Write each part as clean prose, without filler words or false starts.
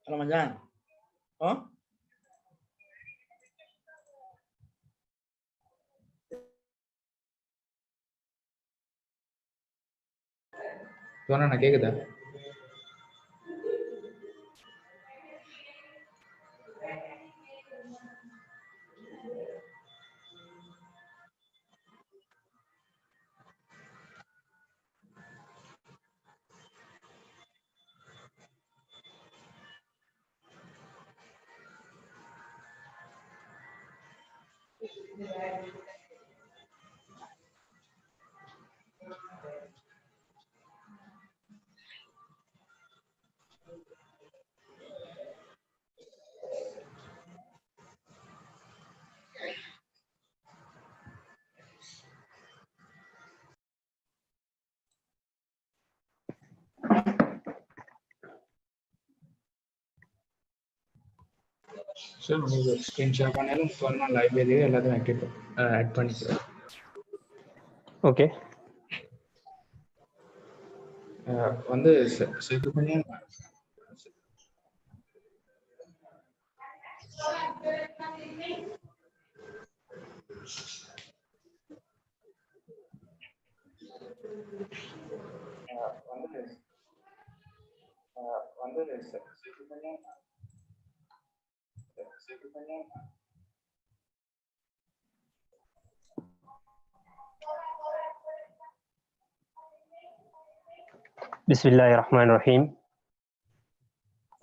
Ramadan. Oh? Tuan கேக்குதா? சரி, நீங்க ஸ்கிரீன் ஷேர் பண்ணாலும் சொன்ன லைப்ரரி எல்லாத்தையும் ஆட் பண்ணிக்கிறேன். ஓகே, வந்து செக் பண்ணி பிஸ்மில்லாஹிர்ரஹ்மானிர்ரஹீம்.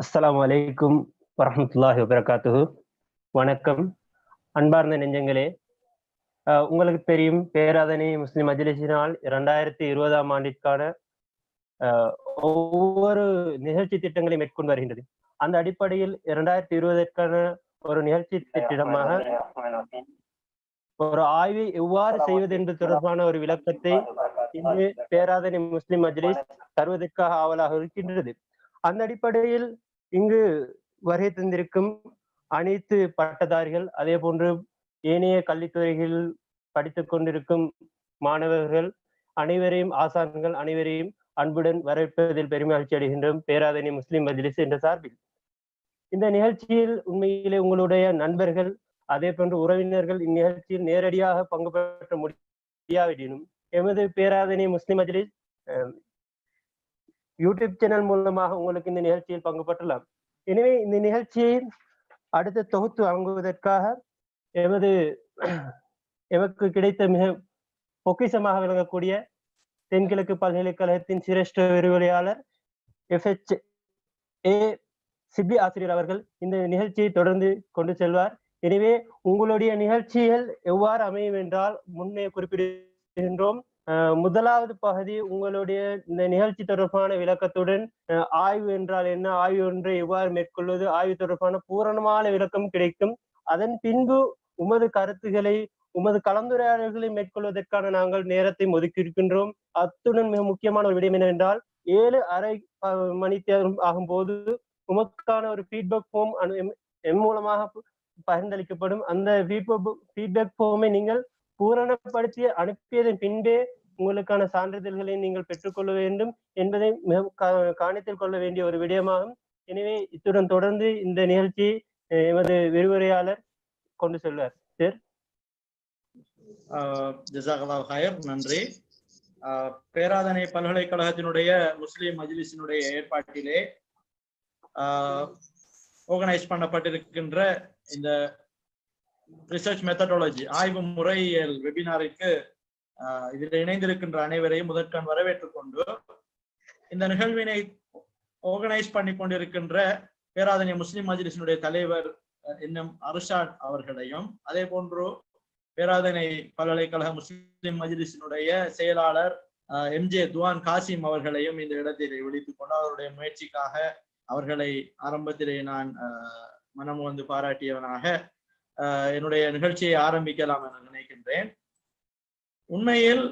அஸ்ஸலாமு அலைக்கும் வரஹ்மத்துல்லாஹி வபரகாத்துஹு. வணக்கம் அன்பார்ந்த நெஞ்சங்களே. உங்களுக்கு தெரியும், பேராதனை முஸ்லிம் மஜ்லிஸினால் 2020ஆம் ஆண்டிற்கான ஒவ்வொரு நிகழ்ச்சி திட்டங்களை மேற்கொண்டு வருகின்றது. அந்த அடிப்படையில் 2020ற்கான ஒரு நிகழ்ச்சி திட்டமாக ஒரு ஆய்வை எவ்வாறு செய்வது என்பது தொடர்பான ஒரு விளக்கத்தை இன்று பேராதனை முஸ்லிம் மஜ்லிஸ் தருவதற்காக ஆவலாக இருக்கின்றது. அந்த அடிப்படையில் இங்கு வருகை தந்திருக்கும் அனைத்து பட்டதாரிகள், அதே போன்று ஏனைய கல்வித்துறைகளில் படித்துக் கொண்டிருக்கும் மாணவர்கள் அனைவரையும், ஆசான்கள் அனைவரையும் அன்புடன் வரவேற்பதில் பெருமகிழ்ச்சி அடைகின்றோம் பேராதனை முஸ்லிம் மஜ்லிஸ் என்ற சார்பில். இந்த நிகழ்ச்சியில் உண்மையிலே உங்களுடைய நண்பர்கள், அதே போன்று உறவினர்கள் இந்நிகழ்ச்சியில் நேரடியாக பங்கு பெற்ற முடியாவிடனும் எமது பேராதனை முஸ்லிம் மஜ்லிஸ் யூடியூப் சேனல் மூலமாக உங்களுக்கு இந்த நிகழ்ச்சியில் பங்கு பெற்றலாம். எனவே இந்த நிகழ்ச்சியை அடுத்த தொகுத்து வழங்குவதற்காக எமக்கு கிடைத்த மிக பொக்கிஷமாக விளங்கக்கூடிய தென்கிழக்கு பல்கலைக்கழகத்தின் சிரேஷ்ட விரிவுரையாளர் FHA சிப்லி ஆசிரியர் அவர்கள் இந்த நிகழ்ச்சியை தொடர்ந்து கொண்டு செல்வார். எனவே உங்களுடைய நிகழ்ச்சிகள் எவ்வாறு அமையும் என்றால் முன்னே குறிப்பிடுகின்றோம். முதலாவது பகுதி உங்களுடைய இந்த நிகழ்ச்சி தொடர்பான விளக்கத்துடன் ஆய்வு என்றால் என்ன, ஆய்வு ஒன்றை எவ்வாறு மேற்கொள்வது, ஆய்வு தொடர்பான பூரணமான விளக்கம் கிடைக்கும். அதன் பின்பு உமது கருத்துக்களை, உமது கலந்துரையாடல்களை மேற்கொள்வதற்கான நாங்கள் நேரத்தை ஒதுக்கி இருக்கின்றோம். அத்துடன் மிக முக்கியமான ஒரு விடயம் என்னவென்றால் 7:30 மணி தேர்வு ஆகும்போது உமக்கான ஒரு ஃபீட்பேக் ஃபார்ம் எம் மூலமாக பகிர்ந்தளிக்கப்படும். அந்த ஃபீட்பேக் ஃபார்மை நீங்கள் பூரணப்படுத்தி அனுப்பியதன் பின்பே உங்களுக்கான சான்றிதழ்களை நீங்கள் பெற்றுக்கொள்ள வேண்டும் என்பதை மிக கவனத்தில் கொள்ள வேண்டிய ஒரு விடயமாகும். எனவே இத்துடன் தொடர்ந்து இந்த நிகழ்ச்சி எமது விரிவுரையாளர் கொண்டு செல்வார். சார், ஜஸாகல்லாஹு ஹைர். நன்றி. பேராதனை பல்கலைக்கழகத்தினுடைய முஸ்லிம் மஜ்லிஸினுடைய ஏற்பாட்டிலே ஆர்கனைஸ் பண்ணப்பட்டிருக்கின்ற இந்த ரிசர்ச் மெத்தடாலஜி ஆய்வு முறையியல் வெபினாருக்கு இதில் இணைந்திருக்கின்ற அனைவரையும் முதற்கண் வரவேற்றுக் கொண்டு இந்த நிகழ்வினை ஆர்கனைஸ் பண்ணி கொண்டிருக்கின்ற பேராதனை முஸ்லிம் மஜ்லிஸினுடைய தலைவர் என்னும் அர்ஷாத் அவர்களையும், அதே போன்று பேராதனை பல்கலைக்கழக முஸ்லிம் மஜ்லிஸினுடைய செயலாளர் MJ துவான் காசிம் அவர்களையும் இந்த இடத்திலே விழித்துக் கொண்டு அவருடைய முயற்சிக்காக அவர்களை ஆரம்பத்திலே நான் மனம் வந்து பாராட்டியவனாக என்னுடைய நிகழ்ச்சியை ஆரம்பிக்கலாம் என நினைக்கின்றேன். உண்மையில்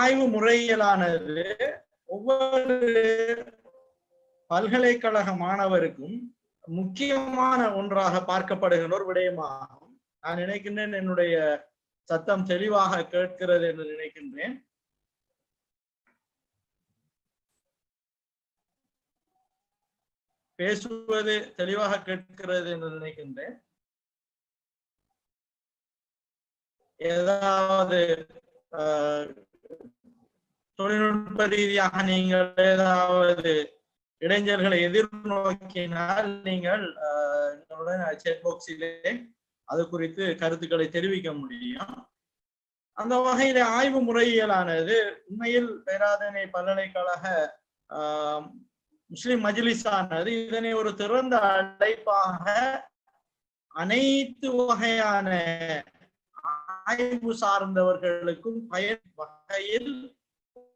ஆய்வு முறையியலானது ஒவ்வொரு பல்கலைக்கழக மாணவருக்கும் முக்கியமான ஒன்றாக பார்க்கப்படுகின்ற ஒரு விடயமாகும். நான் நினைக்கின்றேன் என்னுடைய சத்தம் தெளிவாக கேட்கிறது என்று நினைக்கின்றேன். பேசுவது தெளிவாக கேட்கிறது என்று நினைக்கின்றேன். ஏதாவது தொழில்நுட்ப ரீதியாக நீங்கள் ஏதாவது இளைஞர்களை எதிர்நோக்கினால் நீங்கள் சேட் பாக்ஸிலே அது குறித்து கருத்துக்களை தெரிவிக்க முடியும். அந்த வகையில ஆய்வு முறையியலானது உண்மையில் பேராதனை பல்கலைக்கழக முஸ்லிம் மஜ்லிஸானது இதனை ஒரு திறந்த அழைப்பாக அனைத்து வகையான ஆய்வு சார்ந்தவர்களுக்கும் பயன் வகையில்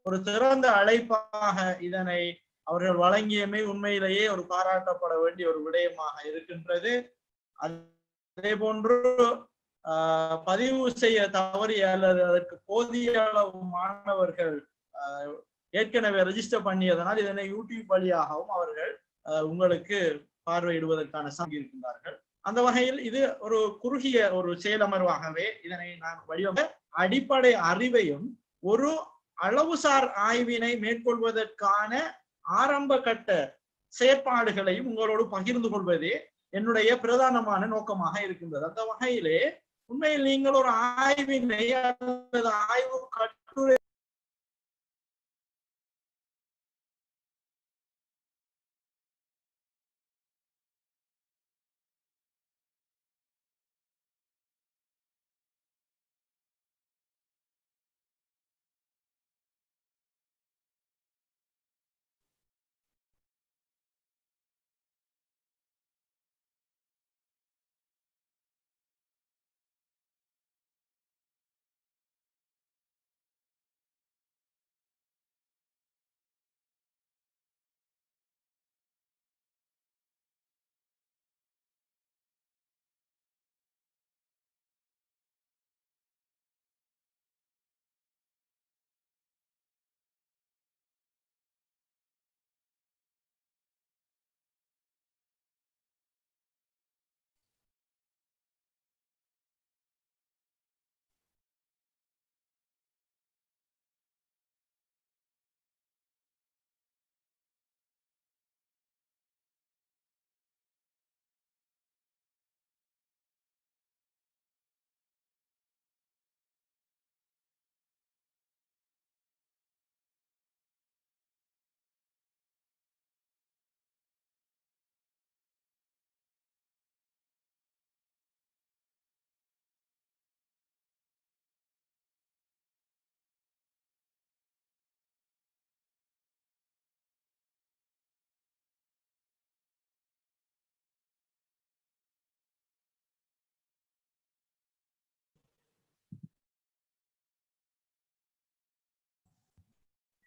ஒரு திறந்த அழைப்பாக இதனை அவர்கள் வழங்கியமை உண்மையிலேயே ஒரு பாராட்டப்பட வேண்டிய ஒரு விடயமாக இருக்கின்றது. அதே போன்று பதிவு செய்ய தவறிய அல்லது அதற்கு போதிய அளவு மாணவர்கள் ஏற்கனவே ரெஜிஸ்டர் பண்ணியதனால் இதனை யூடியூப் வழியாகவும் அவர்கள் உங்களுக்கு பார்வையிடுவதற்கான சந்தி இருக்கின்றார்கள். அந்த வகையில் இது ஒரு குறுகிய ஒரு செயலமர்வாகவே இதனை நான் வடிவமைக்க அடிப்படை அறிவையும் ஒரு அளவுசார் ஆய்வினை மேற்கொள்வதற்கான ஆரம்ப கட்ட செயற்பாடுகளையும் உங்களோடு பகிர்ந்து கொள்வதே என்னுடைய பிரதானமான நோக்கமாக இருக்கின்றது. அந்த வகையிலே உண்மையில் நீங்கள் ஒரு ஆய்வினை அல்லது ஆய்வு கட்டுரை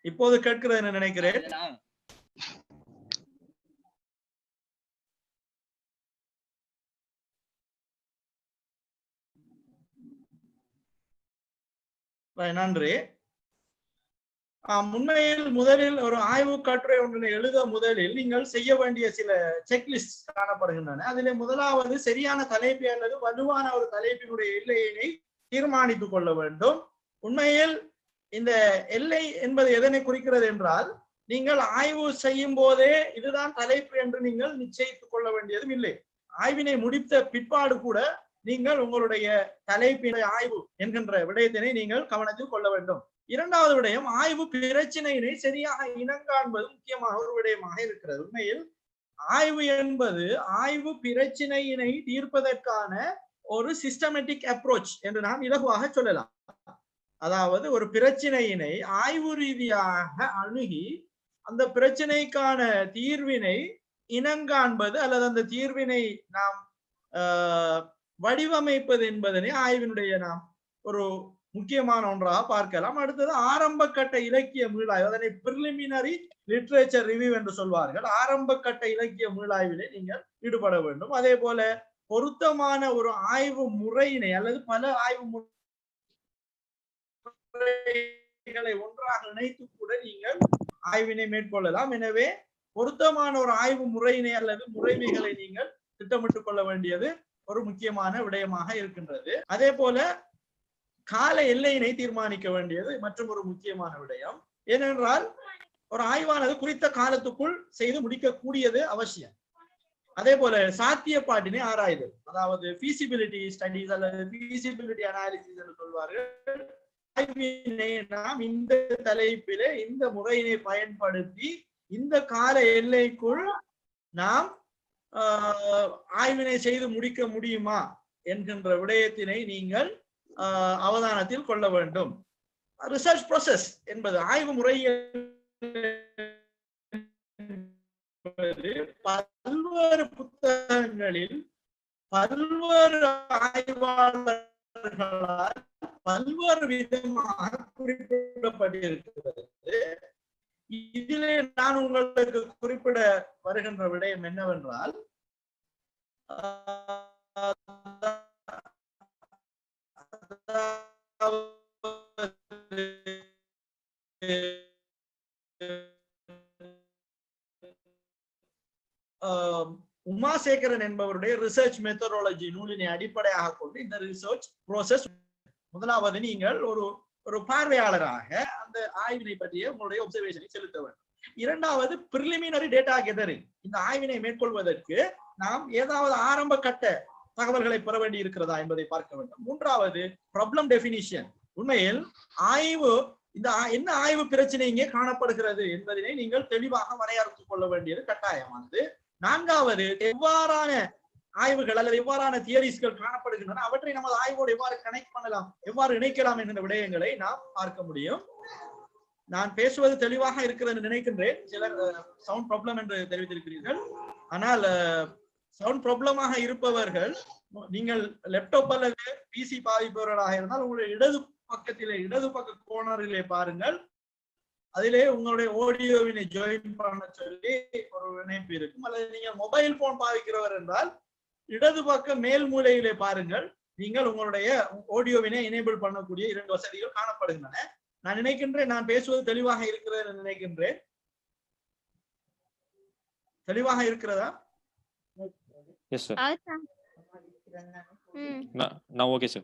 இப்போது கேட்கிறது என்று நினைக்கிறேன். நன்றி. உண்மையில் முதலில் ஒரு ஆய்வு கட்டுரை ஒன்றினை எழுத முதலில் நீங்கள் செய்ய வேண்டிய சில செக்லிஸ்ட் காணப்படுகின்றன. அதிலே முதலாவது சரியான தலைப்பு அல்லது வலுவான ஒரு தலைப்பினுடைய எல்லையினை தீர்மானித்துக் கொள்ள வேண்டும். உண்மையில் இந்த எல்லை என்பது எதனை குறிக்கிறது என்றால், நீங்கள் ஆய்வு செய்யும் போதே இதுதான் தலைப்பு என்று நீங்கள் நிச்சயித்துக் கொள்ள வேண்டியதும் இல்லை. ஆய்வினை முடித்த பிற்பாடு கூட நீங்கள் உங்களுடைய தலைப்பினை ஆய்வு என்கின்ற விடயத்தினை நீங்கள் கவனத்தில் கொள்ள வேண்டும். இரண்டாவது விடயம், ஆய்வு பிரச்சினையினை சரியாக இனங்காண்பது முக்கியமான ஒரு விடயமாக இருக்கிறது. உண்மையில் ஆய்வு என்பது ஆய்வு பிரச்சினையினை தீர்ப்பதற்கான ஒரு சிஸ்டமேட்டிக் அப்ரோச் என்று நாம் இலகுவாக சொல்லலாம். அதாவது ஒரு பிரச்சினையினை ஆய்வு ரீதியாக அணுகி அந்த பிரச்சனைக்கான தீர்வினை இனங்காண்பது அல்லது அந்த தீர்வினை நாம் வடிவமைப்பது என்பதனை ஆய்வினுடைய நாம் ஒரு முக்கியமான ஒன்றாக பார்க்கலாம். அடுத்தது ஆரம்ப கட்ட இலக்கிய மீளாய்வு, அதனை பிரிலிமினரி லிட்ரேச்சர் ரிவ்யூ என்று சொல்வார்கள். ஆரம்ப கட்ட இலக்கிய மீளாய்விலே நீங்கள் ஈடுபட வேண்டும். அதே போல பொருத்தமான ஒரு ஆய்வு முறையினை அல்லது பல ஆய்வு முறைகளை ஒன்றாக இணைத்து கூட நீங்கள் ஆய்வினை மேற்கொள்ளலாம். எனவே பொருத்தமான ஒரு ஆய்வு முறையினை அல்லது முறைமைகளை நீங்கள் திட்டமிட்டுக் கொள்ள வேண்டியது ஒரு முக்கியமான விடயமாக இருக்கின்றது. அதே போல கால எல்லையினை தீர்மானிக்க வேண்டியது மற்றும் ஒரு முக்கியமான விடயம். ஏனென்றால் ஒரு ஆய்வானது குறித்த காலத்துக்குள் செய்து முடிக்கக்கூடியது அவசியம். அதே போல சாத்தியப்பாட்டினை ஆராய்தல், அதாவது feasibility ஸ்டடிஸ் அல்லது feasibility அனாலிசிஸ் என்று சொல்வார்கள். ஆய்வினை நாம் இந்த தலைப்பிலே இந்த முறையினை பயன்படுத்தி இந்த கால எல்லைக்குள் நாம் ஆய்வினை செய்து முடிக்க முடியுமா என்கின்ற விடயத்தினை நீங்கள் அவதானத்தில் கொள்ள வேண்டும். ரிசர்ச் ப்ராசஸ் என்பது ஆய்வு முறையில் பல்வேறு புத்தகங்களில் பல்வேறு ஆய்வாளர்களால் பல்வேறு விதமாக குறிப்பிடப்பட்டிருக்கிறது. இதிலே நான் உங்களுக்கு குறிப்பிட வருகின்ற விடயம் என்னவென்றால், உமாசேகரன் என்பவருடைய ரிசர்ச் மெத்தடாலஜி நூலினை அடிப்படையாக கொண்டு இந்த ரிசர்ச் ப்ராசஸ், முதலாவது நீங்கள் ஒரு பார்வையாளராக அந்த ஆய்வினை பற்றிய உங்களுடைய ஒப்சர்வேஷனை செலுத்த வேண்டும். இரண்டாவது பிரிலிமினரி டேட்டா கெதரிங், இந்த ஆய்வினை மேற்கொள்வதற்கு நாம் ஏதாவது ஆரம்ப கட்ட தகவல்களை பெற வேண்டி இருக்கிறதா என்பதை பார்க்க வேண்டும். மூன்றாவது ப்ராப்ளம் டெபினிஷன், உண்மையில் ஆய்வு இந்த என்ன ஆய்வு பிரச்சனை இங்கே காணப்படுகிறது என்பதனை நீங்கள் தெளிவாக வரையறுத்துக் கொள்ள வேண்டியது கட்டாயமானது. நான்காவது எவ்வாறான ஆய்வுகள் அல்லது எவ்வாறான தியரிஸ்கள் காணப்படுகின்றன, அவற்றை நமது ஆய்வோடு எவ்வாறு கனெக்ட் பண்ணலாம், எவ்வாறு இணைக்கலாம் என்கிற விடயங்களை நாம் பார்க்க முடியும். நான் பேசுவது தெளிவாக இருக்கிறது நினைக்கின்றேன். சிலர் சவுண்ட் ப்ராப்ளம் என்று தெரிவித்திருக்கிறீர்கள். ஆனால் சவுண்ட் ப்ராப்ளமாக இருப்பவர்கள், நீங்கள் லேப்டாப் அல்லது பிசி பாதிப்பவர்களாக இருந்தால் உங்களுடைய இடது பக்க கோணரிலே பாருங்கள், அதிலே உங்களுடைய ஆடியோவினை ஜாயின் பண்ண சொல்லி ஒரு இணைப்பு இருக்கும். அல்லது நீங்கள் மொபைல் போன் பாவிக்கிறவர் என்றால் இடது பக்க மேல் மூலையிலே பாருங்கள், நீங்கள் உங்களுடைய ஆடியோவினை எனேபிள் பண்ணக்கூடிய 2 வசதிகள் காணப்படுகின்றன. நான் நினைக்கின்றேன் நான் பேசுவது தெளிவாக இருக்கிறது நினைக்கின்றேன். தெளிவாக இருக்கிறதா? Yes sir. Now okay sir.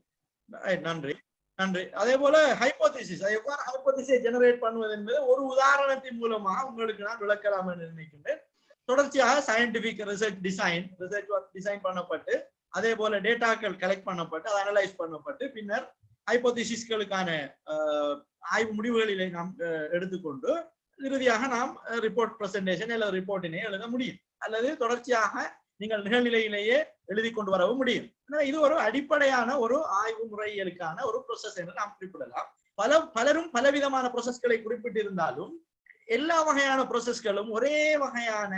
நன்றி நன்றி. அதே போல ஹைபோதிசிஸ், எவ்வாறு ஹைபோதிசிஸை ஜெனரேட் பண்ணுவது என்பது ஒரு உதாரணத்தின் மூலமாக உங்களுக்கு நான் விளக்கலாம் என்று நினைக்கின்றேன். தொடர்ச்சியாக சயின்டிபிக் ரிசர்ச் டிசைன் பண்ணப்பட்டு, அதே போல டேட்டாக்கள் கலெக்ட் பண்ணப்பட்டு, அதை அனலைஸ் பண்ணப்பட்டு, பின்னர் ஹைபோதிசிஸ்களுக்கான ஆய்வு முடிவுகளிலே நாம் எடுத்துக்கொண்டு இறுதியாக நாம் ரிப்போர்ட் பிரசன்டேஷன் அல்லது ரிப்போர்ட்டினை எழுத முடியும், அல்லது தொடர்ச்சியாக நீங்கள் நிகழ்நிலையிலேயே எழுதி கொண்டு வரவும் முடியும். இது ஒரு அடிப்படையான ஒரு ஆய்வு முறைகளுக்கான ஒரு ப்ரோசஸ் என்று நாம் குறிப்பிடலாம். பலரும் பலவிதமான ப்ரோசஸ்களை குறிப்பிட்டிருந்தாலும் எல்லா வகையான ப்ரோசஸ்களும் ஒரே வகையான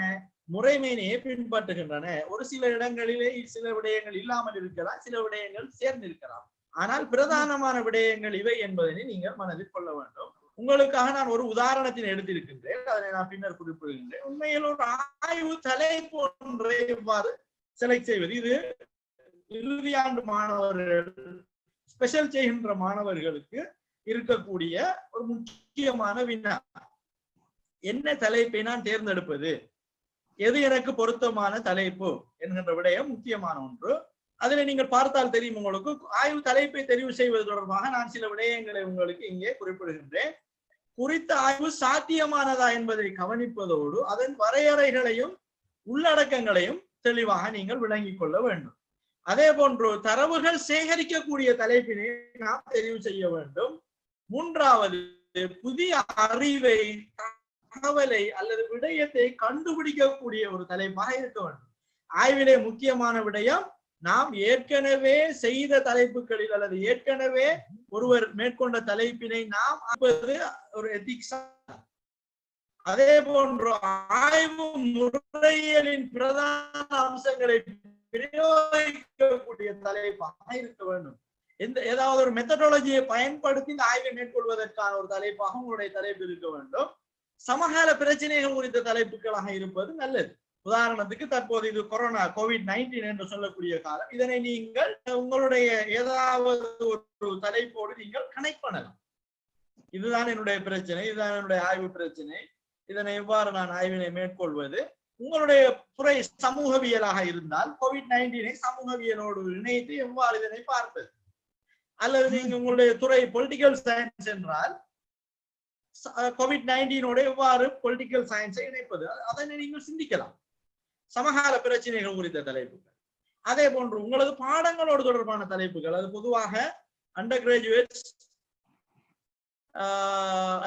முறைமையினையே பின்பற்றுகின்றன. ஒரு சில இடங்களிலே சில விடயங்கள் இல்லாமல் இருக்கலாம், சில விடயங்கள் சேர்ந்து இருக்கலாம். ஆனால் பிரதானமான விடயங்கள் இவை என்பதனை நீங்கள் மனதில் கொள்ள வேண்டும். உங்களுக்காக நான் ஒரு உதாரணத்தினை எடுத்திருக்கின்றேன், அதனை நான் பின்னர் குறிப்பிடுகின்றேன். உண்மையில் ஒரு ஆய்வு தலைப்பு ஒன்றை எவ்வாறு செலக்ட் செய்வது, இது இறுதி ஆண்டு மாணவர்கள், ஸ்பெஷல் செய்கின்ற மாணவர்களுக்கு இருக்கக்கூடிய ஒரு முக்கியமான வினா. என்ன தலைப்பை நான் தேர்ந்தெடுப்பது, எது எனக்கு பொருத்தமான தலைப்பு என்கின்ற விடயம் முக்கியமான ஒன்று. அதுல நீங்கள் பார்த்தால் தெரியும் உங்களுக்கு, ஆய்வு தலைப்பை தெரிவு செய்வது தொடர்பாக நான் சில விடயங்களை உங்களுக்கு இங்கே குறிப்பிடுகின்றேன். குறித்த ஆய்வு சாத்தியமானதா என்பதை கவனிப்பதோடு அதன் வரையறைகளையும் உள்ளடக்கங்களையும் தெளிவாக நீங்கள் விளங்கிக் கொள்ள வேண்டும். அதே போன்று தரவுகள் சேகரிக்கக்கூடிய தலைப்பினை நாம் தெரிவு செய்ய வேண்டும். மூன்றாவது, புதிய அறிவை, தகவலை அல்லது விடயத்தை கண்டுபிடிக்கக்கூடிய ஒரு தலைப்பாக இருக்க வேண்டும். ஆய்விலே முக்கியமான விடயம், நாம் ஏற்கனவே செய்த தலைப்புகளில் அல்லது ஏற்கனவே ஒருவர் மேற்கொண்ட தலைப்பினை நாம் ஒரு எத்திக்ஸ். அதே போன்று ஆய்வு முறைகளின் பிரதான அம்சங்களை பிரயோகிக்கக்கூடிய தலைப்பாக இருக்க வேண்டும். ஏதாவது ஒரு மெத்தடாலஜியை பயன்படுத்தி இந்த ஆய்வை மேற்கொள்வதற்கான ஒரு தலைப்பாக உங்களுடைய தலைப்பு இருக்க வேண்டும். சமகால பிரச்சனைகள் குறித்த தலைப்புகளாக இருப்பது நல்லது. உதாரணத்துக்கு தற்போது இது கொரோனா COVID-19 என்று சொல்லக்கூடிய காலம். இதனை நீங்கள் உங்களுடைய ஏதாவது ஒரு தலைப்போடு நீங்கள் கனெக்ட் பண்ணலாம். இதுதான் என்னுடைய பிரச்சனை, இதுதான் என்னுடைய ஆய்வு பிரச்சனை, இதனை எவ்வாறு நான் ஆய்வினை மேற்கொள்வது. உங்களுடைய துறை சமூகவியலாக இருந்தால் COVID-19 சமூகவியலோடு இணைத்து எவ்வாறு இதனை பார்ப்பது. அல்லது நீங்க உங்களுடைய துறை பொலிட்டிக்கல் சயின்ஸ் என்றால் COVID-19 எவ்வாறு பொலிட்டிக்கல் சயின்ஸை இணைப்பது, அதனை நீங்கள் சிந்திக்கலாம். சமகால பிரச்சனைகள் குறித்த தலைப்புகள், அதே போன்று உங்களது பாடங்களோடு தொடர்பான தலைப்புகள், அது பொதுவாக அண்டர் கிராஜுவேட்ஸ்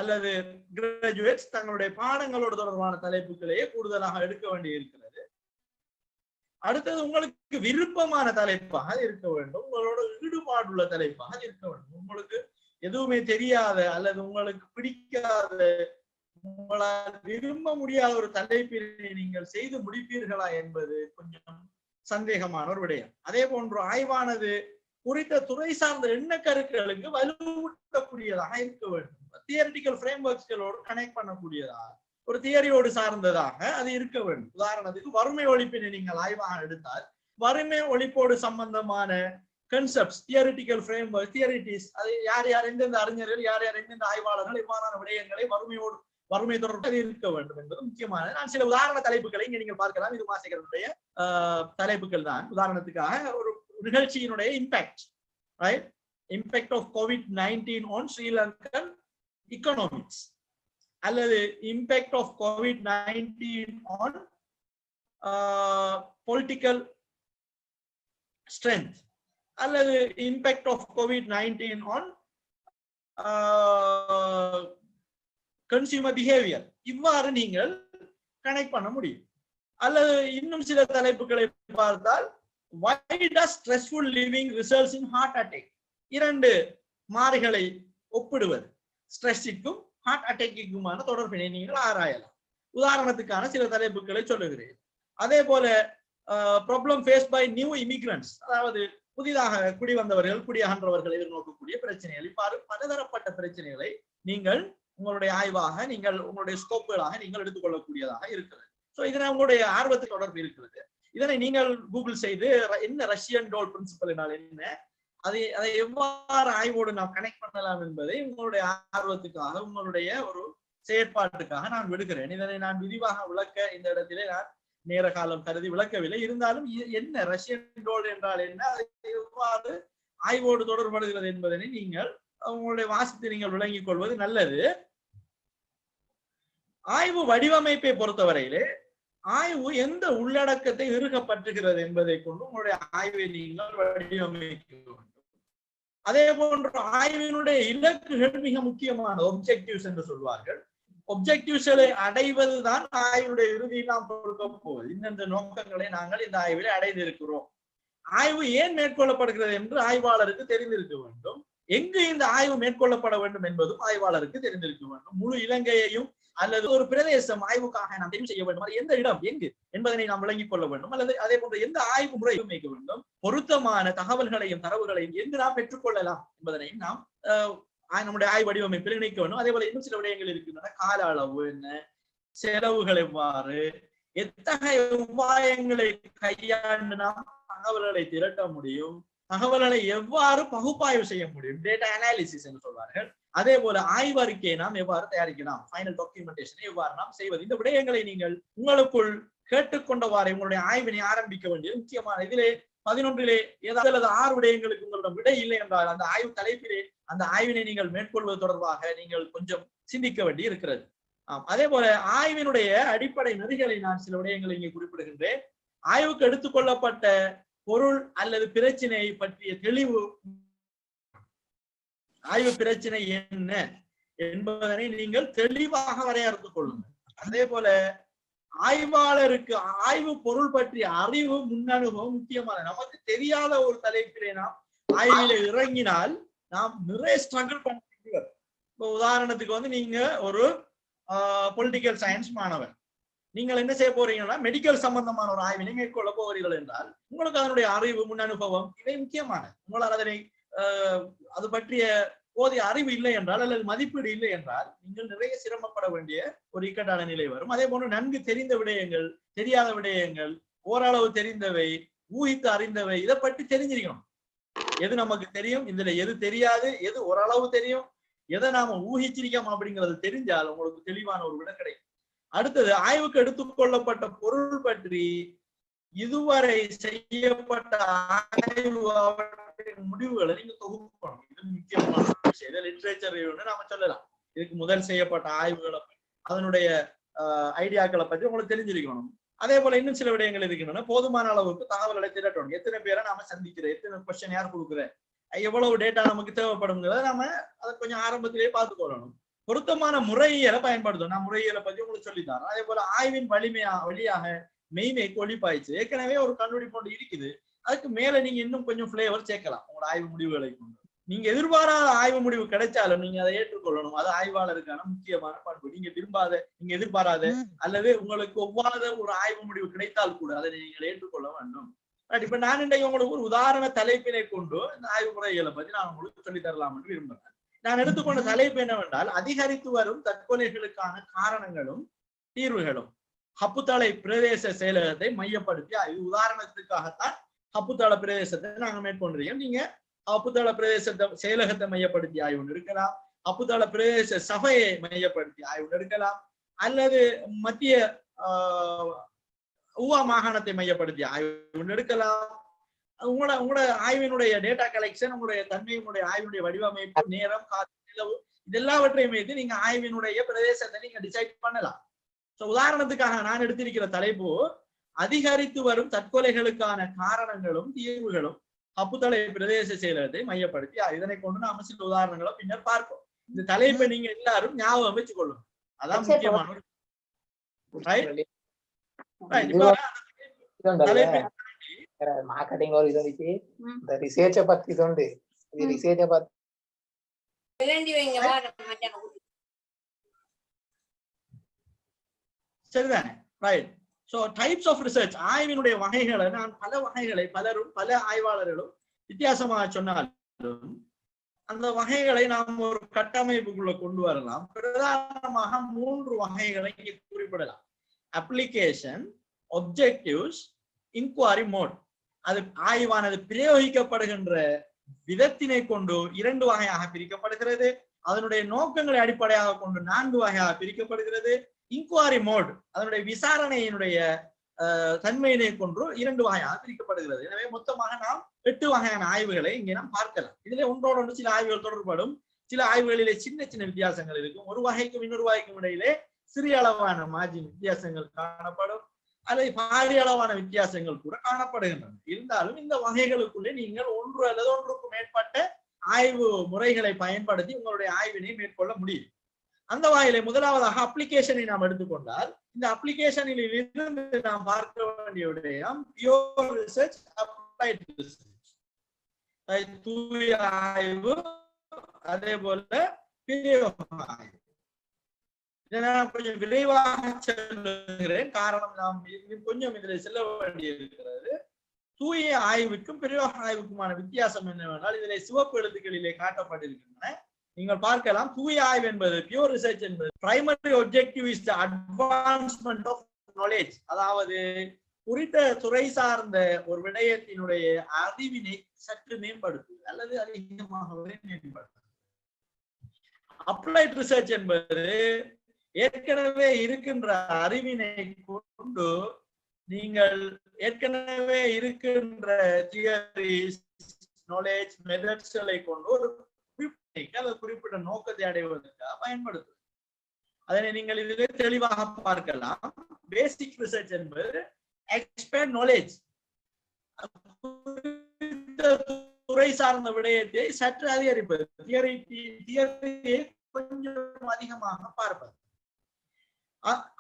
அல்லது கிராஜுவேட்ஸ் தங்களுடைய பாடங்களோடு தொடர்பான தலைப்புகளையே கூடுதலாக எடுக்க வேண்டி இருக்கிறது. அடுத்தது உங்களுக்கு விருப்பமான தலைப்பாக இருக்க வேண்டும், உங்களோட ஈடுபாடுள்ள தலைப்பாக இருக்க வேண்டும். உங்களுக்கு எதுவுமே தெரியாத அல்லது உங்களுக்கு பிடிக்காத, உங்களால் விரும்ப முடியாத ஒரு தலைப்பினை நீங்கள் செய்து முடிப்பீர்களா என்பது கொஞ்சம் சந்தேகமான ஒரு விடயம். அதே போன்று ஆய்வானது குறித்த துறை சார்ந்த எண்ணக்கருக்களுக்கு வலுவூட்டக்கூடியதாக இருக்க வேண்டும். தியரிட்டிக்கல் ஃப்ரேம்வொர்க்ஸ்களோடு கனெக்ட் பண்ணக்கூடியதாக, ஒரு தியரியோடு சார்ந்ததாக அது இருக்க வேண்டும். உதாரணத்துக்கு வறுமை ஒழிப்பினை நீங்கள் ஆய்வாக எடுத்தால் வறுமை ஒழிப்போடு சம்பந்தமான கன்செப்ட்ஸ், தியரிட்டிக்கல் ஃப்ரேம்வொர்க், தியரிட்டிஸ், அது யார் யார் எந்தெந்த அறிஞர்கள், யார் யார் எந்தெந்த ஆய்வாளர்கள் இவ்வாறான விடயங்களை வறுமை தொடர்பாக இருக்க வேண்டும் என்பது முக்கியமானது. நான் சில உதாரண தலைப்புகளை இங்க நீங்கள் பார்க்கலாம். இது வாசகர்களுடைய தலைப்புகள் தான். உதாரணத்துக்காக ஒரு நிகழ்ச்சியினுடைய impact, right? Impact of COVID-19 on Sri Lankan economics, அல்லது impact of COVID-19 on political strength, அல்லது impact of COVID-19 on consumer behaviour. இவ்வாறு நீங்கள் கனெக்ட் பண்ண முடியும். அல்லது இன்னும் சில தலைப்புகளை பார்த்தால் why does stressful living results in heart attack? இரண்டு மாறிகளை ஒப்பிடுவது, ஸ்ட்ரெஸ்ஸுக்கும் ஹார்ட் அட்டாக்குக்குமான தொடர்பினை நீங்கள் ஆராயலாம். உதாரணத்துக்கான சில தலைப்புகளை சொல்லுகிறேன். அதே போல problem face by new immigrants, அதாவது புதிதாக குடிவந்தவர்கள், குடியகன்றவர்கள் எதிர்நோக்கக்கூடிய பிரச்சனைகள், இவ்வாறு பலதரப்பட்ட பிரச்சனைகளை நீங்கள் உங்களுடைய ஆய்வாக, நீங்கள் உங்களுடைய ஸ்கோப்புகளாக நீங்கள் எடுத்துக்கொள்ளக்கூடியதாக இருக்கிறது. ஸோ இதனை உங்களுடைய ஆர்வத்துக்கு தொடர்பு இருக்கிறது. இதனை நீங்கள் கூகுள் செய்து என்ன ரஷ்யன் டோல் பிரின்சிபல் என்றால் என்ன, அதை எவ்வாறு ஆய்வோடு நாம் கனெக்ட் பண்ணலாம் என்பதை உங்களுடைய ஆர்வத்துக்காக, உங்களுடைய ஒரு செயற்பாட்டுக்காக நான் விடுகிறேன். இதனை நான் விரிவாக விளக்க இந்த இடத்திலே நான் நேர காலம் கருதி விளக்கவில்லை. இருந்தாலும் என்ன ரஷ்யன் டோல் என்றால் என்ன, அதை எவ்வாறு ஆய்வோடு தொடர்படுகிறது என்பதனை நீங்கள் உங்களுடைய வாசித்து நீங்கள் விளங்கிக் கொள்வது நல்லது. ஆய்வு வடிவமைப்பை பொறுத்தவரையிலே ஆய்வு எந்த உள்ளடக்கத்தை இறுகப்பற்றுகிறது என்பதை கொண்டு உங்களுடைய ஆய்வை நீங்கள் வடிவமைக்க வேண்டும். அதே போன்று ஆய்வினுடைய இலக்குகள் மிக முக்கியமான ஒப்ஜெக்டிவ்ஸ் என்று சொல்வார்கள். ஒப்ஜெக்டிவ்ஸ்களை அடைவதுதான் ஆய்வுடைய இறுதியில் நாம் கொடுக்க போவது. இந்த நோக்கங்களை நாங்கள் இந்த ஆய்வில் அடைந்திருக்கிறோம். ஆய்வு ஏன் மேற்கொள்ளப்படுகிறது என்று ஆய்வாளருக்கு தெரிந்திருக்க வேண்டும். எங்கு இந்த ஆய்வு மேற்கொள்ளப்பட வேண்டும் என்பதும் ஆய்வாளருக்கு தெரிந்திருக்க வேண்டும். முழு இலங்கையையும் அல்லது ஒரு பிரதேசம் ஆய்வுக்காக நாம் தெரிவு செய்ய வேண்டும், எந்த இடம் எங்கு என்பதனை நாம் விளங்கிக் கொள்ள வேண்டும். அல்லது அதே போன்ற எந்த ஆய்வு முறை அமைக்க வேண்டும், பொருத்தமான தகவல்களையும் தரவுகளையும் எங்கு நாம் பெற்றுக்கொள்ளலாம் என்பதனையும் நாம் நம்முடைய ஆய்வு வடிவமைப்பில் இணைக்க வேண்டும். அதே போல இன்னும் சில விடயங்கள் இருக்கின்றன. கால அளவு என்ன, செலவுகள் எவ்வாறு, எத்தகைய உபாயங்களை கையாண்டு நாம் தகவல்களை திரட்ட முடியும், தகவல்களை எவ்வாறு பகுப்பாய்வு செய்ய முடியும், டேட்டா அனாலிசிஸ் என்று சொல்வார்கள். அதே போல ஆய்வறிக்கையை நாம் எவ்வாறு தயாரிக்கலாம், ஃபைனல் டாக்குமெண்டேஷனை எவ்வாறு நாம் செய்வது, இந்த விடயங்களை நீங்கள் உங்களுக்குள் கேட்டுக்கொண்டவாறு உங்களுடைய ஆய்வினை ஆரம்பிக்க வேண்டியது முக்கியமான. இதிலே 11 ஏதாவது 6 விடயங்களுக்கு உங்களிடம் விடை இல்லை என்றால் அந்த ஆய்வு தலைப்பிலே அந்த ஆய்வினை நீங்கள் மேற்கொள்வது தொடர்பாக நீங்கள் கொஞ்சம் சிந்திக்க வேண்டி இருக்கிறது. அதே போல ஆய்வினுடைய அடிப்படை நெறிகளை நான் சில விடயங்களை இங்கே குறிப்பிடுகின்றேன். ஆய்வுக்கு எடுத்துக்கொள்ளப்பட்ட பொருள் அல்லது பிரச்சனை பற்றிய தெளிவு, ஆய்வு பிரச்சனை என்ன என்பதனை நீங்கள் தெளிவாக வரையறுத்துக் கொள்ளுங்கள். அதே போல ஆய்வாளருக்கு ஆய்வு பொருள் பற்றிய அறிவு, முன்னனுபவம் முக்கியமான. நமக்கு தெரியாத ஒரு தலைப்பிலே நாம் ஆய்வில இறங்கினால் நாம் நிறைய ஸ்ட்ரகிள் பண்ண. இப்போ உதாரணத்துக்கு நீங்க ஒரு பொலிட்டிக்கல் சயின்ஸ் மாணவர், நீங்கள் என்ன செய்ய போறீங்கன்னா மெடிக்கல் சம்பந்தமான ஒரு ஆய்வினை மேற்கொள்ள போகிறீர்கள் என்றால் உங்களுக்கு அதனுடைய அறிவு, முன் அனுபவம் இவை முக்கியமான. உங்களால் அதனை அது பற்றிய போதிய அறிவு இல்லை என்றால் அல்லது மதிப்பீடு இல்லை என்றால் நீங்கள் நிறைய சிரமப்பட வேண்டிய ஒரு இக்கட்டான நிலை வரும். அதே போன்று நன்கு தெரிந்த விடயங்கள், தெரியாத விடயங்கள், ஓரளவு தெரிந்தவை, ஊகித்து அறிந்தவை, இதை பற்றி தெரிஞ்சிருக்கணும். எது நமக்கு தெரியும், இதுல எது தெரியாது, எது ஓரளவு தெரியும், எதை நாம ஊகிச்சிருக்கோம் அப்படிங்கிறது தெரிஞ்சால் உங்களுக்கு தெளிவான ஒரு விட கிடைக்கும். அடுத்தது ஆய்வுக்கு எடுத்துக்கொள்ளப்பட்ட பொருள் பற்றி இதுவரை செய்யப்பட்ட ஆய்வு எல்லாவற்றின் முடிவுகளை நீங்க தொகுக்கணும். இது முக்கியமான விஷயம். இதை லிட்ரேச்சர் ரிவ்யூன்னு நாம சொல்லலாம். இதுக்கு முதல் செய்யப்பட்ட ஆய்வுகளை அதனுடைய ஐடியாக்களை பற்றி உங்களுக்கு தெரிஞ்சிருக்கணும். அதே போல இன்னும் சில விடயங்கள் இருக்கின்றன. போதுமான அளவுக்கு தகவல்களை திரட்டணும். எத்தனை பேரை நாம சந்திக்கிறோம், எத்தனை கொஸ்டின் யார் கொடுக்குறேன், எவ்வளவு டேட்டா நமக்கு தேவைப்படுங்கிறத நாம அதை கொஞ்சம் ஆரம்பத்திலேயே பார்த்துக்கொள்ளணும். பொருத்தமான முறையியலை பயன்படுத்தணும். நான் முறையியலை பற்றி உங்களுக்கு சொல்லித்தரேன். அதே போல ஆய்வின் வழியாக மெய்மைக்கு ஒளிப்பாய்ச்சு ஏற்கனவே ஒரு கண்டுபிடிப்பு ஒன்று இருக்குது. அதுக்கு மேல நீங்க இன்னும் கொஞ்சம் ஃபிளேவர் சேர்க்கலாம் உங்களோட ஆய்வு முடிவுகளை கொண்டு. நீங்க எதிர்பாராத ஆய்வு முடிவு கிடைச்சாலும் நீங்க அதை ஏற்றுக்கொள்ளணும். அது ஆய்வாளருக்கான முக்கியமான பண்பு. நீங்க நீங்க எதிர்பாராத அல்லது உங்களுக்கு ஒவ்வாத ஒரு ஆய்வு முடிவு கிடைத்தால் கூட அதை நீங்கள் ஏற்றுக்கொள்ள வேண்டும். இப்ப நான் இன்றைக்கு உங்களுக்கு ஒரு உதாரண தலைப்பினை கொண்டு இந்த ஆய்வு முறைகளை பத்தி நான் உங்களுக்கு சொல்லித் தரலாம் என்று விரும்புகிறேன். நான் எடுத்துக்கொண்ட தலைப்பு என்னவென்றால் அதிகரித்து வரும் தற்கொலைகளுக்கான காரணங்களும் தீர்வுகளும் ஹப்புத்தளை பிரதேச செயலகத்தை மையப்படுத்தி ஆய்வு. உதாரணத்துக்காகத்தான் ஹப்புத்தள பிரதேசத்தை நாங்கள் மேற்கொண்டிருக்கோம். நீங்க ஹப்புத்தள பிரதேச செயலகத்தை மையப்படுத்தி ஆய்வு எடுக்கலாம், ஹப்புத்தள பிரதேச சபையை மையப்படுத்தி ஆய்வு எடுக்கலாம், அல்லது மத்திய ஊவா மாகாணத்தை மையப்படுத்தி ஆய்வு எடுக்கலாம். உங்களோட ஆய்வினுடைய டேட்டா கலெக்ஷன், உங்களுடைய தன்மையினுடைய ஆய்வினுடைய வடிவமைப்பு, நேரம், நிலவு, இதெல்லாவற்றையும் வைத்து நீங்க ஆய்வினுடைய பிரதேசத்தை நீங்க டிசைட் பண்ணலாம். உதாரணத்துக்காக நான் எடுத்திருக்கிற தலைப்பு அதிகரித்து வரும் தற்கொலைகளுக்கான காரணங்களும் தீர்வுகளும் ஹப்புத்தளை பிரதேச செயலகத்தை மையப்படுத்தி இதனை கொண்டு நாம சில உதாரணங்களை பின்னர் பார்ப்போம். இந்த தலைப்பை நீங்க எல்லாரும் ஞாபகம் வச்சுக்கொள்ளும். அதான் முக்கியமான மார்க்கெட்டிங் ஒரு இது வந்துச்சு. இந்த ரிசர்ச்சை பத்தி இது உண்டு. இது ரிசர்ச்சை பத்தி சரிதானே? Right. So types of research, ஆய்வினுடைய வகைகளை நான் பல வகைகளை பல ஆய்வாளர்களும் வித்தியாசமாக சொன்னாலும் அந்த வகைகளை நாம் ஒரு கட்டமைப்புக்குள்ள கொண்டு வரலாம். பிரதானமாக 3 வகைகளை இங்கே குறிப்பிடலாம். Application, objectives, inquiry mode. அது ஆய்வானது பிரயோகிக்கப்படுகின்ற விதத்தினை கொண்டு 2 வகையாக பிரிக்கப்படுகிறது. அதனுடைய நோக்கங்களை அடிப்படையாக கொண்டு 4 வகையாக பிரிக்கப்படுகிறது. இன்குவாரி மோட் அதனுடைய விசாரணையினுடைய தன்மையினை கொண்டு 2 வகையாக பிரிக்கப்படுகிறது. எனவே மொத்தமாக நாம் 8 வகையான ஆய்வுகளை இங்கே நாம் பார்க்கலாம். இதுல ஒன்றோடு சில ஆய்வுகள் தொடர்படும், சில ஆய்வுகளிலே சின்ன சின்ன வித்தியாசங்கள் இருக்கும். ஒரு வகைக்கும் இன்னொரு வகைக்கும் இடையிலே சிறிய அளவான மார்ஜின் வித்தியாசங்கள் காணப்படும், அல்லது பாரிய அளவான வித்தியாசங்கள் கூட காணப்படுகின்றன. இருந்தாலும் இந்த வகைகளுக்குள்ளே நீங்கள் ஒன்று அல்லது ஒன்றுக்கும் மேற்பட்ட ஆய்வு முறைகளை பயன்படுத்தி உங்களுடைய ஆய்வினை மேற்கொள்ள முடியும். அந்த வகையிலே முதலாவதாக அப்ளிகேஷனை நாம் எடுத்துக்கொண்டால், இந்த அப்ளிகேஷனில் இருந்து நாம் பார்க்க வேண்டிய விடயம் பியூர் ரிசர்ச், அப்ளைட் ரிசர்ச், தூய ஆய்வு, அதே போல பிரயோக ஆய்வு. இதை நான் கொஞ்சம் விரைவாக சொல்லுகிறேன், காரணம் நாம் கொஞ்சம் இதில் செல்ல வேண்டியிருக்கிறது. தூய ஆய்வுக்கும் பிரயோக ஆய்வுக்குமான வித்தியாசம் என்னவென்றால் இதிலே சிவப்பு எழுத்துக்களிலே காட்டப்பட்டிருக்கின்றன. நீங்கள் பார்க்கலாம். தூய ஆய்வு என்பது, பியூர் ரிசர்ச் என்பது, primary objective is the advancement of knowledge. அதாவது குறித்த துறை சார்ந்த ஒரு விடயத்தினுடைய அறிவினை சற்று மேம்படுத்துவது அல்லது அதிகமாகவே மேம்படுத்துவது. அப்ளைட் ரிசர்ச் என்பது ஏற்கனவே இருக்கின்ற அறிவினை கொண்டு நீங்கள் ஏற்கனவே இருக்கின்ற தியரிஸ், நாலேஜ், மெத்தட்ஸ்களை கொண்டு ஒரு குறிப்பிட்ட நோக்கத்தை அடைவதற்காக பயன்படுத்துவது. அதனை நீங்கள் இதில் தெளிவாக பார்க்கலாம். பேசிக் ரிசர்ச் என்பது எக்ஸ்பர்ட் நாலேஜ், துறை சார்ந்த விடயத்தை சற்று அதிகரிப்பது, தியரியை கொஞ்சம் அதிகமாக பார்ப்பது.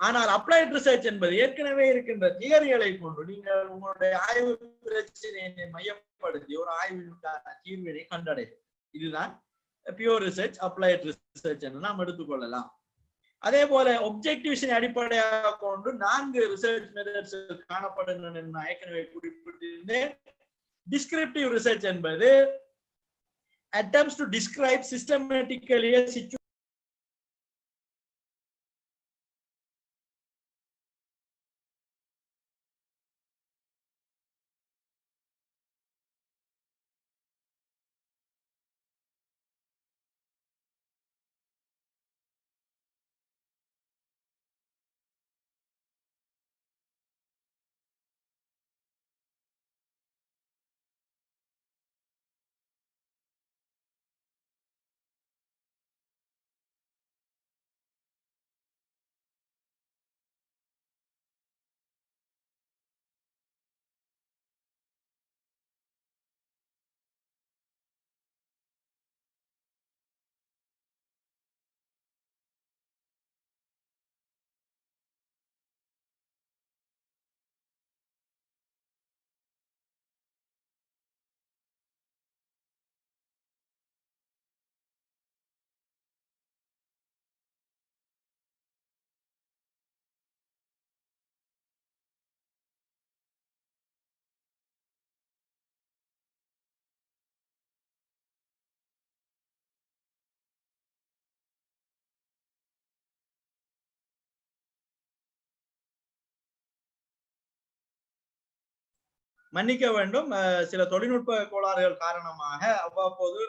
ஆனால் அப்ளைட் ரிசர்ச் என்பது ஏற்கனவே இருக்கின்ற தியரிகளை கொண்டு நீங்கள் உங்களுடைய ஆய்வு பிரச்சனையை மையப்படுத்தி ஒரு ஆய்விற்கான தீர்வினை கண்டடைவது. இதுதான் பியூர் ரிசர்ச், அப்ளைட் ரிசர்ச் என்று நாம் எடுத்துக்கொள்ளலாம். அதே போல ஒப்ஜெக்டிவ்ஸின் அடிப்படையாக கொண்டு 4 ரிசர்ச் மெத்தட்ஸ் காணப்படுகின்றன. நான் ஏற்கனவே குறிப்பிட்டிருந்தேன். டிஸ்கிரிப்டிவ் ரிசர்ச் என்பது attempts to describe systematically a situation மன்னிக்க வேண்டும், சில தொழில்நுட்ப கோளாறுகள் காரணமாக அவ்வப்போது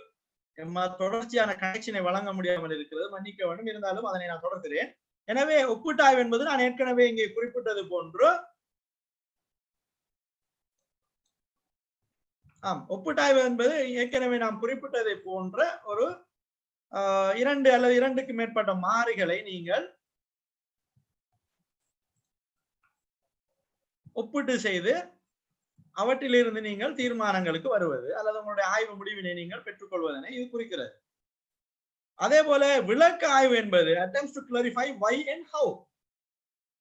தொடர்ச்சியான கனெக்ஷனை வழங்க முடியாமல் இருக்கிறது. மன்னிக்க வேண்டும், இருந்தாலும் அதனை நான் தொடர்கிறேன். எனவே ஒப்பீட்டாய்வு என்பது நான் ஏற்கனவே இங்கே குறிப்பிட்டது போன்று ஒப்பீட்டாய்வு என்பது ஏற்கனவே நாம் குறிப்பிட்டதை போன்ற ஒரு 2 அல்லது 2க்கு மேற்பட்ட மாறிகளை நீங்கள் ஒப்பீட்டு செய்து அவற்றிலிருந்து நீங்கள் தீர்மானங்களுக்கு வருவது அல்லது உங்களுடைய ஆய்வு முடிவினை நீங்கள் பெற்றுக்கொள்வதனை இது குறிக்கிறது. அதே போல விளக்க ஆய்வு என்பது attempts to clarify why and how.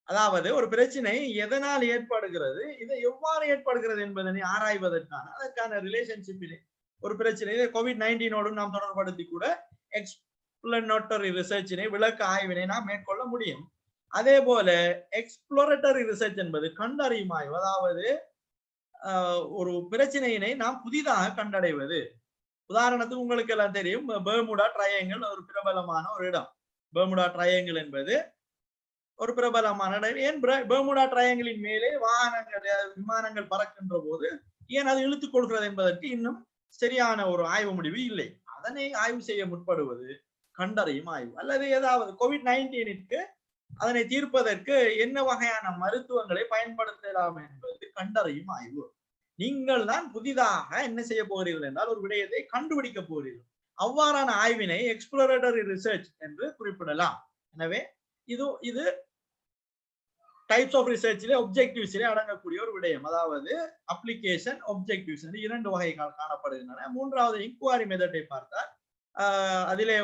அதாவது ஒரு பிரச்சனை எதனால் ஏற்படுகிறது, இதை எவ்வாறு ஏற்படுகிறது என்பதனை ஆராய்வதற்கான அதற்கான ரிலேஷன்ஷிப்பினை ஒரு பிரச்சனை COVID-19 நாம் தொடர்படுத்தி கூட எக்ஸ்பிளனேட்டரி ரிசர்ச்சினை விளக்க ஆய்வினை நாம் மேற்கொள்ள முடியும். அதே போல எக்ஸ்ப்ளோரேட்டரி ரிசர்ச் என்பது கண்டறியும் ஆய்வு, அதாவது ஒரு பிரச்சனையினை நாம் புதிதாக கண்டடைவது. உதாரணத்துக்கு உங்களுக்கு எல்லாம் தெரியும், பெர்முடா ட்ரையாங்கிள் ஒரு பிரபலமான ஒரு இடம். பெர்முடா ட்ரையாங்கிள் என்பது ஒரு பிரபலமான இடம். ஏன் பெர்முடா ட்ரையாங்கிளின் மேலே விமானங்கள் பறக்கின்ற போது ஏன் அது இழுத்துக் கொள்கிறது என்பதற்கு இன்னும் சரியான ஒரு ஆய்வு முடிவு இல்லை. அதனை ஆய்வு செய்ய முற்படுவது கண்டறியும் ஆய்வு. அல்லது ஏதாவது COVID-19 அதனை தீர்ப்பதற்கு என்ன வகையான மருத்துவங்களை பயன்படுத்தலாம் என்பது கண்டறியும் ஆய்வு. நீங்கள் தான் புதிதாக என்ன செய்ய போகிறீர்கள் என்றால் ஒரு விடயத்தை கண்டுபிடிக்க போகிறீர்கள். அவ்வாறான ஆய்வினை எக்ஸ்ப்ளோரேட்டரி ரிசர்ச் என்று குறிப்பிடலாம். எனவே இது டைப்ஸ் ஆஃப் ரிசர்ச்சிலே ஒப்ஜெக்டிவ்ஸிலே அடங்கக்கூடிய ஒரு விடயம். அதாவது அப்ளிகேஷன், ஒப்ஜெக்டிவ்ஸ் என்று 2 வகைகள் காணப்படுகின்றன. மூன்றாவது இன்குவாரி மெத்தடை பார்த்தால் அதிலே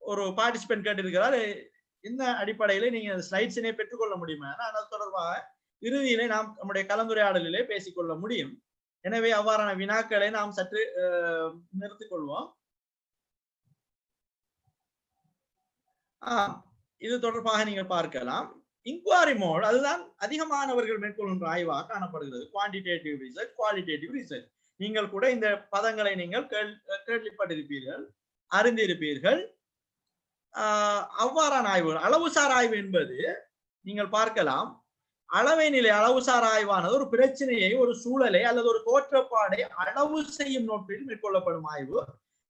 ஒரு பார்ட்டிசிபென்ட் கேட்டிருக்கிறார், இந்த அடிப்படையில நீங்க ஸ்லைட்ஸினை பெற்றுக்கொள்ள முடியுமா? அது தொடர்பாக இறுதியிலே நாம் நம்முடைய கலந்துரையாடலிலே பேசிக்கொள்ள முடியும். எனவே அவ்வாறான வினாக்களை நாம் சற்று நிறுத்திக் கொள்வோம். இது தொடர்பாக நீங்கள் பார்க்கலாம். இன்குவாரி மோட் அதுதான் அதிகமானவர்கள் மேற்கொள்கின்ற ஆய்வாக காணப்படுகிறது. Quantitative research, qualitative research. நீங்கள் கூட இந்த பதங்களை நீங்கள் கேள்விப்பட்டிருப்பீர்கள், அறிந்திருப்பீர்கள். அவ்வாறான ஆய்வுகள். அளவுசார் ஆய்வு என்பது நீங்கள் பார்க்கலாம், அளவை நிலை அளவுசார் ஆய்வானது ஒரு பிரச்சனையை, ஒரு சூழலை அல்லது ஒரு தோற்றப்பாடை அளவு செய்யும் நோக்கில் மேற்கொள்ளப்படும் ஆய்வு.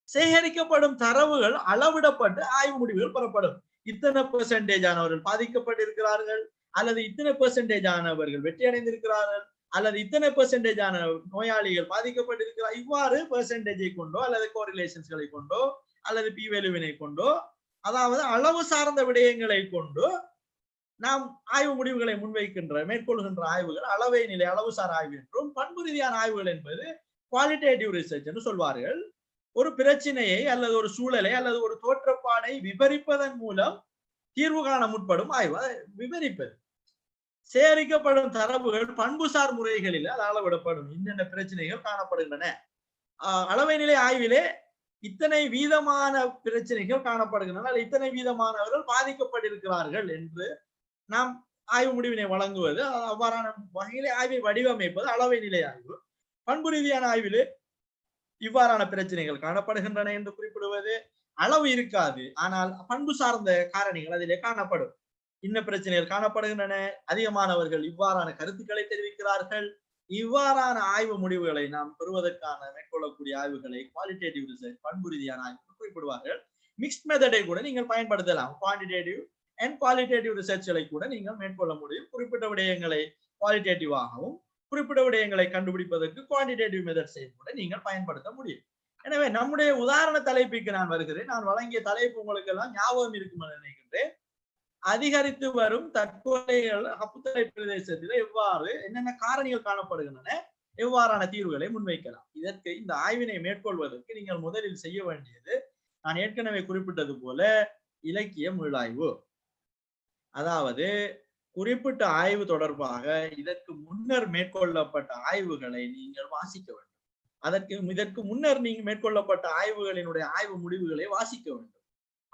சேகரிக்கப்படும் தரவுகள் அளவிடப்பட்டு ஆய்வு முடிவுகள் பெறப்படும். இத்தனை % ஆனவர்கள் பாதிக்கப்பட்டிருக்கிறார்கள், அல்லது இத்தனை % ஆனவர்கள் வெற்றி அடைந்திருக்கிறார்கள், அல்லது இத்தனை % ஆன நோயாளிகள் பாதிக்கப்பட்டிருக்கிறார். இவ்வாறு பெர்சன்டேஜை கொண்டோ அல்லது கோரிலேஷன்ஸ்களை கொண்டோ அல்லது பி வேல்யூவினை கொண்டோ, அதாவது அளவு சார்ந்த விடயங்களை கொண்டு நாம் ஆய்வு முடிவுகளை மேற்கொள்கின்ற ஆய்வுகள் அளவை நிலை அளவுசார் ஆய்வு என்றும், பண்பு ரீதியான ஆய்வுகள் என்பது குவாலிட்டேட்டிவ் ரிசர்ச் என்று சொல்வார்கள். ஒரு பிரச்சனையை அல்லது ஒரு சூழலை அல்லது ஒரு தோற்றப்பாடை விவரிப்பதன் மூலம் தீர்வு காண முற்படும் ஆய்வு. விவரிப்பது. சேகரிக்கப்படும் தரவுகள் பண்புசார் முறைகளில் அது அளவிடப்படும். என்னென்ன பிரச்சனைகள் காணப்படுகின்றன, அளவை நிலை ஆய்விலே இத்தனை வீதமான பிரச்சனைகள் காணப்படுகின்றன, இத்தனை வீதமானவர்கள் பாதிக்கப்பட்டிருக்கிறார்கள் என்று நாம் ஆய்வு முடிவினை வழங்குவது. அவ்வாறான வகையிலே ஆய்வை வடிவமைப்பது அளவை நிலை ஆய்வு. பண்பு ரீதியான ஆய்விலே இவ்வாறான பிரச்சனைகள் காணப்படுகின்றன என்று குறிப்பிடுவது. அளவு இருக்காது, ஆனால் பண்பு சார்ந்த காரணிகள் அதிலே காணப்படும். இன்ன பிரச்சனைகள் காணப்படுகின்றன, அதிகமானவர்கள் இவ்வாறான கருத்துக்களை தெரிவிக்கிறார்கள். இவ்வாறான ஆய்வு முடிவுகளை நாம் பெறுவதற்கான மேற்கொள்ளக்கூடிய ஆய்வுகளை குவாலிட்டேட்டிவ் ரிசர்ச், பண்பு ரீதியான ஆய்வு குறிப்பிடுவார்கள். மிக்ஸ்ட் மெத்தடை கூட நீங்கள் பயன்படுத்தலாம். குவான்டிடேட்டிவ் அண்ட் குவாலிட்டேட்டிவ் ரிசர்ச்களை கூட நீங்கள் மேற்கொள்ள முடியும். குறிப்பிட்ட விடயங்களை குவாலிட்டேட்டிவாகவும், குறிப்பிட்ட விடயங்களை கண்டுபிடிப்பதற்கு குவான்டிடேட்டிவ் மெத்தட்ஸை கூட நீங்கள் பயன்படுத்த முடியும். எனவே நம்முடைய உதாரண தலைப்புக்கு நான் வருகிறேன். நான் வழங்கிய தலைப்பு உங்களுக்கு எல்லாம் ஞாபகம் இருக்கும் நினைக்கின்றேன். அதிகரித்து வரும் தற்கொலைகள் ஹப்புத்தலை பிரதேசத்தில் எவ்வாறு என்னென்ன காரணிகள் காணப்படுகின்றன, எவ்வாறான தீர்வுகளை முன்வைக்கலாம். இதற்கு இந்த ஆய்வினை மேற்கொள்வதற்கு நீங்கள் முதலில் செய்ய வேண்டியது, நான் ஏற்கனவே குறிப்பிட்டது போல, இலக்கிய மீளாய்வு. அதாவது குறிப்பிட்ட ஆய்வு தொடர்பாக இதற்கு முன்னர் மேற்கொள்ளப்பட்ட ஆய்வுகளை நீங்கள் வாசிக்க வேண்டும். இதற்கு முன்னர் நீங்க மேற்கொள்ளப்பட்ட ஆய்வுகளினுடைய ஆய்வு முடிவுகளை வாசிக்க வேண்டும்.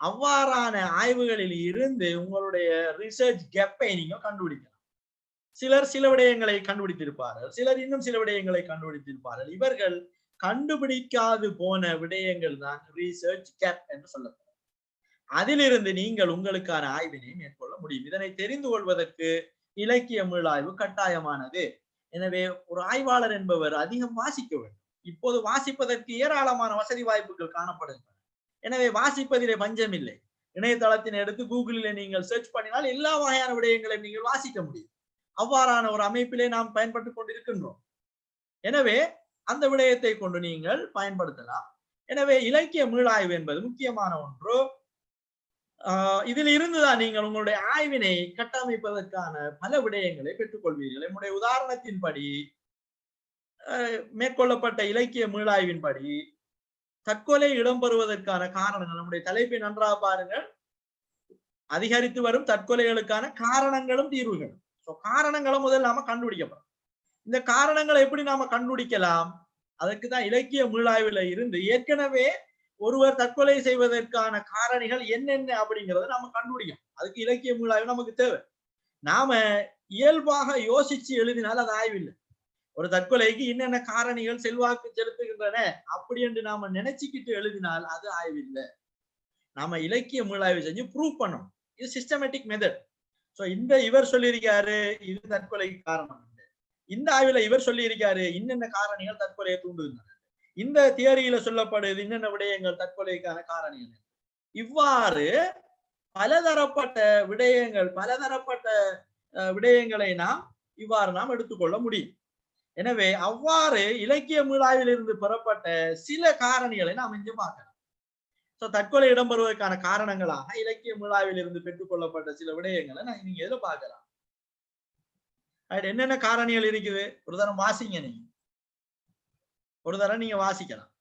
அவ்வாறான ஆய்வுகளில் இருந்து உங்களுடைய ரிசர்ச் கேப்பை நீங்க கண்டுபிடிக்கலாம். சிலர் சில விடயங்களை கண்டுபிடித்திருப்பார்கள், சிலர் இன்னும் சில விடயங்களை கண்டுபிடித்திருப்பார்கள். இவர்கள் கண்டுபிடிக்காது போன விடயங்கள் தான் ரிசர்ச் கேப் என்று சொல்லப்படும். அதிலிருந்து நீங்கள் உங்களுக்கான ஆய்வினை மேற்கொள்ள முடியும். இதனை தெரிந்து கொள்வதற்கு இலக்கிய மீளாய்வு கட்டாயமானது. எனவே ஒரு ஆய்வாளர் என்பவர் அதிகம் வாசிக்க வேண்டும். இப்போது வாசிப்பதற்கு ஏராளமான வசதி வாய்ப்புகள் காணப்படுகின்றன. எனவே வாசிப்பதிலே பஞ்சம் இல்லை. இணையதளத்தினை எடுத்து கூகுளிலே நீங்கள் சர்ச் பண்ணினால் எல்லா வகையான விடயங்களையும் நீங்கள் வாசிக்க முடியும். அவ்வாறான ஒரு அமைப்பிலே நாம் பயன்பட்டுக் கொண்டிருக்கின்றோம். எனவே அந்த விடயத்தை கொண்டு நீங்கள் பயன்படுத்தலாம். எனவே இலக்கிய மீளாய்வு என்பது முக்கியமான ஒன்று. இதில் இருந்துதான் நீங்கள் உங்களுடைய ஆய்வினை கட்டமைப்பதற்கான பல விடயங்களை பெற்றுக்கொள்வீர்கள். நம்முடைய உதாரணத்தின்படி மேற்கொள்ளப்பட்ட இலக்கிய மீளாய்வின்படி தற்கொலை இடம்பெறுவதற்கான காரணங்கள், நம்முடைய தலைப்பை நன்றாக பாருங்கள், அதிகரித்து வரும் தற்கொலைகளுக்கான காரணங்களும் தீர்வுகளும். காரணங்களை முதல் நாம கண்டுபிடிக்கப்படும். இந்த காரணங்களை எப்படி நாம கண்டுபிடிக்கலாம்? அதற்குதான் இலக்கிய மீளாய்வுல இருந்து ஏற்கனவே ஒருவர் தற்கொலை செய்வதற்கான காரணிகள் என்னென்ன அப்படிங்கறத நாம கண்டுபிடிக்கும். அதுக்கு இலக்கிய மீளாய்வு நமக்கு தேவை. நாம இயல்பாக யோசிச்சு எழுதினால் அது ஆய்வில்லை. ஒரு தற்கொலைக்கு என்னென்ன காரணிகள் செல்வாக்கு செலுத்துகின்றன அப்படி என்று நாம நினைச்சுக்கிட்டு எழுதினால் அது ஆய்வில்லை. நாம இலக்கிய மீளாய்வு செஞ்சு ப்ரூவ் பண்ணணும். இது சிஸ்டமேட்டிக் மெத்தட். சோ இந்த இவர் சொல்லியிருக்காரு இது தற்கொலைக்கு காரணம், இந்த ஆய்வுல இவர் சொல்லியிருக்காரு என்னென்ன காரணிகள் தற்கொலையை தூண்டுகின்றன, இந்த தியரியில சொல்லப்படுது என்னென்ன விடயங்கள் தற்கொலைக்கான காரணிகள். இவ்வாறு பலதரப்பட்ட விடயங்களை நாம் எடுத்துக்கொள்ள முடியும். எனவே அவ்வாறு இலக்கிய மீளாய்வில் இருந்து பெறப்பட்ட சில காரணிகளை நாம் இங்கே பார்க்கலாம். தற்கொலை இடம்பெறுவதற்கான காரணங்களாக இலக்கிய மீளாய்வில் இருந்து பெற்றுக்கொள்ளப்பட்ட சில விடயங்களை நீங்க எதில் பார்க்கலாம். என்னென்ன காரணிகள் இருக்குது? ஒரு தரம் வாசிங்க. நீங்க வாசிக்கலாம்.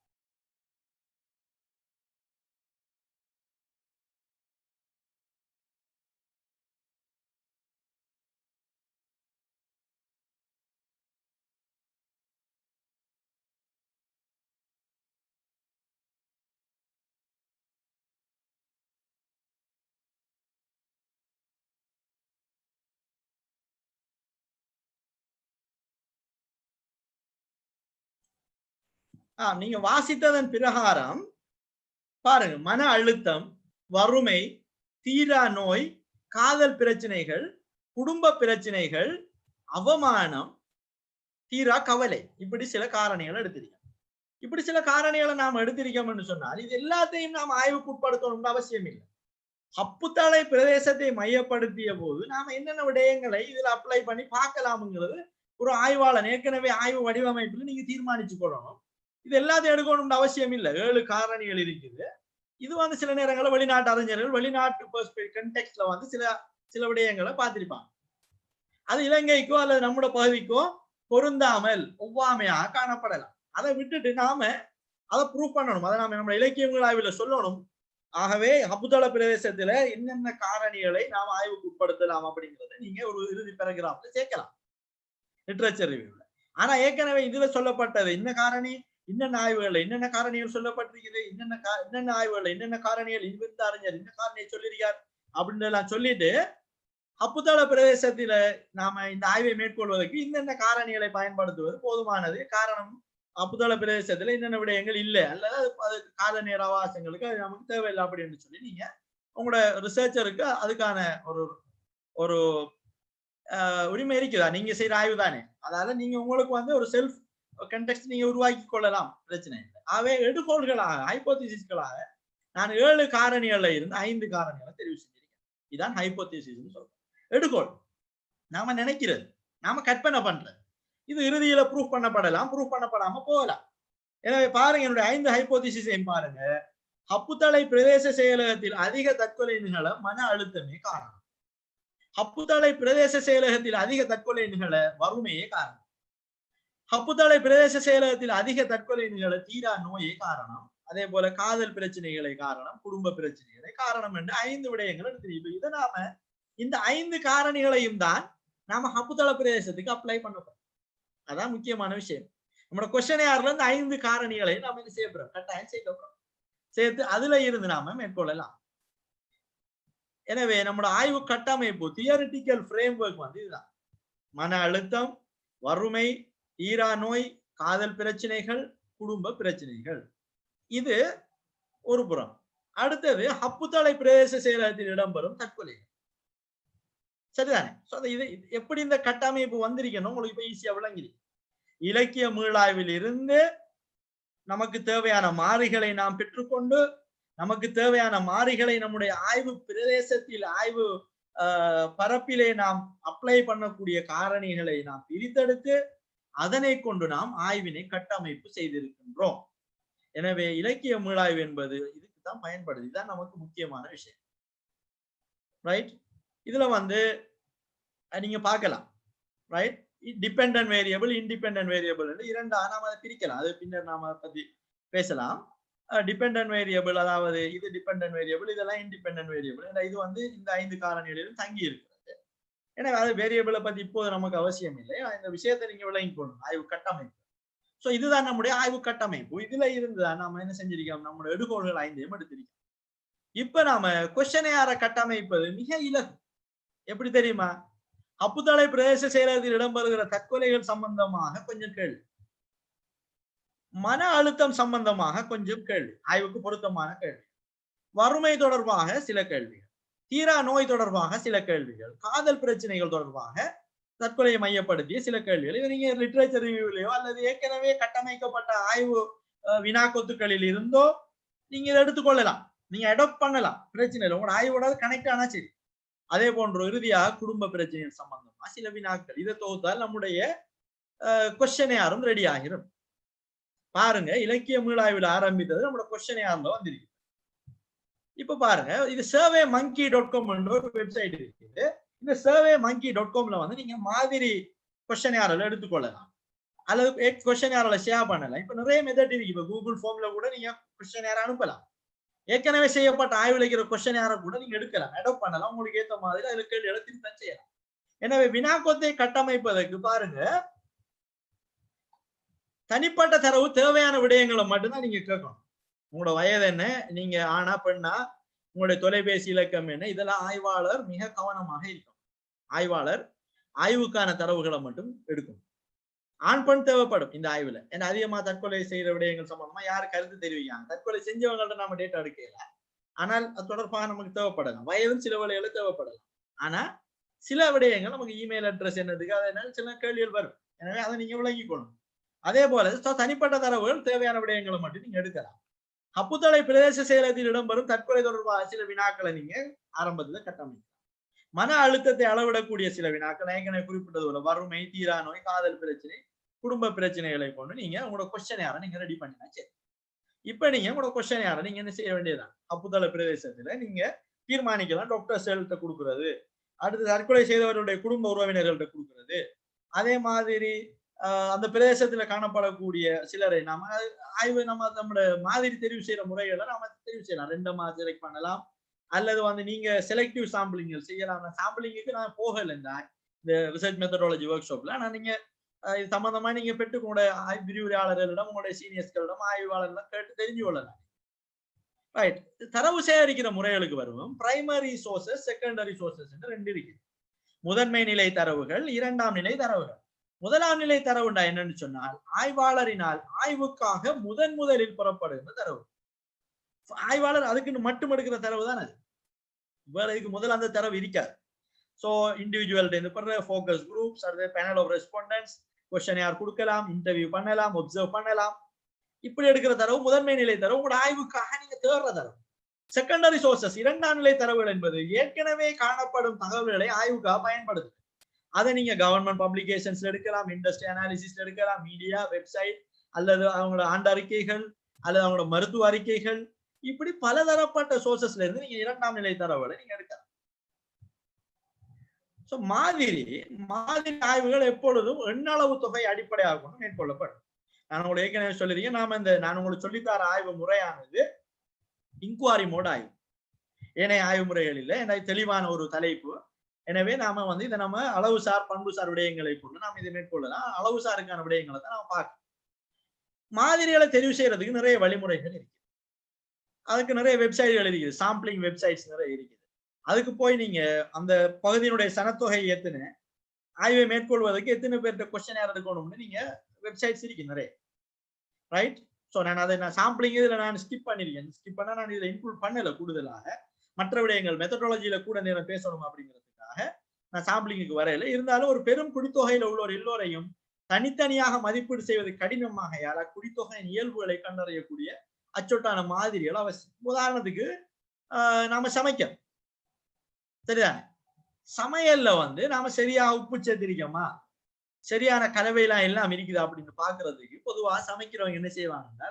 நீங்க வாசித்ததன் பிரகாரம் பாருங்க, மன அழுத்தம், வறுமை, தீரா நோய், காதல் பிரச்சனைகள், குடும்ப பிரச்சனைகள், அவமானம், தீரா கவலை, இப்படி சில காரணிகளை எடுத்திருக்கோம். இப்படி சில காரணிகளை நாம் எடுத்திருக்கோம்னு சொன்னால் இது எல்லாத்தையும் நாம் ஆய்வுக்கு உட்படுத்தணும்னு அவசியம் இல்லை. ஹப்புத்தளை பிரதேசத்தை மையப்படுத்திய போது நாம என்னென்ன விடயங்களை இதுல அப்ளை பண்ணி பார்க்கலாம்ங்கிறது ஒரு ஆய்வாளர் ஏற்கனவே ஆய்வு வடிவமைப்புல நீங்க தீர்மானிச்சு கொள்ளணும். இது எல்லாத்தையும் எடுக்கணும்னு அவசியம் இல்லை. 7 காரணிகள் இருக்குது. இது சில நேரங்களில் வெளிநாட்டு அறிஞர்கள் வெளிநாட்டு கண்டெக்ஸ்ட்ல சில விடயங்களை பார்த்திருப்பாங்க. அது இலங்கைக்கோ அல்லது நம்முடைய பகுதிக்கோ பொருந்தாமல் ஒவ்வாமையாக காணப்படலாம். அதை விட்டுட்டு நாம அதை ப்ரூவ் பண்ணணும். அதை நாம நம்ம இலக்கியங்கள் ஆய்வுல சொல்லணும். ஆகவே ஹப்புத்தள பிரதேசத்துல என்னென்ன காரணிகளை நாம் ஆய்வுக்கு உட்படுத்தலாம் அப்படிங்கறத நீங்க ஒரு இறுதி பேராகிராஃப்ல சேர்க்கலாம் லிட்ரேச்சர் ரிவ்யூல. ஆனா ஏற்கனவே இதுல சொல்லப்பட்டது என்ன காரணி, என்னென்ன ஆய்வுகள் என்னென்ன காரணிகள் சொல்லப்பட்டிருக்குது, என்னென்ன ஆய்வுகள் என்னென்ன காரணிகள் இந்த அறிஞர் இந்த காரணியை சொல்லியிருக்கார் அப்படின்னு எல்லாம் சொல்லிட்டு ஹப்புத்தள பிரதேசத்தில நாம இந்த ஆய்வை மேற்கொள்வதற்கு என்னென்ன காரணிகளை பயன்படுத்துவது போதுமானது. காரணம் ஹப்புத்தள பிரதேசத்துல என்னென்ன விடயங்கள் இல்லை அல்லது அது கால நேர அவகாசங்களுக்கு அது நமக்கு தேவையில்லை அப்படின்னு சொல்லி நீங்க உங்களோட ரிசர்ச்சருக்கு அதுக்கான ஒரு உரிமை இருக்குதா, நீங்க செய்யற ஆய்வு தானே. அதால நீங்க உங்களுக்கு ஒரு செல்ஃப் கண்டெக்ஸ்ட் நீங்க உருவாக்கி கொள்ளலாம், பிரச்சனை இல்லை. ஆகவே எடுகோள்களாக ஹைபோதிசிஸ்களாக நான் 7 காரணிகள்ல இருந்து 5 காரணிகளை தெரிவு செஞ்சிருக்கேன். இதுதான் ஹைபோதிசிஸ் சொல்றேன். எடுகோள் நாம நினைக்கிறது, நாம கற்பனை பண்றது. இது இறுதியில ப்ரூஃப் பண்ணப்படலாம், ப்ரூஃப் பண்ணப்படாம போகலாம். எனவே பாருங்க, என்னுடைய 5 ஹைபோதிசிஸையும் பாருங்க. ஹப்புத்தளை பிரதேச செயலகத்தில் அதிக தற்கொலை நிகழ மன அழுத்தமே காரணம். ஹப்புத்தளை பிரதேச செயலகத்தில் அதிக தற்கொலை நிகழ வறுமையே காரணம். ஹப்புத்தளை பிரதேச செயலகத்தில் அதிக தற்கொலை நிகழ தீரா நோயே காரணம். அதே போல காதல் பிரச்சனைகளை காரணம், குடும்ப பிரச்சனைகளை காரணம் என்று 5 விடயங்கள் எடுத்து இதை நாம இந்த 5 காரணிகளையும் தான் நாம ஹப்புத்தள பிரதேசத்துக்கு அப்ளை பண்ண போறோம். அதான் முக்கியமான விஷயம். நம்மளோட கொஸ்டினேர்ல இருந்து 5 காரணிகளை நாம என்ன செய்ய போறோம், கட்டாயம் செய்ய போறோம். சேர்த்து அதுல இருந்து நாம மேற்கொள்ளலாம். எனவே நம்மளோட ஆய்வு கட்டமைப்பு தியரிட்டிக்கல் ஃப்ரேம்வொர்க் இதுதான். மன அழுத்தம், வறுமை, ஈரா நோய், காதல் பிரச்சனைகள், குடும்ப பிரச்சனைகள், இது ஒரு புறம். அடுத்தது ஹப்புத்தளை பிரதேச செயலகத்தில் இடம்பெறும் தற்கொலை. சரிதானே? சோ இது எப்படி இந்த கட்டமைப்பு வந்திருக்கணும் உங்களுக்கு இப்ப ஈஸியா விளங்குது. இலக்கிய மீளாய்வில் இருந்து நமக்கு தேவையான மாறிகளை நாம் பெற்றுக்கொண்டு நமக்கு தேவையான மாறிகளை நம்முடைய ஆய்வு பிரதேசத்தில் ஆய்வு பரப்பிலே நாம் அப்ளை பண்ணக்கூடிய காரணிகளை நாம் பிரித்தெடுத்து அதனை கொண்டு நாம் ஆய்வினை கட்டமைப்பு செய்திருக்கின்றோம். எனவே இலக்கிய மீளாய்வு என்பது இதுக்கு தான் பயன்படுது. இதுதான் நமக்கு முக்கியமான விஷயம். ரைட்? இதுல நீங்க பார்க்கலாம். Right? Dependent variable, independent variable என்று இரண்டா நாம அதை பிரிக்கலாம். அது பின்னர் நாம பத்தி பேசலாம். டிபெண்டன்ட் வேரியபிள், அதாவது இது டிபெண்டன்ட் வேரியபிள், இதெல்லாம் இண்டிபெண்டன்ட் வேரியபிள். இது இந்த 5 காரணிகளிலும் தங்கி இருக்கிறது. எனவே அது வேரியபிளை பத்தி இப்போது நமக்கு அவசியம் இல்லை. இந்த விஷயத்தை நீங்க விளங்கிக் கொள்ளணும். ஆய்வு கட்டமைப்பு. சோ இதுதான் நம்முடைய ஆய்வு கட்டமைப்பு. இதுல இருந்துதான் நாம என்ன செஞ்சிருக்கோம், நம்முடைய எடுகோள்கள் 5ஐயும் எடுத்திருக்கோம். இப்ப நாம கொஸ்டினேரை கட்டமைப்பது மிக இலகு. எப்படி தெரியுமா? அப்புத்தளை பிரதேச செயலகத்தில் இடம்பெறுகிற தற்கொலைகள் சம்பந்தமாக கொஞ்சம் கேள்வி, மன அழுத்தம் சம்பந்தமாக கொஞ்சம் கேள்வி, ஆய்வுக்கு பொருத்தமான கேள்வி, வறுமை தொடர்பாக சில கேள்விகள், தீரா நோய் தொடர்பாக சில கேள்விகள், காதல் பிரச்சனைகள் தொடர்பாக தற்கொலையை மையப்படுத்திய சில கேள்விகள். இதை நீங்க லிட்டரேச்சர் ரிவ்யூலையோ அல்லது ஏற்கனவே கட்டமைக்கப்பட்ட ஆய்வு வினாக்கொத்துக்களில் இருந்தோ நீங்க இதை எடுத்துக்கொள்ளலாம். நீங்க அடாப்ட் பண்ணலாம், பிரச்சனை இல்லை. உங்களோட ஆய்வோட கனெக்ட் ஆனா சரி. அதே போன்று இறுதியாக குடும்ப பிரச்சனைகள் சம்பந்தமா சில வினாக்கள், இதை தொகுத்தால் நம்முடைய கொஸ்டினேரும் ரெடி ஆகிரும். பாருங்க, இலக்கிய மீளாய்வில் ஆரம்பித்தது நம்மளோட கொஸ்டினேர்ல வந்திருக்கு. இப்ப பாருங்க, இது surveymonkey.com என்ற ஒரு வெப்சைட் இருக்குது. இந்த surveymonkey.comல நீங்க மாதிரி கொஸ்டினேர்ல எடுத்துக்கொள்ளலாம் அல்லது கொஸ்டினேர்ல ஷேர் பண்ணலாம். இப்ப நிறைய மெத்தட் இருக்கு. இப்ப கூகுள் ஃபார்ம்ல கூட நீங்க கொஸ்டினேர் அனுப்பலாம். ஏற்கனவே செய்யப்பட்ட ஆய்வுல இருக்கிற கொஸ்டினேரை கூட நீங்க எடுக்கலாம், அடாப்ட் பண்ணலாம். உங்களுக்கு ஏற்ற மாதிரி அதுல கேள்வி திருத்தம் செய்யலாம். எனவே வினாக்கொத்தை கட்டமைப்பதற்கு பாருங்க, தனிப்பட்ட தரவு தேவையான விடயங்களை மட்டும்தான் நீங்க கேட்கணும். உங்களோட வயது என்ன, நீங்க ஆனா பெண்ணா, உங்களுடைய தொலைபேசி இலக்கம் என்ன, இதெல்லாம் ஆய்வாளர் மிக கவனமாக இருக்கும். ஆய்வாளர் ஆய்வுக்கான தரவுகளை மட்டும் எடுக்கணும். ஆண் பெண் தேவைப்படும் இந்த ஆய்வுல. ஏன்னா அதிகமா தற்கொலை செய்யற விடயங்கள் சம்பந்தமா யாரு கருத்து தெரிவிக்காங்க. தற்கொலை செஞ்சவங்கள்ட்ட நாம டேட்டா எடுக்கல, ஆனால் அது தொடர்பாக நமக்கு தேவைப்படலாம். வயதும் சில வேலைகளை தேவைப்படலாம். ஆனா சில விடயங்கள் நமக்கு இமெயில் அட்ரஸ் என்னதுக்கு அதனால சில கேள்விகள் வரும். எனவே அதை நீங்க விளங்கிக்கணும். அதே போல தனிப்பட்ட தரவுகள் தேவையான விடயங்களை மட்டும் நீங்க எடுக்கலாம். அப்புத்தளை பிரதேச செயலகத்தில் இடம்பெறும் தற்கொலை தொடர்பாக சில வினாக்களை நீங்க ஆரம்பத்துல கட்டமைக்கலாம். மன அழுத்தத்தை அளவிடக்கூடிய சில வினாக்கள் ஏற்கனவே குறிப்பிட்டது போல வறுமை, தீரா நோய், காதல் பிரச்சனை, குடும்ப பிரச்சனைகளை கொண்டு நீங்க உங்களோட கொஸ்டினேரை நீங்க ரெடி பண்ணினா சரி. இப்ப நீங்க உங்களோட கொஸ்டினேரை நீங்க என்ன செய்ய வேண்டியதுதான், அப்புத்தளை பிரதேசத்துல நீங்க தீர்மானிக்கலாம். டாக்டர் செயல்கிட்ட கொடுக்கறது, அடுத்து தற்கொலை செய்தவர்களுடைய குடும்ப உறவினர்கள்ட்ட கொடுக்கறது, அதே மாதிரி அந்த பிரதேசத்துல காணப்படக்கூடிய சிலரை நாம ஆய்வு நம்முடைய மாதிரி தெரிவு செய்யற முறைகளை நாம தெரிவு செய்யலாம். 2 மாதிரி செலக்ட் பண்ணலாம், அல்லது நீங்க செலக்டிவ் சாம்பிளிங் செய்யலாம். சாம்பிளிங்க்கு நான் போகல இந்த ரிசர்ச் மெத்தடாலஜி ஒர்க் ஷாப்ல. ஆனா நீங்க இது சம்பந்தமா நீங்க பெற்று உங்களுடைய விரிவுரையாளர்களிடம், உங்களுடைய சீனியர்ஸ்களிடம், ஆய்வாளர்களிடம் கேட்டு தெரிஞ்சு கொள்ளலாம். ரைட்? தரவு சேகரிக்கிற முறைகளுக்கு வருவோம். பிரைமரி சோர்சஸ், செகண்டரி சோர்சஸ் என்று 2 இருக்கு. முதன்மை நிலை தரவுகள், 2ஆம் நிலை தரவுகள். முதலாம் நிலை தரவுண்டா என்னன்னு சொன்னால், ஆய்வாளரினால் ஆய்வுக்காக முதலில் புறப்படுகிற தரவு. ஆய்வாளர் அதுக்கு மட்டும் எடுக்கிற தரவு தான் அது. வேற இதுக்கு முதல்ல அந்த தரவு இருக்காது. சோ இண்டிவிஜுவல் ஃபோக்கஸ் குரூப்ஸ், அடுத்து பேனல் ஆஃப் ரெஸ்பாண்டன்ஸ், கொஸ்டினேர் கொடுக்கலாம், இன்டர்வியூ பண்ணலாம், ஒப்சர்வ் பண்ணலாம். இப்படி எடுக்கிற தரவு முதன்மை நிலை தரவு, உங்களோட ஆய்வுக்காக நீங்க தேடுற தரவு. செகண்டரி சோர்சஸ், 2ஆம் நிலை தரவுகள் என்பது ஏற்கனவே காணப்படும் தகவல்களை ஆய்வுக்காக பயன்படுது. அதை நீங்க கவர்மெண்ட் பப்ளிகேஷன்ஸ் எடுக்கலாம், இண்டஸ்ட்ரி அனாலிசிஸ் எடுக்கலாம், மீடியா, வெப்சைட், அல்லது அவங்களோட ஆண்டு அறிக்கைகள், அல்லது அவங்களோட மருத்துவ அறிக்கைகள், இப்படி பலதரப்பட்ட சோர்சஸ்ல இருந்து நீங்க 2ஆம் நிலை தரவுகளை நீங்க எடுக்கலாம். சோ மாதிரி ஆய்வுகள் எப்பொழுதும் எண்ணளவு தொகை அடிப்படையாக கொண்டு மேற்கொள்ளப்படும். நான் உங்களுக்கு ஏற்கனவே சொல்லிருக்கேன், நான் உங்களுக்கு சொல்லித்தர ஆய்வு முறையானது இன்குவாரி மோட் ஆய்வு. ஏனைய ஆய்வு முறைகள் இல்லை, எனக்கு தெளிவான ஒரு தலைப்பு. எனவே நாம இதை நம்ம அளவுசார் பண்புசார் விடயங்களை கொண்டு நாம் இதை மேற்கொள்ளலாம். அளவுசாருக்கான விடயங்களை தான் நாம பார்க்கணும். மாதிரிகளை தெரிவு செய்யறதுக்கு நிறைய வழிமுறைகள் இருக்கு. அதுக்கு நிறைய வெப்சைட்கள் இருக்குது, சாம்பிளிங் வெப்சைட்ஸ் நிறைய இருக்குது. அதுக்கு போய் நீங்க அந்த பகுதியினுடைய சனத்தொகை எத்தனை, ஆய்வை மேற்கொள்வதற்கு எத்தனை பேர்கிட்ட கொஸ்டினேர் எடுக்கணும்னு நீங்க வெப்சைட்ஸ் இருக்கு நிறைய. ரைட்? ஸோ நான் சாம்பிளிங் இதுல நான் ஸ்கிப் பண்ணிருக்கேன். ஸ்கிப் பண்ணா நான் இதுல இன்க்ளூட் பண்ணல. கூடுதலாக மற்ற விடயங்கள் மெத்தடாலஜியில கூட நேரம் பேசணும் அப்படிங்கிறதுக்காக நான் சாம்பிளிங்குக்கு வரையில இருந்தாலும் ஒரு பெரும் குடித்தொகையில உள்ளோர் எல்லோரையும் தனித்தனியாக மதிப்பீடு செய்வது கடினமாகையால் குடித்தொகையின் இயல்புகளை கண்டறியக்கூடிய அச்சொட்டான மாதிரிகள் அவசியம். உதாரணத்துக்கு நாம சமைக்க சரிதானே, சமையல்ல நாம சரியாக உப்பு சேர்த்திருக்கோமா, சரியான கலவையெல்லாம் எல்லாம் இருக்குதா அப்படின்னு பாக்குறதுக்கு பொதுவா சமைக்கிறவங்க என்ன செய்வாங்கன்னா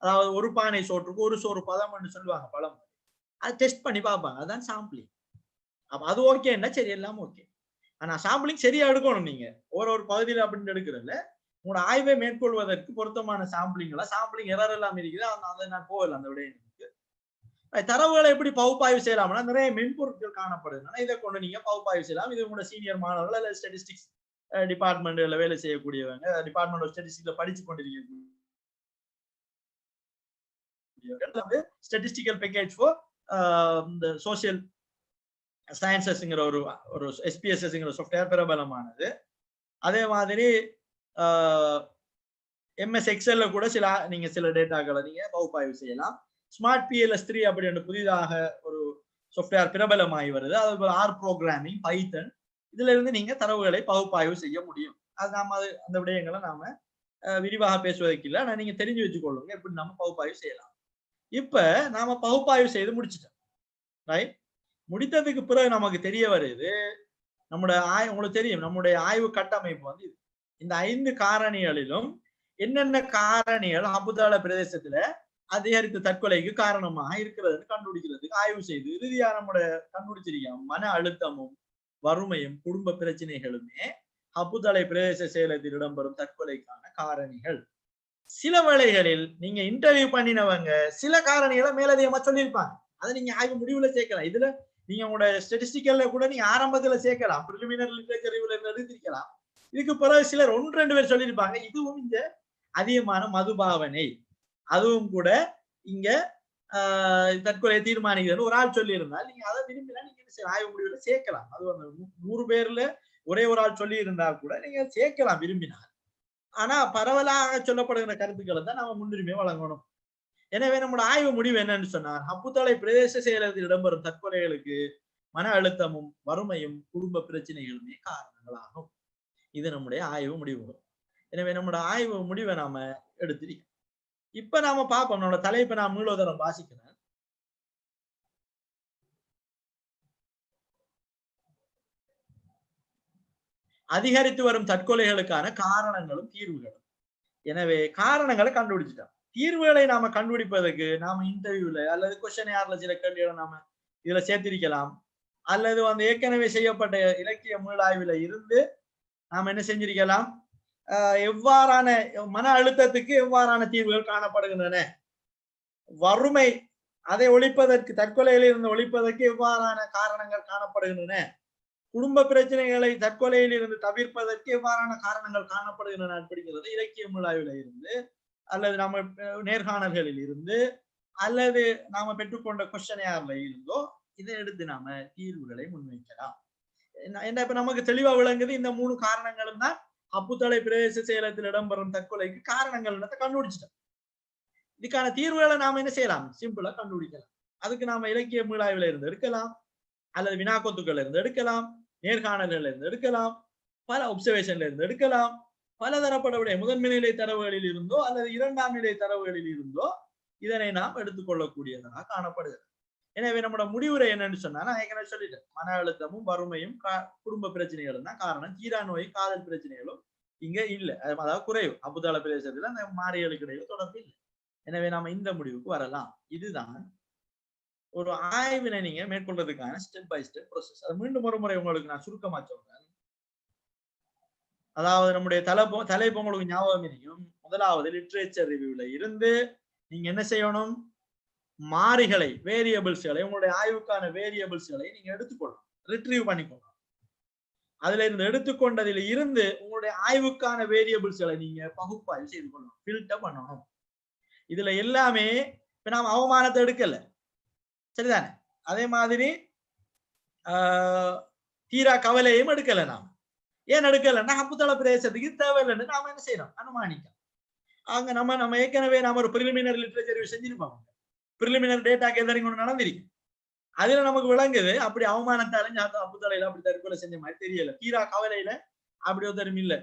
அதாவது ஒரு பானை சோற்றுக்கு ஒரு சோறு பதம்னு சொல்லுவாங்க பழம், அதை டெஸ்ட் பண்ணி பார்ப்பாங்க. அதுதான் சாம்பிளிங். அப்ப அது ஓகேன்னா சரி எல்லாம் ஓகே. ஆனா சாம்பிளிங் சரியா எடுக்கணும். நீங்க ஒரு பகுதியில் அப்படின்னு எடுக்கிறதுல உங்களோட ஆய்வை மேற்கொள்வதற்கு பொருத்தமான சாம்பிளிங் எரர் எல்லாம் இருக்குது. அதை நான் போகல அந்த விடயத்துக்கு. தரவுகளை எப்படி பகுப்பாய்வு செய்யலாம்னா நிறைய மென்பொருட்கள் காணப்படுது. இதை கொண்டு நீங்க பகுப்பாய்வு செய்யலாம். இது உங்களோட சீனியர் மாணவர்கள் அல்ல ஸ்டாட்டிஸ்டிக்ஸ் டிபார்ட்மெண்ட்ல வேலை செய்யக்கூடியவங்க, டிபார்ட்மெண்ட் ஆஃப் ஸ்டாட்டிஸ்டிக்ஸ்ல படிச்சு கொண்டிருக்கக்கூடிய ஸ்டாட்டிஸ்டிக்கல் பேக்கேஜ் ஃபார் இந்த சோசியல் சயின்சஸ்ங்கிற ஒரு SPSSங்கிற சாஃப்ட்வேர் பிரபலமானது. அதே மாதிரி MS எக்ஸல்ல கூட நீங்க சில டேட்டாக்களை நீங்க பகுப்பாய்வு செய்யலாம். ஸ்மார்ட் PLS3 அப்படின்னு புதிதாக ஒரு சாஃப்ட்வேர் பிரபலமாகி வருது. அது R ப்ரோக்ராமிங், பைத்தன், இதுல இருந்து நீங்க தரவுகளை பகுப்பாய்வு செய்ய முடியும். அது அந்த விடயங்களை நாம விரிவாக பேசுவதற்கு இல்லை. ஆனா நீங்க தெரிஞ்சு வச்சுக்கொள்ளுங்க எப்படி நாம பகுப்பாய்வு செய்யலாம். இப்ப நாம பகுப்பாய்வு செய்து முடிச்சிட்டோம், ரைட்? முடித்ததுக்கு பிறகு நமக்கு தெரிய வருது உங்களுக்கு தெரியும் நம்முடைய ஆய்வு கட்டமைப்பு இந்த 5 காரணிகளிலும் என்னென்ன காரணிகள் அபுதால பிரதேசத்துல அதிகரித்த தற்கொலைக்கு காரணமாக இருக்கிறதுன்னு கண்டுபிடிக்கிறதுக்கு ஆய்வு செய்து இறுதியா நம்முடைய கண்டுபிடிச்சிருக்கோம். மன அழுத்தமும் வறுமையும் குடும்ப பிரச்சனைகளுமே அபுதாலை பிரதேச செயலகத்தில் இடம்பெறும் தற்கொலைக்கான காரணிகள். சில வேளைகளில் நீங்க இன்டர்வியூ பண்ணினவங்க சில காரணிகளை மேலதிகமா சொல்லியிருப்பாங்க. அதை நீங்க ஆய்வு முடிவுல சேர்க்கலாம். இதுல நீங்க உங்களோட ஸ்டாட்டிஸ்டிக்கல்ல கூட நீங்க ஆரம்பத்துல சேர்க்கலாம், பிரிலிமினரி லிட்டரேச்சர் ரிவ்யூல எடுத்திருக்கலாம். இதுக்கு பிறகு சிலர் 1-2 பேர் சொல்லியிருப்பாங்க இதுவும் இந்த அதிகமான மதுபாவனை அதுவும் கூட இங்க தற்கொலையை தீர்மானிக்கிறது ஒரு ஆள் சொல்லி இருந்தால் நீங்க அதை விரும்பினா நீங்க ஆய்வு முடிவுல சேர்க்கலாம். அது 100 பேர்ல ஒரே ஒரு ஆள் சொல்லி இருந்தா கூட நீங்க சேர்க்கலாம் விரும்பினால். ஆனா பரவலாக சொல்லப்படுகிற கருத்துக்களை தான் நம்ம முன்னுரிமை வழங்கணும். எனவே நம்மளோட ஆய்வு முடிவு என்னன்னு சொன்னார், அப்புத்தளை பிரதேச செயலகத்தில் இடம்பெறும் தற்கொலைகளுக்கு மன அழுத்தமும் வறுமையும் குடும்ப பிரச்சனைகளுமே காரணங்களாகும். இது நம்முடைய ஆய்வு முடிவு. எனவே நம்மளோட ஆய்வு முடிவை நாம எடுத்திருக்கோம். இப்ப நாம பார்ப்போம். நம்மளோட தலைப்பை நான் மீளோதரம் வாசிக்கிறேன். அதிகரித்து வரும் தற்கொலைகளுக்கான காரணங்களும் தீர்வுகளும். எனவே காரணங்களை கண்டுபிடிச்சிட்டோம். தீர்வுகளை நாம கண்டுபிடிப்பதற்கு நாம இன்டர்வியூல அல்லது கொஸ்டின் யார்ல சில கேள்விகளை நாம இதுல சேர்த்திருக்கலாம். அல்லது ஏற்கனவே செய்யப்பட்ட இலக்கிய மீளாய்வுல இருந்து நாம என்ன செஞ்சிருக்கலாம், எவ்வாறான மன அழுத்தத்துக்கு எவ்வாறான தீர்வுகள் காணப்படுகின்றன, வறுமை அதை ஒழிப்பதற்கு தற்கொலையில் இருந்து ஒழிப்பதற்கு எவ்வாறான காரணங்கள் காணப்படுகின்றன, குடும்ப பிரச்சனைகளை தற்கொலையில் இருந்து தவிர்ப்பதற்கு எவ்வாறான காரணங்கள் காணப்படுகின்றன அப்படிங்கிறது இலக்கிய மீளாய்வுல இருந்து அல்லது நம்ம நேர்காணல்களில் இருந்து அல்லது நாம பெற்றுக்கொண்ட கொஸ்டின்ல இருந்தோ இதை எடுத்து நாம தீர்வுகளை முன்வைக்கலாம். என்ன இப்ப நமக்கு தெளிவா விளங்குது இந்த 3 காரணங்களும் தான் அப்புத்தளை பிரதேச செயலகத்தில் இடம்பெறும் தற்கொலைக்கு காரணங்கள் கண்டுபிடிச்சிட்டோம். இதுக்கான தீர்வுகளை நாம என்ன செய்யலாம், சிம்பிளா கண்டுபிடிக்கலாம். அதுக்கு நாம இலக்கிய மீளாய்வுல இருந்து எடுக்கலாம், அல்லது வினாக்கொத்துக்கள்ல இருந்து எடுக்கலாம், நேர்காணல்கள்ல இருந்து எடுக்கலாம், பல ஒப்சர்வேஷன்ல இருந்து எடுக்கலாம், பல தரப்படவுடைய முதன்மை நிலை தரவுகளில் இருந்தோ அல்லது 2ஆம் நிலை தரவுகளில் இருந்தோ இதனை நாம் எடுத்துக்கொள்ளக்கூடியதாக காணப்படுகிறது. எனவே நம்மளோட முடிவுரை என்னன்னு சொன்னா நான் ஏற்கனவே சொல்லிட்டேன், மன அழுத்தமும் வறுமையும் குடும்ப பிரச்சனைகளும் தான் காரணம். தீரா நோய் காதல் பிரச்சனைகளும் இங்க இல்லை, அதாவது குறைவு. அபுதால பிரதேசத்துல அந்த மாறிகளுக்கு இடையில தொடர்பு இல்லை. எனவே நாம இந்த முடிவுக்கு வரலாம். இதுதான் ஒரு ஆய்வினை நீங்க மேற்கொள்றதுக்கான ஸ்டெப் பை ஸ்டெப் ப்ரோசஸ். அது மீண்டும் ஒரு முறை உங்களுக்கு நான் சுருக்கமா சொல்றேன். அதாவது நம்முடைய தலைப்பு உங்களுக்கு ஞாபகம் இருக்கும். முதலாவது லிட்ரேச்சர் ரிவ்யூல இருந்து நீங்க என்ன செய்யணும், மாறிகளை வேரியபிள்ஸ்களை உங்களுடைய ஆய்வுக்கான வேரியபிள்ஸ்களை நீங்க எடுத்துக்கொள்ளணும், ரிட்ரீவ் பண்ணிக்கொள்ளணும். அதுல இருந்து எடுத்துக்கொண்டதில் இருந்து உங்களுடைய ஆய்வுக்கான வேரியபிள்ஸ்களை நீங்க பகுப்பாய்வு செய்து கொள்ளணும், ஃபில்டர் பண்ணணும். இதுல எல்லாமே இப்ப நாம் அவமானத்தை எடுக்கல, சரிதானே? அதே மாதிரி தீரா கவலையும் எடுக்கல. நாம ஏன் எடுக்கலன்னா அப்புத்தள பிரதேசத்துக்கு தேவையில்லைன்னு நாம என்ன செய்யணும், அனுமானிக்கலாம். அங்க நம்ம ஏற்கனவே நாம ஒரு பிரிலிமினரி லிட்ரேச்சர் செஞ்சிருப்போம். பிரிலிமினரி டேட்டா கேதரிங் ஒன்று நடந்திருக்கு. அதுல நமக்கு விளங்குது அப்படி அவமானத்தால அப்புத்தலையில அப்படி தற்கொலை செஞ்ச மாதிரி தெரியல, தீரா கவலையில அப்படி ஒருத்தரும் இல்லை.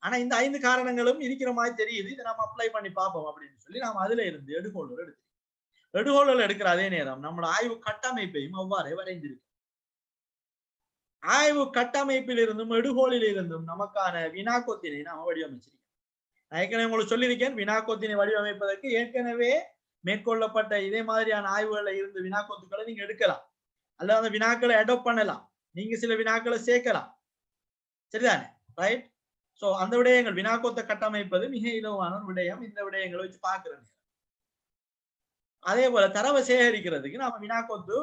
ஆனா இந்த 5 காரணங்களும் இருக்கிற மாதிரி தெரியுது, இதை நம்ம அப்ளை பண்ணி பார்ப்போம் அப்படின்னு சொல்லி நாம அதுல இருந்து எடுகோள்கள் எடுத்து எடுகோள்கள் எடுக்கிற அதே நேரம் நம்மளோட ஆய்வு கட்டமைப்பையும் அவ்வாறே வரைந்திருக்கு. ஆய்வு கட்டமைப்பில் இருந்தும் எடுகோளில் இருந்தும் நமக்கான வினாக்கோத்தினை நாம வடிவமைச்சிருக்கோம். நான் ஏற்கனவே உங்களுக்கு சொல்லியிருக்கேன், வினாக்கோத்தினை வடிவமைப்பதற்கு ஏற்கனவே மேற்கொள்ளப்பட்ட இதே மாதிரியான ஆய்வுகள்ல இருந்து வினாக்கோத்துக்களை நீங்க எடுக்கலாம், அல்லது அந்த வினாக்களை அடாப்ட் பண்ணலாம், நீங்க சில வினாக்களை சேர்க்கலாம். சரிதானே? ரைட். சோ அந்த விடயங்கள் வினாக்கோத்தை கட்டமைப்பது மிக இலவான ஒரு விடயம். இந்த விடயங்களை வச்சு பாக்குறது. அதே போல தரவை சேகரிக்கிறதுக்கு நாம வினாக்கோத்து,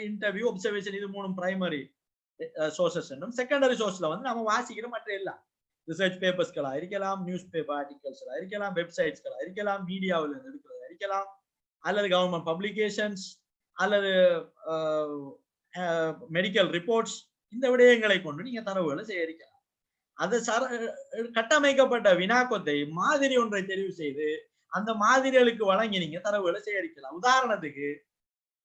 இன்டர்வியூ, ஒப்சர்வேஷன், இது 3 பிரைமரி சோர்சஸ். செகண்டரி சோர்ஸ்ல வந்து நம்ம வாசிக்கிற மற்ற எல்லாம் ரிசர்ச் பேப்பர்ஸ்களா இருக்கலாம், நியூஸ் பேப்பர் ஆர்டிகல்ஸ்களா இருக்கலாம், வெப்சைட்ஸ்களா இருக்கலாம், மீடியாவில் இருந்து எடுக்கிறதா இருக்கலாம், அல்லது கவர்மெண்ட் பப்ளிகேஷன்ஸ், அல்லது மெடிக்கல் ரிப்போர்ட்ஸ். இந்த விடயங்களை கொண்டு நீங்க தரவுகளை சேகரிக்கலாம். அது கட்டமைக்கப்பட்ட வினாக்கத்தை மாதிரி ஒன்றை தெரிவு செய்து அந்த மாதிரிகளுக்கு வழங்கி நீங்க தரவுகளை சேகரிக்கலாம். உதாரணத்துக்கு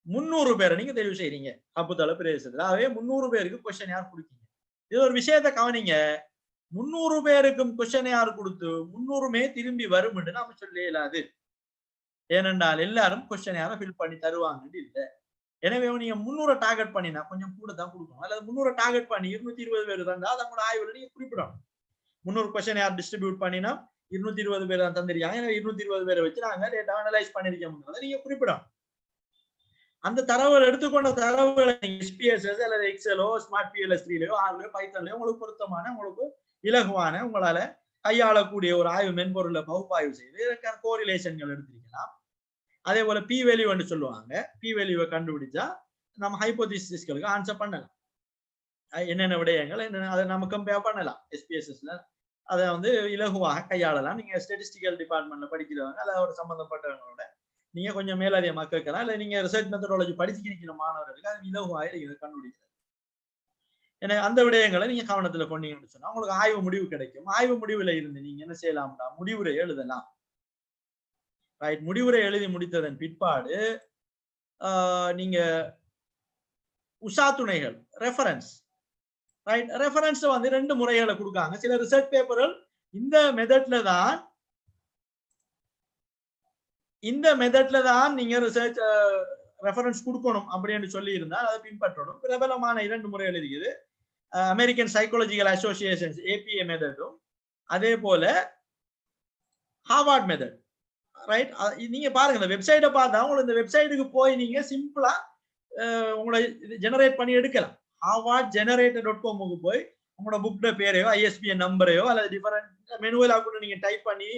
300 பேரை நீங்க தெரிவு செய்றீங்க கப்புத்தள பிரதேசத்துல, ஆகவே 300 பேருக்கு கொஸ்டின் யார் கொடுக்கீங்க. இது ஒரு விஷயத்தை கவனிங்க, 300 பேருக்கும் கொஸ்டின் யார் கொடுத்து 300மே திரும்பி வரும் என்று நாம சொல்ல இயலாது. ஏனென்றால் எல்லாரும் கொஸ்டின் யாரை ஃபில் பண்ணி தருவாங்கன்னு இல்லை. எனவே நீங்க 300 டார்கெட் பண்ணினா கொஞ்சம் கூட தான் கொடுக்கணும், அல்லது 300 டார்கெட் பண்ணி 220 பேர் தந்தா அதோட ஆய்வுல நீங்க குறிப்பிடணும். 300 கொஸ்டின் யார் டிஸ்ட்ரிபியூட் பண்ணினா 220 பேர் தான் தந்திருக்காங்க, எனவே 220 பேரை வச்சு நாங்க டேட்டா அனலைஸ் பண்ணிருக்கோம்ன்றதை நீங்க குறிப்பிடணும். அந்த தரவுகள் எடுத்துக்கொண்ட தரவுகளை நீங்க SPSS அல்லது எக்ஸலோ, ஸ்மார்ட் PLS3லயோ, ஆர்லயோ, பைத்தன்லயோ உங்களுக்கு பொருத்தமான, உங்களுக்கு இலகுவான, உங்களால கையாளக்கூடிய ஒரு ஆய்வு மென்பொருளை பகுப்பாய்வு செய்து இதற்கான கோரிலேஷன்கள் எடுத்திருக்கலாம். அதே போல பி வேல்யூ என்று சொல்லுவாங்க, பி வேல்யூவை கண்டுபிடிச்சா நம்ம ஹைபோதிசிஸ்களுக்கு ஆன்சர் பண்ணலாம். என்னென்ன விடயங்கள் என்னென்ன அதை நம்ம கம்பேர் பண்ணலாம். SPSSல அதை வந்து இலகுவாக கையாளலாம். நீங்க ஸ்டாட்டிஸ்டிக்கல் டிபார்ட்மெண்ட்ல படிக்கிறவங்க அல்லது ஒரு சம்பந்தப்பட்டவங்களோட நீங்க கொஞ்சம் மேலதிகமாக கேட்கலாம், இல்லை நீங்க ரிசர்ச் மெத்தடாலஜி படிச்சுக்கிற மாணவர்களுக்கு அது இலகுவாக இதை கண்டுபிடிக்கிறது. ஏன்னா அந்த விடயங்களை நீங்க கவனத்துல கொண்டீங்கன்னு சொன்னா உங்களுக்கு ஆய்வு முடிவு கிடைக்கும். ஆய்வு முடிவுல இருந்து நீங்க என்ன செய்யலாம்னா முடிவுரை எழுதலாம். ரைட். முடிவுரை எழுதி முடித்ததன் பிற்பாடு நீங்க உஷா துணைகள் ரெஃபரன்ஸ், ரைட். ரெஃபரன்ஸ் வந்து 2 முறைகளை கொடுக்காங்க. சில ரிசர்ச் பேப்பர்கள் இந்த மெத்தட்ல தான் நீங்க ரிசர்ச் ரெஃபரன்ஸ் கொடுக்கணும் அப்படின்னு சொல்லி இருந்தா அதை பின்பற்றணும். பிரபலமான 2 முறைகள் இருக்குது. அமெரிக்கன் சைக்காலஜிக்கல் அசோசியேஷன்ஸ் APA மெத்தடும், அதே போல ஹார்வர்ட் மெத்தட். ரைட். நீங்க பாருங்க, இந்த வெப்சைட்டை பார்த்தா உங்களுக்கு இந்த வெப்சைட்டுக்கு போய் நீங்க சிம்பிளா உங்களை ஜெனரேட் பண்ணி எடுக்கலாம். harvardgenerator.com போய் உங்களோட புக்ட பேரையோ, ISBN நம்பரையோ அல்லது டிஃபரெண்ட் மெனுவலா கூட நீங்க டைப் பண்ணி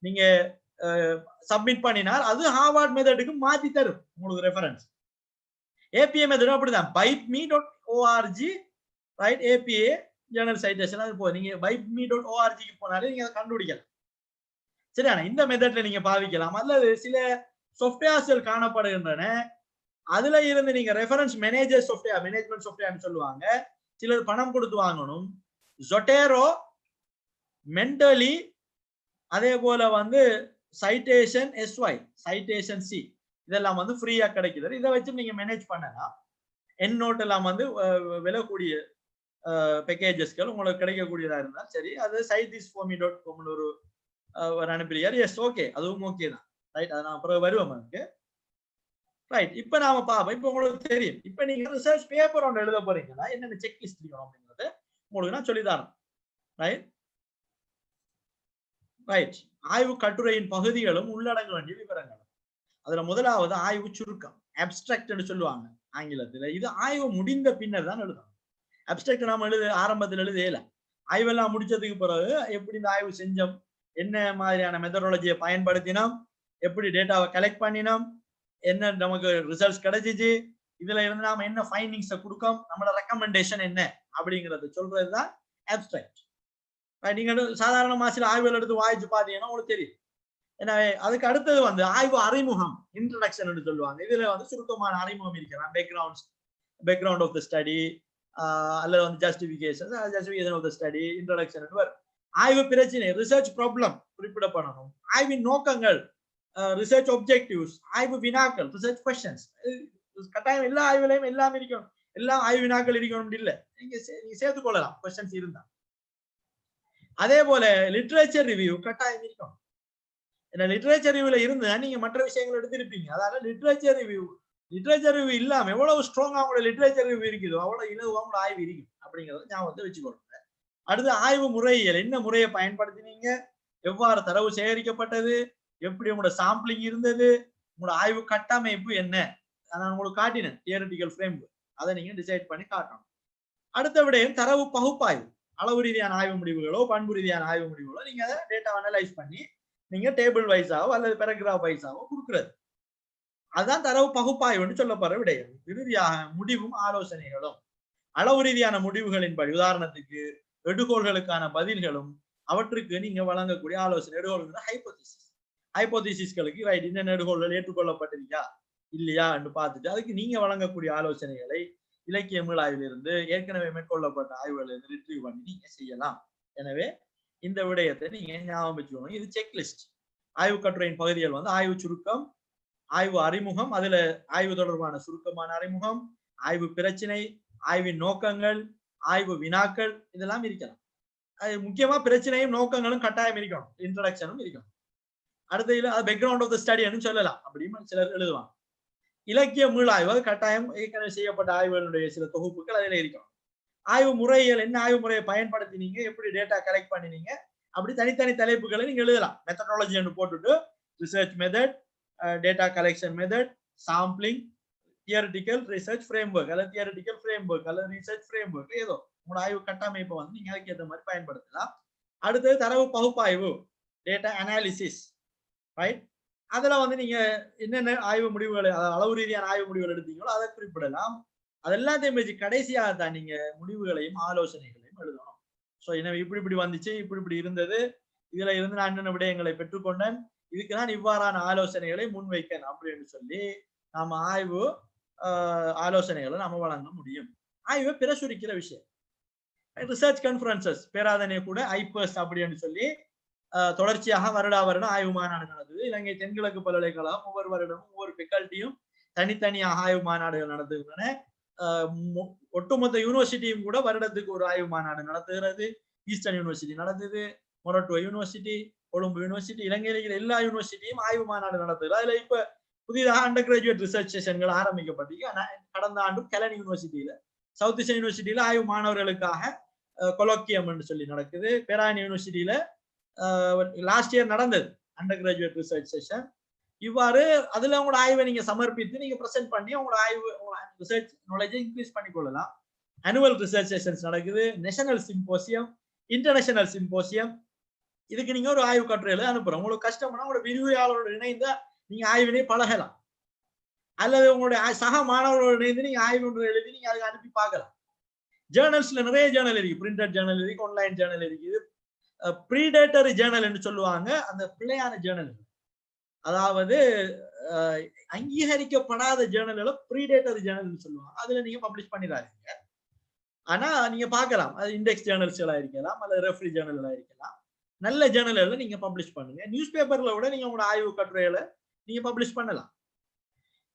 நீங்க சப்மிட் பண்ணினால் அது ஹார்வர்ட் மெத்தடுக்கு மாத்தி தரும் உங்களுக்கு ரெஃபரன்ஸ். APA மெத்தடும் அப்படிதான். biteme.org, right. APA journal citation. அது போய் நீங்க biteme.org போனாலே நீங்க அதை கண்டுபிடிக்கலாம். சரியான இந்த மெத்தட்ல நீங்க பாவிக்கலாம். அல்லது சில சாஃப்ட்வேர்ஸ்கள் காணப்படுகின்றன, அதுல இருந்து நீங்க ரெஃபரன்ஸ் மேனேஜர் சாஃப்ட்வேர், மேனேஜ்மெண்ட் சாஃப்ட்வேர்னு சொல்லுவாங்க, சிலர் பணம் கொடுத்து வாங்கணும். ஜொட்டேரோ, மென்டலி, அதே போல வந்து சைட்டேஷன் SY, சைட்டேஷன் C, இதெல்லாம் வந்து ஃப்ரீயா கிடைக்குது. இதை வச்சு நீங்க மேனேஜ் பண்ணலாம். என் நோட் எல்லாம் வந்து விலக்கூடிய பேக்கேஜஸ்கள் உங்களுக்கு கிடைக்கக்கூடியதா இருந்தால் சரி. அது scientistforme.com ஒரு அனுப்பியார். எஸ், ஓகே, அதுவும் ஓகே தான். ரைட். அதை நான் அப்புறம் வருவோம் அதுக்கு. ரைட். இப்ப நாம பாப்போம். இப்ப உங்களுக்கு தெரியும், இப்ப நீங்க ரிசர்ச் பேப்பர் ஒன்று எழுத போறீங்கன்னா என்னென்ன செக்லிஸ்ட் இருக்கணும் அப்படிங்கறது உங்களுக்கு நான் சொல்லித்தரேன். ரைட். ரைட். ஆய்வு கட்டுரையின் பகுதிகளும் உள்ளடங்க வேண்டிய விவரங்களும். அதுல முதலாவது ஆய்வு சுருக்கம், அப்ஸ்ட்ராக்ட் சொல்லுவாங்க ஆங்கிலத்துல. இது ஆய்வு முடிந்த பின்னர் தான் எழுதணும். அப்ஸ்ட்ராக்ட் நாம ஆரம்பத்தில் எழுதல. ஆய்வெல்லாம் முடிச்சதுக்கு பிறகு எப்படி இந்த ஆய்வு செஞ்சோம், என்ன மாதிரியான மெத்தடாலஜியை பயன்படுத்தினோம், எப்படி டேட்டாவை கலெக்ட் பண்ணினோம், என்ன நமக்கு ரிசல்ட்ஸ் கிடைச்சிச்சு, இதுல இருந்து நாம என்ன ஃபைண்டிங்ஸை கொடுக்கோம், நம்மளோட ரெக்கமெண்டேஷன் என்ன அப்படிங்கறத சொல்றதுதான் அப்ஸ்ட்ராக்ட். நீங்க சாதாரணமா சில ஆய்வுகள் எடுத்து வாய்ச்சு பாத்தீங்கன்னா உங்களுக்கு தெரியும். எனவே அதுக்கு அடுத்தது வந்து ஆய்வு அறிமுகம், இன்ட்ரடக்ஷன் சொல்லுவாங்க. இதுல வந்து சுருக்கமான அறிமுகம் இருக்கலாம். பேக்ரவுண்ட் ஆஃப் த ஸ்டடி, அல்லது வந்து justification of the study, introduction வரும். ஆய்வு பிரச்சனை, ரிசர்ச் ப்ராப்ளம் குறிப்பிடப்படணும். ஆய்வின் நோக்கங்கள், ரிசர்ச் ஆப்ஜெக்டிவ்ஸ், ஆய்வு வினாக்கள், ரிசர்ச் கொஸ்டின்ஸ், கட்டாயம் எல்லா ஆய்வுலையும் எல்லாம் இருக்கணும், எல்லா ஆய்வு வினாக்கள் இருக்கணும் இல்ல, நீங்க சேர்த்துக் கொள்ளலாம் கொஸ்டின்ஸ் இருந்தா. அதே போல லிட்ரேச்சர் ரிவ்யூ கட்டாயம் இருக்கணும். ஏன்னா லிட்ரேச்சர் ரிவ்யூல இருந்தா நீங்க மற்ற விஷயங்கள் எடுத்திருப்பீங்க. அதாவது லிட்ரேச்சர் ரிவ்யூ இல்லாம எவ்வளவு ஸ்ட்ராங்கா அவங்களோட லிட்ரேச்சர் ரிவ்யூ இருக்குதோ அவ்வளவு இலகுவா அவங்களோட ஆய்வு இருக்கும் அப்படிங்கறத ஞாபகத்தை வச்சுக்கொள்ளுங்க. அடுத்து ஆய்வு முறையியல், என்ன முறையை பயன்படுத்தினீங்க, எவ்வாறு தரவு சேகரிக்கப்பட்டது, எப்படி உங்களோட சாம்பிளிங் இருந்தது, உங்களோட ஆய்வு கட்டமைப்பு என்ன, நான் உங்களுக்கு காட்டினேன் தியரிட்டிக்கல் ஃப்ரேம்வொர்க், அதை நீங்க டிசைட் பண்ணி காட்டணும். அடுத்த விடயம் தரவு பகுப்பாய்வு, அளவு ரீதியான ஆய்வு முடிவுகளோ பண்பு ரீதியான ஆய்வு முடிவுகளோ நீங்க அதை டேட்டா அனலைஸ் பண்ணி நீங்க டேபிள் வைஸாவோ அல்லது பேராகிராஃப் வைஸாவோ கொடுக்குறது, அதுதான் தரவு பகுப்பாய்வுன்னு சொல்லப்படுற விடயம். இறுதியாக முடிவும் ஆலோசனைகளும், அளவு ரீதியான முடிவுகளின்படி உதாரணத்துக்கு எடுகோள்களுக்கான பதில்களும் அவற்றுக்கு நீங்க வழங்கக்கூடிய ஆலோசனை. எடுகோள்கள் ஹைபோதிசிஸ்களுக்கு ரைட் இந்த எடுகோள்கள் ஏற்றுக்கொள்ளப்பட்டிருக்கா இல்லையா என்று பார்த்துட்டு அதுக்கு நீங்க வழங்கக்கூடிய ஆலோசனைகளை இலக்கிய மீளாய்விலிருந்து ஏற்கனவே மேற்கொள்ளப்பட்ட ஆய்வுகளிலிருந்து ரிட்ரீவ் பண்ணி நீங்க செய்யலாம். எனவே இந்த விடயத்தை நீங்க ஞாபகம் வச்சுக்கணும். இது செக்லிஸ்ட். ஆய்வு கட்டுரையின் பகுதிகள் வந்து ஆய்வு சுருக்கம், ஆய்வு அறிமுகம், அதுல ஆய்வு தொடர்பான சுருக்கமான அறிமுகம், ஆய்வு பிரச்சனை, ஆய்வின் நோக்கங்கள், ஆய்வு வினாக்கள், இதெல்லாம் இருக்கலாம். அது முக்கியமா பிரச்சனையும் நோக்கங்களும் கட்டாயம் இருக்கணும், இன்ட்ரடக்ஷனும் இருக்கணும். அடுத்த பேக்ரவுண்ட் ஆஃப் த ஸ்டடின்னு சொல்லலாம், அப்படின்னு சிலர் எழுதுவாங்க. இலக்கிய மீளாய்வு அது கட்டாயம் ஏற்கனவே செய்யப்பட்ட ஆய்வுகளுடைய சில தொகுப்புகள் அதில் இருக்கணும். ஆய்வு முறைகள், என்ன ஆய்வு முறையை பயன்படுத்தினீங்க, எப்படி டேட்டா கலெக்ட் பண்ணினீங்க, அப்படி தனித்தனி தலைப்புகளை நீங்க எழுதலாம். மெத்தடாலஜி போட்டுட்டு research method, data collection method, sampling, theoretical research framework அல்லது தியரிட்டிக்கல் ஃப்ரேம்வொர்க் அல்லது ரிசர்ச் ஃப்ரேம்வொர்க், ஏதோ உங்களோட ஆய்வு கட்டமைப்பை வந்து நீங்க அதுக்கு ஏற்ற மாதிரி பயன்படுத்தலாம். அடுத்தது தரவு பகுப்பாய்வு, டேட்டா அனாலிசிஸ், ரைட். அதுல வந்து நீங்க என்னென்ன ஆய்வு முடிவுகளை, அளவு ரீதியான ஆய்வு முடிவுகள் எடுத்தீங்களோ அதை குறிப்பிடலாம். அதெல்லாத்தையும் வச்சு கடைசியாக தான் நீங்க முடிவுகளையும் ஆலோசனைகளையும் எழுதணும். ஸோ எனவே இப்படி வந்துச்சு, இப்படி இருந்தது, இதுல இருந்து நான் என்னென்ன விடயங்களை பெற்றுக்கொண்டேன், இதுக்கு நான் இவ்வாறான ஆலோசனைகளை முன்வைக்கணும் அப்படின்னு சொல்லி நாம ஆய்வு ஆலோசனைகளை நாம வழங்க முடியும். ஆய்வை பிரசுரிக்கிற விஷயம் ரிசர்ச் கான்ஃபரன்சஸ், பேராதனை கூட ஐபர்ஸ் அப்படின்னு சொல்லி தொடர்ச்சியாக வருடம் ஆய்வு மாநாடு நடந்தது. இலங்கை தென்கிழக்கு பல்கலைக்கழகம் ஒவ்வொரு வருடமும் ஒவ்வொரு ஃபெக்கல்ட்டியும் தனித்தனியாக ஆய்வு மாநாடுகள் நடத்துகின்றன. ஒட்டுமொத்த யூனிவர்சிட்டியும் கூட வருடத்துக்கு ஒரு ஆய்வு மாநாடு நடத்துகிறது. ஈஸ்டர்ன் யூனிவர்சிட்டி நடத்துது, மொரட்டுவ யூனிவர்சிட்டி, கொழும்பு யூனிவர்சிட்டி, இலங்கையில் இருக்கிற எல்லா யூனிவர்சிட்டியும் ஆய்வு மாநாடு நடத்துது. அதுல இப்ப புதிதாக அண்டர் கிராஜுவேட் ரிசர்ச் செஷன்கள் ஆரம்பிக்கப்பட்டிருக்கு. கடந்த ஆண்டும் கெலன் யூனிவர்சிட்டியில, சவுத் ஈஸ்டர்ன் யூனிவர்சிட்டியில ஆய்வு மாணவர்களுக்காக கொலோக்கியம் என்று சொல்லி நடக்குது. பேராயன் யூனிவர்சிட்டியில லாஸ்ட் இயர் நடந்தது அண்டர் கிராஜுவேட் ரிசர்ச் செஷன். இவ்வாறு அதுல உங்களோட ஆய்வை நீங்க சமர்ப்பித்து நீங்க பிரசென்ட் பண்ணி உங்களோட ஆய்வு ரிசர்ச் நாலேஜை இன்க்ரீஸ் பண்ணி கொள்ளலாம். அனுவல் ரிசர்ச் செஷன்ஸ் நடக்குது, நேஷனல் சிம்போசியம், இன்டர்நேஷனல் சிம்போசியம். இதுக்கு நீங்க ஒரு ஆய்வு கட்டுரையில அனுப்புறோம். உங்களுக்கு கஷ்டம்னா உங்களோட விரிவுரையாளரோட இணைந்து நீங்க ஆய்வினை பழகலாம், அல்லது உங்களுடைய சக மாணவர்களோடு இணைந்து நீங்க ஆய்வு எழுதி நீங்க அதுக்கு அனுப்பி பார்க்கலாம். ஜேர்னல்ஸ்ல நிறைய ஜேர்னல் இருக்கு, பிரிண்டட் ஜேர்னல் இருக்கு, ஆன்லைன் ஜேர்னல் இருக்குது. ப்ரீடேட்டரி ஜேர்னல் என்று சொல்லுவாங்க, அந்த பிள்ளையான ஜேர்னல், அதாவது அங்கீகரிக்கப்படாத ஜேர்னல்களை ப்ரீடேட்டரி ஜேர்னல் சொல்லுவாங்க. அதுல நீங்க பப்ளிஷ் பண்ணிடாதீங்க. ஆனா நீங்க பார்க்கலாம், அது இண்டெக்ஸ் ஜேர்னல்ஸ்களா இருக்கலாம் அல்லது ரெஃப்ரி ஜேர்னல்களா இருக்கலாம். நல்ல ஜேர்னல்ல நீங்க பப்ளிஷ் பண்ணுங்க. நியூஸ் பேப்பர்ல கூட நீங்க உங்களோட ஆய்வு கட்டுரைகளை நீங்க பப்ளிஷ் பண்ணலாம்.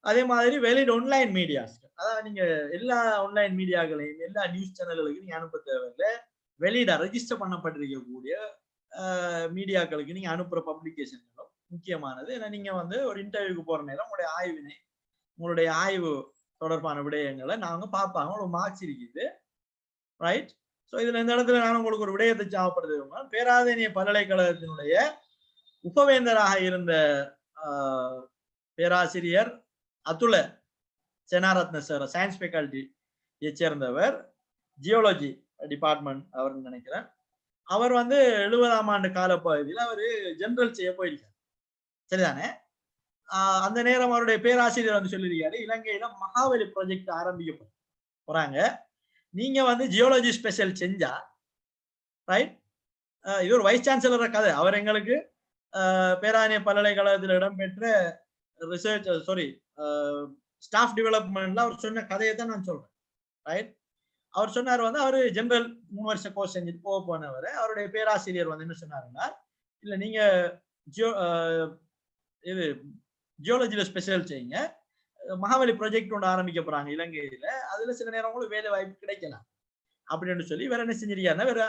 அதே மாதிரி வேலிட் ஆன்லைன் மீடியாஸ், அதாவது நீங்க எல்லா ஆன்லைன் மீடியாக்களையும் எல்லா நியூஸ் சேனல்களுக்கு நீங்க அனுப்ப தேவையில்லை. வெளியிட ரெஜிஸ்டர் பண்ணப்பட்டிருக்கக்கூடிய மீடியாக்களுக்கு நீங்க அனுப்புற பப்ளிகேஷன்களும் முக்கியமானது. ஏன்னா நீங்க வந்து ஒரு இன்டர்வியூக்கு போற நேரம் உங்களுடைய ஆய்வு தொடர்பான விடயங்களை நாங்க பார்ப்பாங்க, ஒரு மார்க்ஸ் இருக்குது, ரைட். ஸோ இதுல இந்த இடத்துல நான் உங்களுக்கு ஒரு விடயத்தை ஞாபகப்படுத்துவேன். பேராதனிய பல்கலைக்கழகத்தினுடைய உபவேந்தராக இருந்த பேராசிரியர் அதுல சேனாரத்ன சார், சயின்ஸ் ஃபேக்கல்ட்டியை சேர்ந்தவர், ஜியோலஜி டிபார்ட்மெண்ட் அவர்னு நினைக்கிறேன். அவர் வந்து 70ஆம் ஆண்டு காலப்பகுதியில் அவர் ஜெனரல் செய்ய போயிருக்கார், சரிதானே. அந்த நேரம் அவருடைய பேராசிரியர் வந்து சொல்லியிருக்காரு, இலங்கையில மகாவலி ப்ராஜெக்ட் ஆரம்பிக்க போறாங்க, நீங்க வந்து ஜியோலஜி ஸ்பெஷல் செஞ்சா, ரைட். இது ஒரு வைஸ் சான்சலர் கதை. அவர் எங்களுக்கு பேராதனிய பல்கலைக்கழகத்தில் இடம்பெற்ற ரிசர்ச் ஸ்டாஃப் டெவலப்மெண்ட்ல அவர் சொன்ன கதையை தான் நான் சொல்றேன், ரைட். அவர் சொன்னார் வந்து அவர் ஜெனரல் 3 வருஷ கோர்ஸ் செஞ்சுட்டு போனவர். அவருடைய பேராசிரியர் வந்து என்ன சொன்னாருன்னா, இல்ல நீங்க ஜியோலஜில ஸ்பெஷல் செய்யுங்க, மகாவலி ப்ராஜெக்ட் ஒன்று ஆரம்பிக்க போறாங்க இலங்கையில. அதுல சில நேரம் உங்களுக்கு வேலை வாய்ப்பு கிடைக்கலாம் அப்படின்னு சொல்லி வேற என்ன செஞ்சிருக்காருன்னா, வேற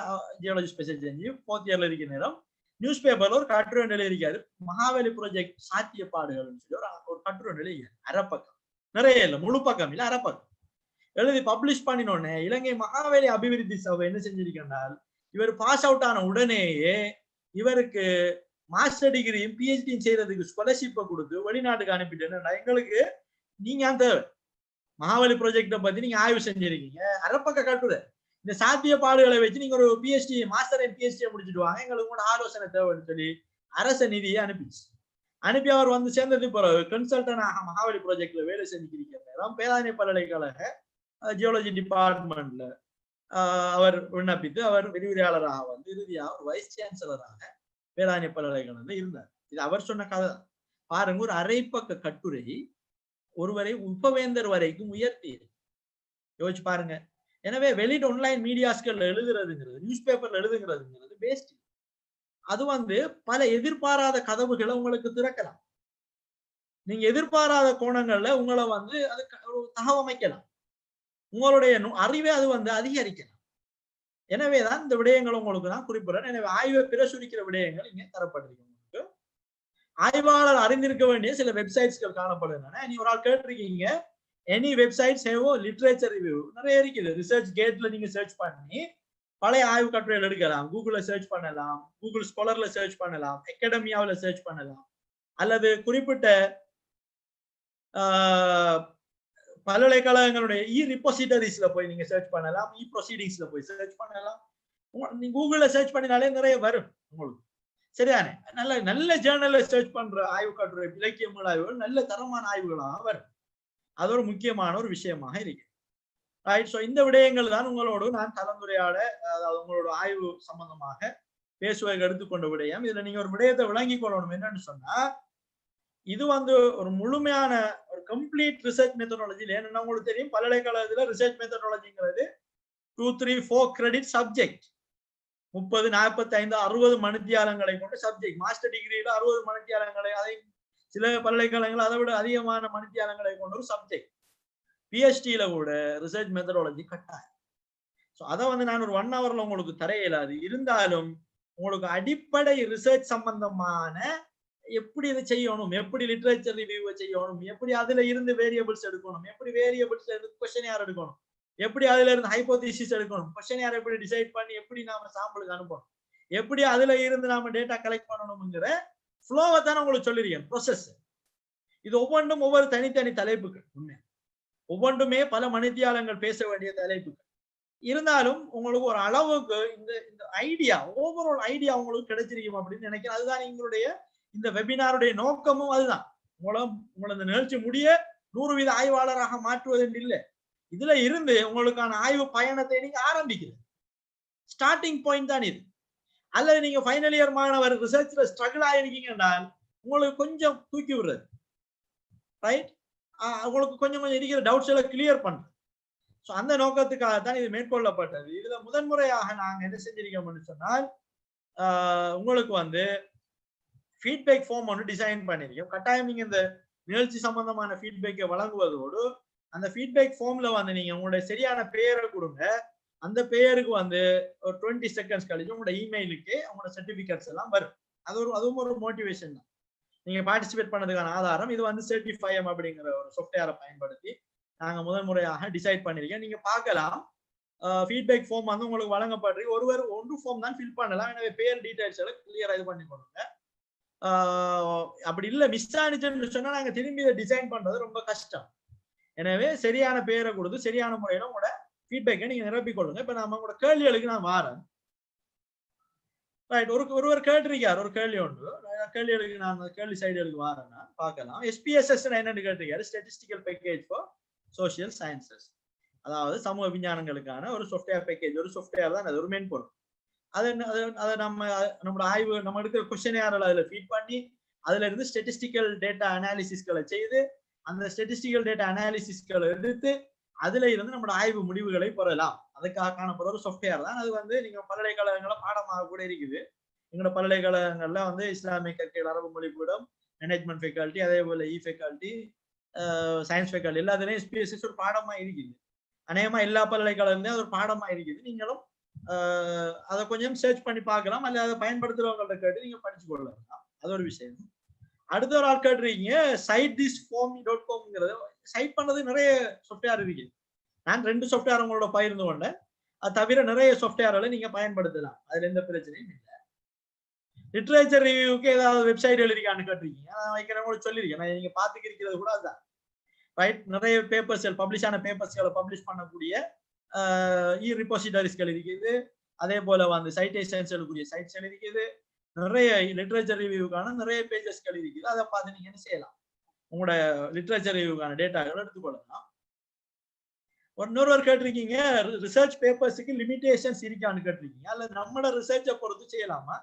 ஜியாலஜி ஸ்பெஷல் செஞ்சு 4th இயர்ல இருக்கிற நேரம் நியூஸ் பேப்பர்ல ஒரு கட்டுரை ஒன்று எழுதியிருக்காரு. மகாவலி ப்ராஜெக்ட் சாத்தியப்பாடுகள்னு சொல்லி ஒரு கட்டுரை ஒன்று எழுதியிருக்காரு. அரைப்பக்கம், நிறைய இல்லை, முழு பக்கம் இல்ல, அரைப்பக்கம் எழுதி பப்ளிஷ் பண்ணினோடனே இலங்கை மகாவலி அபிவிருத்தி சபை என்ன செஞ்சிருக்கனால், இவர் பாஸ் அவுட் ஆன உடனேயே இவருக்கு மாஸ்டர் டிகிரியும் பிஹெச்டியும் செய்யறதுக்கு ஸ்காலர்ஷிப்பை கொடுத்து வெளிநாட்டுக்கு அனுப்பிட்டேன்னு. எங்களுக்கு நீங்க அந்த மகாவலி ப்ராஜெக்ட பத்தி நீங்க ஆய்வு செஞ்சிருக்கீங்க, அரைப்பக்க கட்டுரை, இந்த சாத்தியப்பாடுகளை வச்சு நீங்க ஒரு பிஹெச்டி மாஸ்டர் அண்ட் பிஹெச்டியை முடிச்சுட்டு வாங்க, எங்களுக்கு கூட ஆலோசனை தேவைன்னு சொல்லி அரச நிதியை அனுப்பிச்சு. அனுப்பி அவர் வந்து சேர்ந்தது பிறகு கன்சல்டன்டாக மகாவலி ப்ராஜெக்ட்ல வேலை செஞ்சுக்கிற நேரம் பேராதனை பல்கலைக்கழக ஜியாலஜி டிபார்ட்மெண்ட்ல அவர் விண்ணப்பித்து அவர் விரிவுரையாளராக வந்து இறுதியாக ஒரு வைஸ் சான்சலராக பேராதனை பல்கலைக்கழகத்தில் இருந்தார். இது அவர் சொன்ன கதை பாருங்க. ஒரு அரைப்பக்க கட்டுரை ஒருவரை உபவேந்தர் வரைக்கும் உயர்த்தி யோசிச்சு பாருங்க. எனவே வெளியிட்டு ஆன்லைன் மீடியாஸ்கள் எழுதுறதுங்கிறது, நியூஸ் பேப்பர்ல எழுதுங்கிறதுங்கிறது வேஸ்ட். அது வந்து பல எதிர்பாராத கதவுகளை உங்களுக்கு திறக்கலாம். நீங்க எதிர்பாராத கோணங்கள்ல உங்களை வந்து அது தகவமைக்கலாம். உங்களுடைய அறிவை அது வந்து அதிகரிக்கலாம். எனவேதான் இந்த விடயங்கள் உங்களுக்கு நான் குறிப்பிடுறேன். எனவே ஆய்வை பிரசுரிக்கிற விடயங்கள் இங்க தரப்பட்டிருக்கு. உங்களுக்கு ஆய்வாளர் அறிந்திருக்க வேண்டிய சில வெப்சைட்ஸ்கள் காணப்படுகின்றன. நீ ஒரு ஆள் கேட்டிருக்கீங்க, any websites have literature review, நிறைய இருக்குது. ரிசர்ச் கேட்ல நீங்க சர்ச் பண்ணி பழைய ஆய்வு கட்டுரைகள் எடுக்கலாம். கூகுள்ல சர்ச் பண்ணலாம், கூகுள் ஸ்காலர்ல சர்ச் பண்ணலாம், அகாடமியாவில் சர்ச் பண்ணலாம், அல்லது குறிப்பிட்ட பல்கலைக்கழகங்களுடைய ரிப்போசிட்டரிஸ்ல போய் நீங்க சர்ச் பண்ணலாம், ப்ரொசீடிங்ஸ்ல போய் சர்ச் பண்ணலாம். நீங்க கூகுள்ல சர்ச் பண்ணினாலே நிறைய வரும் உங்களுக்கு. சரிதானே? நல்ல நல்ல ஜேர்னல்ல சர்ச் பண்ற ஆய்வு கட்டுரை, இலக்கியங்கள் ஆய்வுகள் நல்ல தரமான ஆய்வுகளாக வரும். அது ஒரு முக்கியமான ஒரு விஷயமாக இருக்கு. ரைட். ஸோ இந்த விடயங்கள் தான் உங்களோடு நான் கலந்துரையாட, அதாவது உங்களோட ஆய்வு சம்பந்தமாக பேசுவதற்கு எடுத்துக்கொண்ட விடயம். இதுல நீங்க ஒரு விடயத்தை விளங்கி கொள்ளணும். என்னன்னு சொன்னா, இது வந்து ஒரு முழுமையான ஒரு கம்ப்ளீட் ரிசர்ச் மெத்தடாலஜி. என்னன்னா உங்களுக்கு தெரியும், பல்கலைக்கழகத்துல ரிசர்ச் மெத்தடாலஜிங்கிறது 2, 3, 4 கிரெடிட் சப்ஜெக்ட். 30, 45, 60 மணித்தியாலங்களை கொண்ட சப்ஜெக்ட். மாஸ்டர் டிகிரியில 60 மணித்தியாலங்களை, அதை சில பல்கலைக்கழகங்கள் அதை விட அதிகமான மணித்தியாலங்களை கொண்ட ஒரு சப்ஜெக்ட். பிஹெச்டியில கூட ரிசர்ச் மெத்தடாலஜி கட்டாயம். ஸோ அதை வந்து நான் ஒரு 1 ஹவர்ல உங்களுக்கு தர இயலாது. இருந்தாலும் உங்களுக்கு அடிப்படை ரிசர்ச் சம்பந்தமான எப்படி இதை செய்யணும், எப்படி லிட்ரேச்சர் ரிவ்யூவை செய்யணும், எப்படி அதுல இருந்து வேரியபிள்ஸ் எடுக்கணும், எப்படி வேரியபிள்ஸ் இருந்து கொஸ்டினியர் எடுக்கணும், எப்படி அதுல இருந்து ஹைபோதீசிஸ் எடுக்கணும், கொஸ்டினியர் எப்படி டிசைட் பண்ணி எப்படி நாம சாம்பிளுக்கு அனுப்பணும், எப்படி அதுல இருந்து நாம டேட்டா கலெக்ட் பண்ணணும்ங்கிற ஃப்ளோவை தான் உங்களுக்கு சொல்லிருக்கேன், ப்ரொசஸ். இது ஒவ்வொன்றும் ஒவ்வொரு தனித்தனி தலைப்புகள். உண்மை ஒவ்வொன்றுமே பல மணித்தியாலங்கள் பேச வேண்டிய தலைப்புகள். இருந்தாலும் உங்களுக்கு ஒரு அளவுக்கு இந்த ஐடியா, ஓவரால் ஐடியா உங்களுக்கு கிடைச்சிருக்கும் அப்படின்னு நினைக்கிறேன். அதுதான் எங்களுடைய இந்த வெபினாருடைய நோக்கமும். அதுதான் உங்களை இந்த நிகழ்ச்சி முடிய 100% ஆய்வாளராக மாற்றுவது இல்லை. இதுல இருந்து உங்களுக்கான ஆய்வு பயணத்தை நீங்க ஆரம்பிக்கிறது ஸ்டார்டிங் பாயிண்ட் தான் இது. அல்லது நீங்க ஃபைனல் இயர் மாணவர் ரிசர்ச்ல ஸ்ட்ரகிள் ஆயிருக்கீங்கன்னா உங்களுக்கு கொஞ்சம் தூக்கி விடுறது. ரைட். உங்களுக்கு கொஞ்சம் இருக்கிற டவுட்ஸ் எல்லாம் கிளியர் பண்றது. ஸோ அந்த நோக்கத்துக்காக தான் இது மேற்கொள்ளப்பட்டது. இதுல முதன்முறையாக நாங்க என்ன செஞ்சிருக்கோம்னு சொன்னால், உங்களுக்கு வந்து ஃபீட்பேக் ஃபார்ம் ஒன்று டிசைன் பண்ணிருக்கோம். கட்டாயம் நீங்க இந்த நிகழ்ச்சி சம்பந்தமான ஃபீட்பேக்கை வழங்குவதோடு அந்த ஃபீட்பேக் ஃபார்ம்ல வந்து நீங்க உங்களுடைய சரியான பெயரை கொடுங்க. அந்த பெயருக்கு வந்து ஒரு 20 செகண்ட்ஸ் கழிச்சு உங்களோட இமெயிலுக்கு உங்களோட சர்டிபிகேட்ஸ் எல்லாம் வரும். அதுவும் ஒரு மோட்டிவேஷன் தான். நீங்க பார்ட்டிசிபேட் பண்ணதுக்கான ஆதாரம். இது வந்து Certify-M அப்படிங்கிற ஒரு சாஃப்ட்வேரை பயன்படுத்தி நாங்க முதன்முறையாக டிசைட் பண்ணிருக்கோம். நீங்க பார்க்கலாம், ஃபீட்பேக் ஃபார்ம் வந்து உங்களுக்கு வழங்கப்படுறீங்க. ஒன்று ஃபார்ம் தான் ஃபில் பண்ணலாம். எனவே பேர் டீடைல்ஸ் எல்லாம் கிளியரா இது பண்ணி கொடுங்க. அப்படி இல்லை மிஸ் ஆனிச்சுன்னு சொன்னா நாங்க திரும்பி இதை டிசைன் பண்றது ரொம்ப கஷ்டம். எனவே சரியான பேரை கொடுத்து சரியான முறையில உங்களோட ஃபீட்பேக்கை நீங்க நிரப்பிக் கொள்ளுங்க. இப்ப நம்ம உங்களோட கேள்விகளுக்கு நான் வாரேன். ரைட். ஒருவர் கேட்டிருக்காரு ஒரு கேள்வி ஒன்று. கேள்விகளுக்கு நான் கேள்வி சைடுகளுக்கு வாரேன்னா பார்க்கலாம். SPSS என்னன்னு கேட்டிருக்காரு, statistical package for social sciences. அதாவது சமூக விஞ்ஞானங்களுக்கான ஒரு சாஃப்ட்வேர் பேக்கேஜ். ஒரு சாஃப்ட்வேர் தான், அது ஒரு மென்பொருள். அதை நம்மளோட ஆய்வு, நம்ம எடுக்கிற கொஸ்டினியர்ல அதுல ஃபீட் பண்ணி அதுல இருந்து ஸ்டாட்டிஸ்டிக்கல் டேட்டா அனாலிசிஸ்களை செய்து அந்த ஸ்டாட்டிஸ்டிக்கல் டேட்டா அனாலிசிஸ்களை எடுத்து அதுல இருந்து நம்மளோட ஆய்வு முடிவுகளை பெறலாம். அதுக்காக காணப்படுற ஒரு சாஃப்ட்வேர் தான். அது வந்து நீங்க பல்கலைக்கழகங்கள பாடமாக கூட இருக்குது. எங்களோட பல்கலைக்கழகங்கள்ல வந்து இஸ்லாமிய கற்கைகள், அரபு மொழிக்கூடம், மேனேஜ்மெண்ட் ஃபேக்கல்டி, அதே போல ஃபேக்கல்டி, சயின்ஸ் ஃபேக்கல்டி எல்லாத்துலயும் எஸ்பிஎஸ்எஸ் ஒரு பாடமா இருக்குது. அநேகமா எல்லா பல்கலைக்கழகங்களையும் அது ஒரு பாடமா இருக்குது. நீங்களும் அதை கொஞ்சம் சர்ச் பண்ணி பார்க்கலாம், அல்லது அதை பயன்படுத்துறவங்கள்ட்ட கேட்டு நீங்க படிச்சு கொள்ளலாம். அது ஒரு விஷயம். அடுத்த ஒரு ஆள் கேட்டுருக்கீங்க sitethis.com.comங்கிறது சைட் பண்றது நிறைய சாஃப்ட்வேர் இருக்கு. நான் 2 சாஃப்ட்வேர் உங்களோட பகிர்ந்து கொண்டேன். அது தவிர நிறைய சாஃப்ட்வேர்களை நீங்க பயன்படுத்தலாம், அதுல எந்த பிரச்சனையும் இல்லை. லிட்ரேச்சர் ரிவ்யூக்கு ஏதாவது வெப்சைட் எழுதிருக்கான்னு கேட்டிருக்கீங்க, நான் வைக்கிறவங்களுக்கு சொல்லியிருக்கேன். நான் நீங்க பாத்துக்கிறது கூட அதுதான். ரைட், நிறைய பேப்பர்ஸ்கள் பப்ளிஷ் ஆன பேப்பர்ஸ்களை பப்ளிஷ் பண்ணக்கூடிய ரிப்போசிட்டரிஸ்கள் இருக்குது. அதே போல வந்து சைட்டேஷன்ஸ் எழுதக்கூடிய சைட்ஸ் இருக்குது. நிறைய லிட்ரேச்சர் ரிவ்யூக்கான நிறைய பேஜஸ்கள் இருக்குது. அதை பார்த்து நீங்க என்ன செய்யலாம், உங்களோட லிட்ரேச்சர் ரிவ்யூக்கான டேட்டாக்களை எடுத்துக்கொள்ளலாம். இன்னொருவர் கேட்டிருக்கீங்க ரிசர்ச் பேப்பர்ஸுக்கு லிமிடேஷன்ஸ் இருக்கான்னு கேட்டிருக்கீங்க, அல்லது நம்மளோட ரிசர்ச்சை பொறுத்து செய்யலாமா?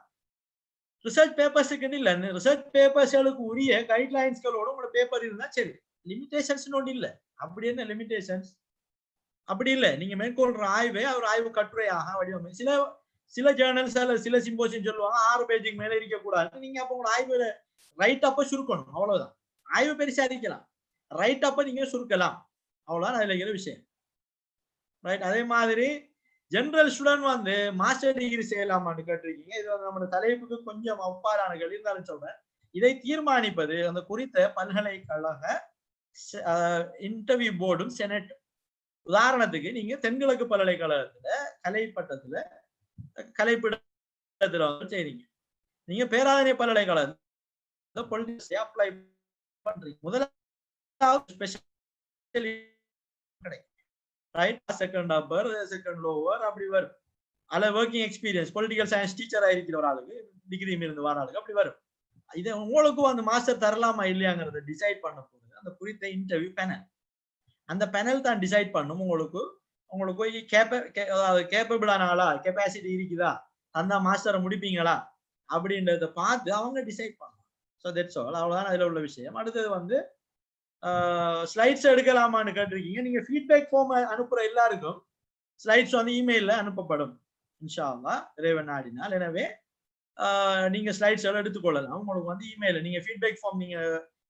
ரிசர்ச் பேப்பர்ஸுக்கு இல்ல, ரிசர்ச் பேப்பர்ஸ்களுக்கு உரிய கைட்லைன்ஸ்களோட உங்களோட பேப்பர் இருந்தா சரி. லிமிடேஷன்ஸ் ஒன்று இல்லை. அப்படி என்ன லிமிடேஷன்ஸ்? அப்படி இல்லை. நீங்க மேற்கொள்ற ஆய்வை ஒரு ஆய்வு கட்டுரையாக வடிவமை சில ஜேர்னல்ஸ் அல்லது சில சிம்போசியம் சொல்லுவாங்க 6 பேஜுக்கு மேல இருக்கக்கூடாது. நீங்க அப்ப உங்களோட ஆய்வு ரைட் அப்ப சுருக்கணும், அவ்வளவுதான். ஆய்வு பெருசா இருக்கலாம், ரைட் அப்ப நீங்க சுருக்கலாம், அவ்வளவுதான் அதுல இருக்கிற விஷயம். ரைட். அதே மாதிரி ஜெனரல் ஸ்டூடெண்ட் வந்து மாஸ்டர் டிகிரி செய்யலாமான்னு கேட்டிருக்கீங்க. இது நம்ம தலைப்புக்கு கொஞ்சம் அப்பாறான கேள்வி இருந்தாலும் சொல்றேன். இதை தீர்மானிப்பது அந்த குறித்த பல்கலைக்கழக இன்டர்வியூ போர்டும் செனட். உதாரணத்துக்கு நீங்க தென்கிழக்கு பல்கலைக்கழகத்துல கலைப்பட்டத்துல கலைப்பிடத்துல செய்றீங்க, நீங்க பேராதனை பல்கலைக்கழகத்துல பொலிட்டிக்ஸ் அப்ளை பண்றீங்க, முதலாவது ஸ்பெஷல் கிடைக்கும். Right, second upper second lower அப்படி வரும். அல்ல ஒர்க்கிங் எக்ஸ்பீரியன்ஸ் பொலிட்டிக்கல் சயின்ஸ் டீச்சரா இருக்கிற ஒரு ஆளுக்கு டிகிரி இருந்து வர ஆளுக்கு அப்படி வரும். இதை உங்களுக்கு அந்த மாஸ்டர் தரலாமா இல்லையாங்கிறத டிசைட் பண்ண போகுது அந்த குறித்த இன்டர்வியூ பேனல். அந்த பேனல் தான் டிசைட் பண்ணும் உங்களுக்கு கேப்பபிளான ஆளா, கெப்பாசிட்டி இருக்குதா, அந்த மாஸ்டரை முடிப்பீங்களா அப்படின்றத பார்த்து அவங்க டிசைட் பண்ணும். ஸோ தட்ஸ் ஆல், அவ்வளவுதான் அதுல உள்ள விஷயம். அடுத்தது வந்து ஸ்லைட்ஸ் எடுக்கலாமான்னு கேட்டிருக்கீங்க. நீங்க ஃபீட்பேக் ஃபார்ம் அனுப்புற எல்லாருக்கும் ஸ்லைட்ஸ் வந்து இமெயில்ல அனுப்பப்படும் இன்ஷா அல்லாஹ் இறைவன் நாடினால். எனவே நீங்க ஸ்லைட்ஸ் எல்லாம் எடுத்துக்கொள்ளலாம். உங்களுக்கு வந்து இமெயில நீங்க ஃபீட்பேக் ஃபார்ம் நீங்க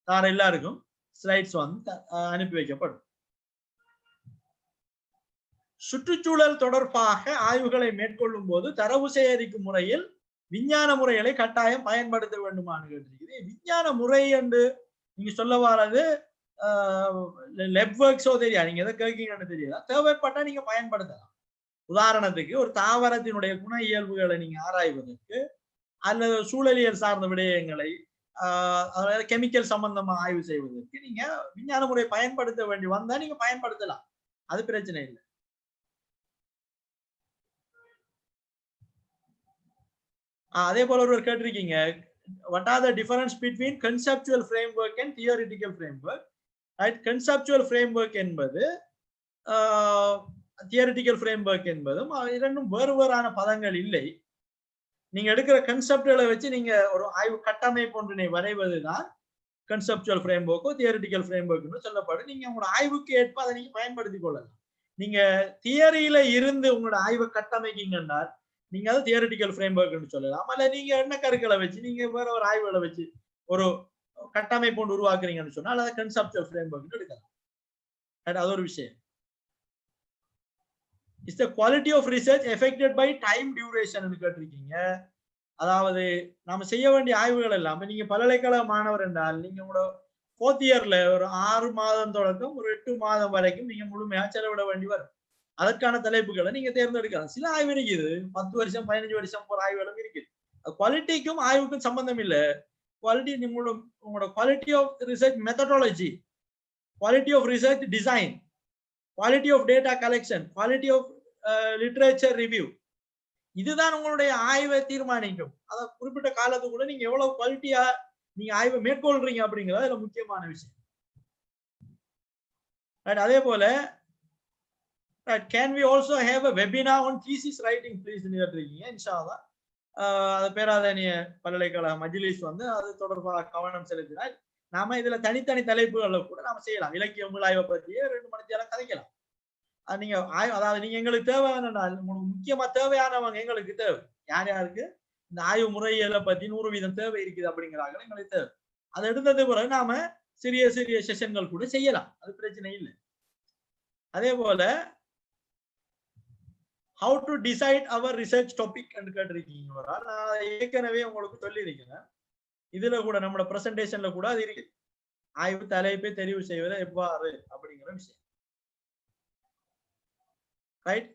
தர எல்லாருக்கும் ஸ்லைட்ஸ் வந்து அனுப்பி வைக்கப்படும். சுற்றுச்சூழல் தொடர்பாக ஆய்வுகளை மேற்கொள்ளும் போது தரவு சேகரிக்கும் முறையில் விஞ்ஞான முறைகளை கட்டாயம் பயன்படுத்த வேண்டுமான்னு கேட்டிருக்குது. விஞ்ஞான முறை என்று நீங்க சொல்ல வர்றது லெப்வொர்க்ஸோ தெரியாது, நீங்க எதை கேட்கீங்கன்னு தெரியாது. தேவைப்பட்டா நீங்க பயன்படுத்தலாம். உதாரணத்துக்கு ஒரு தாவரத்தினுடைய குண இயல்புகளை நீங்க ஆராய்வதற்கு அல்லது சூழலியல் சார்ந்த விடயங்களை கெமிக்கல் சம்பந்தமா ஆய்வு செய்வதற்கு நீங்க விஞ்ஞான முறை பயன்படுத்த வேண்டி வந்தா நீங்க பயன்படுத்தலாம், அது பிரச்சனை இல்லை. அதே போல ஒருவர் கேட்டிருக்கீங்க what are the difference between conceptual framework and theoretical framework? Right, conceptual framework என்பது theoretical framework என்பதும் இரண்டும் வேறுவேறான பதங்கள் இல்லை. நீங்க எடுக்கிற கன்செப்ட்களை வச்சு நீங்க ஒரு ஆய்வு கட்டமைப்பு ஒன்றினை வரைவதுதான் கன்செப்சுவல் ஃப்ரேம்வொர்க்கோ தியரிட்டிக்கல் ஃப்ரேம்வொர்க்னு சொல்லப்படும். நீங்க உங்களோட ஆய்வுக்கு ஏற்ப அதை நீங்க பயன்படுத்திக் கொள்ளலாம். நீங்க தியரியில இருந்து உங்களோட ஆய்வை கட்டமைக்கீங்கன்னா நீங்க அதை தியரிட்டிக்கல் ஃப்ரேம்வொர்க்னு சொல்லலாம். அல்ல நீங்க என்ன கருக்களை வச்சு நீங்க வேற ஒரு ஆய்வுகளை வச்சு ஒரு கட்டமைப்பு ஒன்று உருவாக்குறீங்கன்னு சொன்னா அதை கன்செப்சுவல் ஃப்ரேம்வொர்க்னு எடுக்கலாம். அது ஒரு விஷயம். Is the quality of research affected by time duration ன்னு கேட்டிருக்கீங்க. அதாவது நாம செய்ய வேண்டிய ஆய்வுகள் எல்லாம் நீங்க பல்கலைக்கழக மாணவர் என்றால் நீங்க உங்களோட 4th இயர்ல ஒரு 6 மாதம் தொடக்கம் ஒரு 8 மாதம் வரைக்கும் நீங்க முழுமையா செலவிட வேண்டி வரும். அதற்கான தலைப்புகளை நீங்க தேர்ந்தெடுக்கலாம். சில ஆய்வு இருக்குது 10 வருஷம் 15 வருஷம் போற ஆய்வுகளும் இருக்குது. குவாலிட்டிக்கும் ஆய்வுக்கும் சம்பந்தம் இல்லை. குவாலிட்டி உங்களோட quality of research methodology, quality of research design, quality of data collection, quality of literature review, இதுதான் உங்களுடைய ஆய்வை தீர்மானிக்கும். அதை குறிப்பிட்ட காலத்துக்குள்ள நீங்க எவ்வளவு குவாலிட்டியா நீங்க ஆய்வை மேற்கொள்றீங்க அப்படிங்கிறது அதுல முக்கியமான விஷயம். அதே போல can we also have a webinar on thesis writing please ன்னு கேட்டிருக்கீங்க. இன்ஷா அல்லாஹ் அது பேராதனிய பல்கலைக்கழக மஜ்லிஸ் வந்து அது தொடர்பாக கவனம் செலுத்தினால் நாம இதுல தனித்தனி தலைப்புகளை கூட நாம செய்யலாம். இலக்கிய ஆய்வை பற்றியே 2 மணி நேரம் கதைக்கலாம். நீங்க அதாவது நீங்க எங்களுக்கு தேவையான முக்கியமா தேவையானவங்க எங்களுக்கு தேவை யார் யாருக்கு இந்த ஆய்வு முறைகளை பத்தி 100% தேவை இருக்குது அப்படிங்கிறாங்க எங்களுக்கு தேவை. அதை எடுத்தது பிறகு நாம சிறிய சிறிய செஷன்கள் கூட செய்யலாம், அது பிரச்சனை இல்லை. அதே போல how to decide our research topic என்று கேட்டிருக்கீங்க. நான் ஏற்கனவே உங்களுக்கு சொல்லியிருக்கிறேன், இதுல கூட நம்மளோட பிரசன்டேஷன்ல கூட அது இருக்கு, ஆய்வு தலைப்பை தெரிவு செய்வது எவ்வாறு அப்படிங்கிற விஷயம். ரைட்,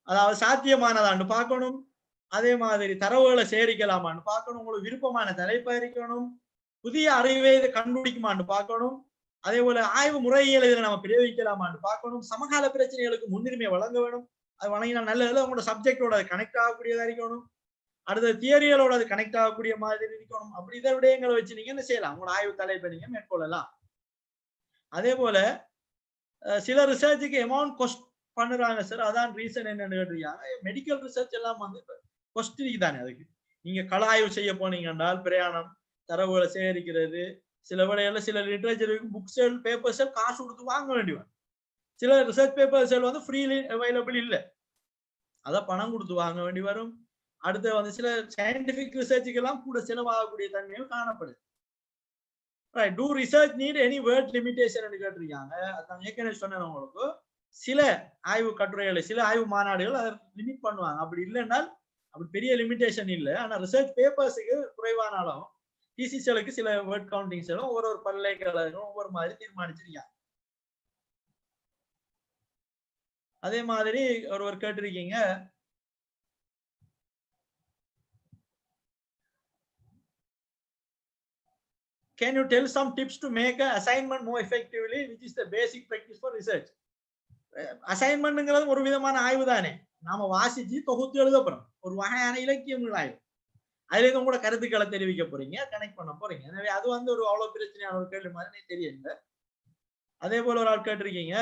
அதாவது சாத்தியமானதான்னு பார்க்கணும், அதே மாதிரி தரவுகளை சேகரிக்கலாமான்னு பார்க்கணும், உங்களுக்கு விருப்பமான தலைப்பா இருக்கணும், புதிய அறிவை இதை கண்டுபிடிக்குமான்னு பார்க்கணும், அதே போல ஆய்வு முறைகளை இதை நம்ம பிரயோகிக்கலாமான்னு பார்க்கணும், சமகால பிரச்சனைகளுக்கு முன்னுரிமை வழங்க வேணும், அது வழங்கினா நல்லது, உங்களோட சப்ஜெக்டோட அது கனெக்ட் ஆகக்கூடியதா இருக்கணும், அடுத்த தியரிகளோட அது கனெக்ட் ஆகக்கூடிய மாதிரி இருக்கணும். அப்படி இதை விடயங்களை வச்சு நீங்க என்ன செய்யலாம், உங்களோட ஆய்வு தலைப்பை நீங்க மேற்கொள்ளலாம். அதே போல சில ரிசர்ச்சுக்கு அமௌண்ட் கொஸ்ட் பண்ணுறாங்க சார், அதான் ரீசன் என்னன்னு கேட்டிருக்காங்க. மெடிக்கல் ரிசர்ச் எல்லாம் வந்து கொஸ்ட் தானே, அதுக்கு நீங்க கள ஆய்வு செய்ய போனீங்க என்றால் பிரயாணம், தரவுகளை சேகரிக்கிறது, சில வேளையில சில லிட்டரேச்சருக்கு புக்ஸ் பேப்பர்ஸ் காசு கொடுத்து வாங்க வேண்டியவன், சில ரிசர்ச் பேப்பர்ஸ் வந்து ஃப்ரீலி அவைலபிள் இல்லை, அதை பணம் கொடுத்து வாங்க வேண்டி வரும். அடுத்து வந்து சில சயின்டிபிக் ரிசர்ச்சுக்கு எல்லாம் கூட செலவாகக்கூடிய தன்மையும் காணப்படுது. Right, do research need any word limitation கேட்டிருக்காங்க. நான் ஏற்கனவே சொன்னேன் உங்களுக்கு, சில ஆய்வு கட்டுரைகளை சில ஆய்வு மாநாடுகள் அதை லிமிட் பண்ணுவாங்க, அப்படி இல்லைன்னால் அப்படி பெரிய லிமிடேஷன் இல்லை. ஆனா ரிசர்ச் பேப்பர்ஸுக்கு குறைவான அளவும் டிசிஸ்களுக்கு சில வேர்ட் கவுண்டிங்ஸ் எல்லாம் ஒரு பல்கலைக்கழகம் ஒவ்வொரு மாதிரி தீர்மானிச்சிருக்காங்க. அதே மாதிரி ஒருவர் கேட்டிருக்கீங்க, can you tell some tips to make an assignment more effectively, which is the basic practice for research? அசைன்மெண்ட்ங்கிறது ஒரு விதமான ஆய்வு தானே, நாம வாசிச்சு தொகுத்து எழுத போறோம், ஒரு வகையான இலக்கியங்கள் ஆய்வு, அதுல இருந்து கூட கருத்துக்களை தெரிவிக்க போறீங்க, கனெக்ட் பண்ண போறீங்க. எனவே அது வந்து ஒரு அவ்வளவு பிரச்சனையான ஒரு கேள்வி மாதிரி தெரியல. அதே போல ஒரு ஆள் கேட்டிருக்கீங்க,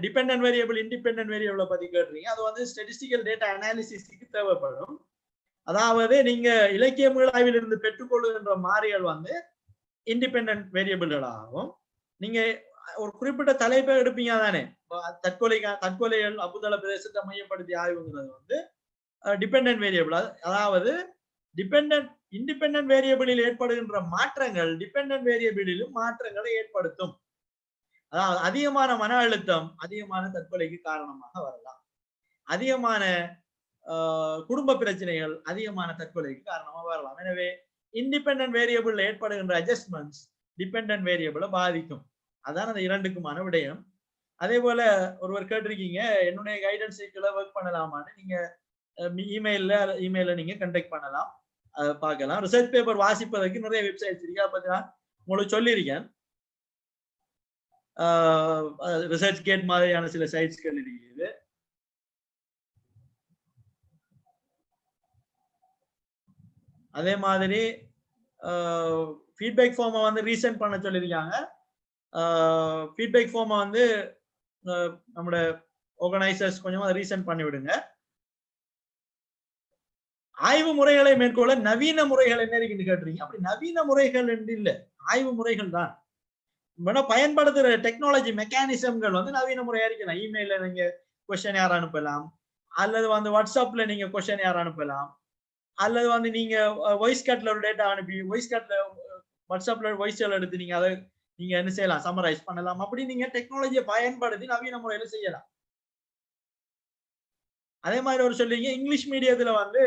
டிபெண்டன்ட் வேரியபிள் இண்டிபெண்டன்ட் வேரியபிளை பத்தி கேட்டிருக்கீங்க. அது வந்து ஸ்டாட்டிஸ்டிக்கல் டேட்டா அனாலிசிஸ்க்கு தேவைப்படும். அதாவது நீங்க இலக்கியங்கள் ஆய்விலிருந்து பெற்றுக்கொள்ளுகின்ற மாறிகள் வந்து இண்டிபெண்டன்ட் வேரியபிள்களாகும். நீங்க ஒரு குறிப்பிட்ட தலைப்பை எடுப்பீங்க தானே, தற்கொலைகள் அபுதள பிரதேசத்தை மையப்படுத்தி ஆய்வுங்கிறது வந்து டிபெண்டன்ட் வேரியபிள். அதாவது இண்டிபெண்டன்ட் வேரியபிளில் ஏற்படுகின்ற மாற்றங்கள் டிபெண்டன்ட் வேரியபிளிலும் மாற்றங்களை ஏற்படுத்தும். அதாவது அதிகமான மன அழுத்தம் அதிகமான தற்கொலைக்கு காரணமாக வரலாம், அதிகமான குடும்ப பிரச்சனைகள் அதிகமான தற்கொலைக்கு காரணமாக வரலாம். எனவே இண்டிபெண்டன்ட் வேரியபிள் ஏற்படுகின்ற அட்ஜஸ்ட்மெண்ட்ஸ் டிபெண்டன்ட் வேரியபிளை பாதிக்கும். அதான் அந்த இரண்டுக்குமான விடயம். அதே போல ஒருவர் கேட்டிருக்கீங்க, என்னுடைய கைடன்ஸ் சைக்கிளை ஒர்க் பண்ணலாமான்னு. நீங்க இமெயில நீங்க கண்டெக்ட் பண்ணலாம், அதை பார்க்கலாம். ரிசர்ச் பேப்பர் வாசிப்பதற்கு நிறைய வெப்சைட்ஸ் இருக்கு, அதை பத்தி நான் உங்களுக்கு சொல்லியிருக்கேன். ரிசர்ச் கேட் மாதிரியான சில சைட்ஸ்கள் இருக்குது. அதே மாதிரி ஃபீட்பேக் ஃபார்மை வந்து ரீசெண்ட் பண்ண சொல்லியிருக்காங்க. ஃபீட்பேக் ஃபார்மை வந்து நம்மளோட ஆர்கனைசர்ஸ் கொஞ்சமா ரீசெண்ட் பண்ணி விடுங்க. ஆய்வு முறைகளை மேற்கொள்ள நவீன முறைகள் என்ன இருக்குன்னு கேட்டுறீங்க. அப்படி நவீன முறைகள் என்று இல்லை, ஆய்வு முறைகள் தான். பயன்படுத்துற டெக்னாலஜி மெக்கானிசம்கள் வந்து நவீன முறையா இருக்கலாம். இமெயில நீங்க கொஸ்டின் யார் அனுப்பலாம், அல்லது வந்து வாட்ஸ்அப்ல நீங்க கொஸ்டின் யார் அனுப்பலாம், அல்லது வந்து நீங்க வாய்ஸ் கட்ல ஒரு டேட்டா அனுப்பி வாய்ஸ் கட்ல வாட்ஸ்அப்ல வாய்ஸ் எடுத்து நீங்க அதை நீங்க என்ன செய்யலாம், சம்மரைஸ் பண்ணலாம். அப்படி நீங்க டெக்னாலஜியை பயன்படுத்தி நவீன முறையில செய்யலாம். அதே மாதிரி ஒரு சொல்லிங்க, இங்கிலீஷ் மீடியத்துல வந்து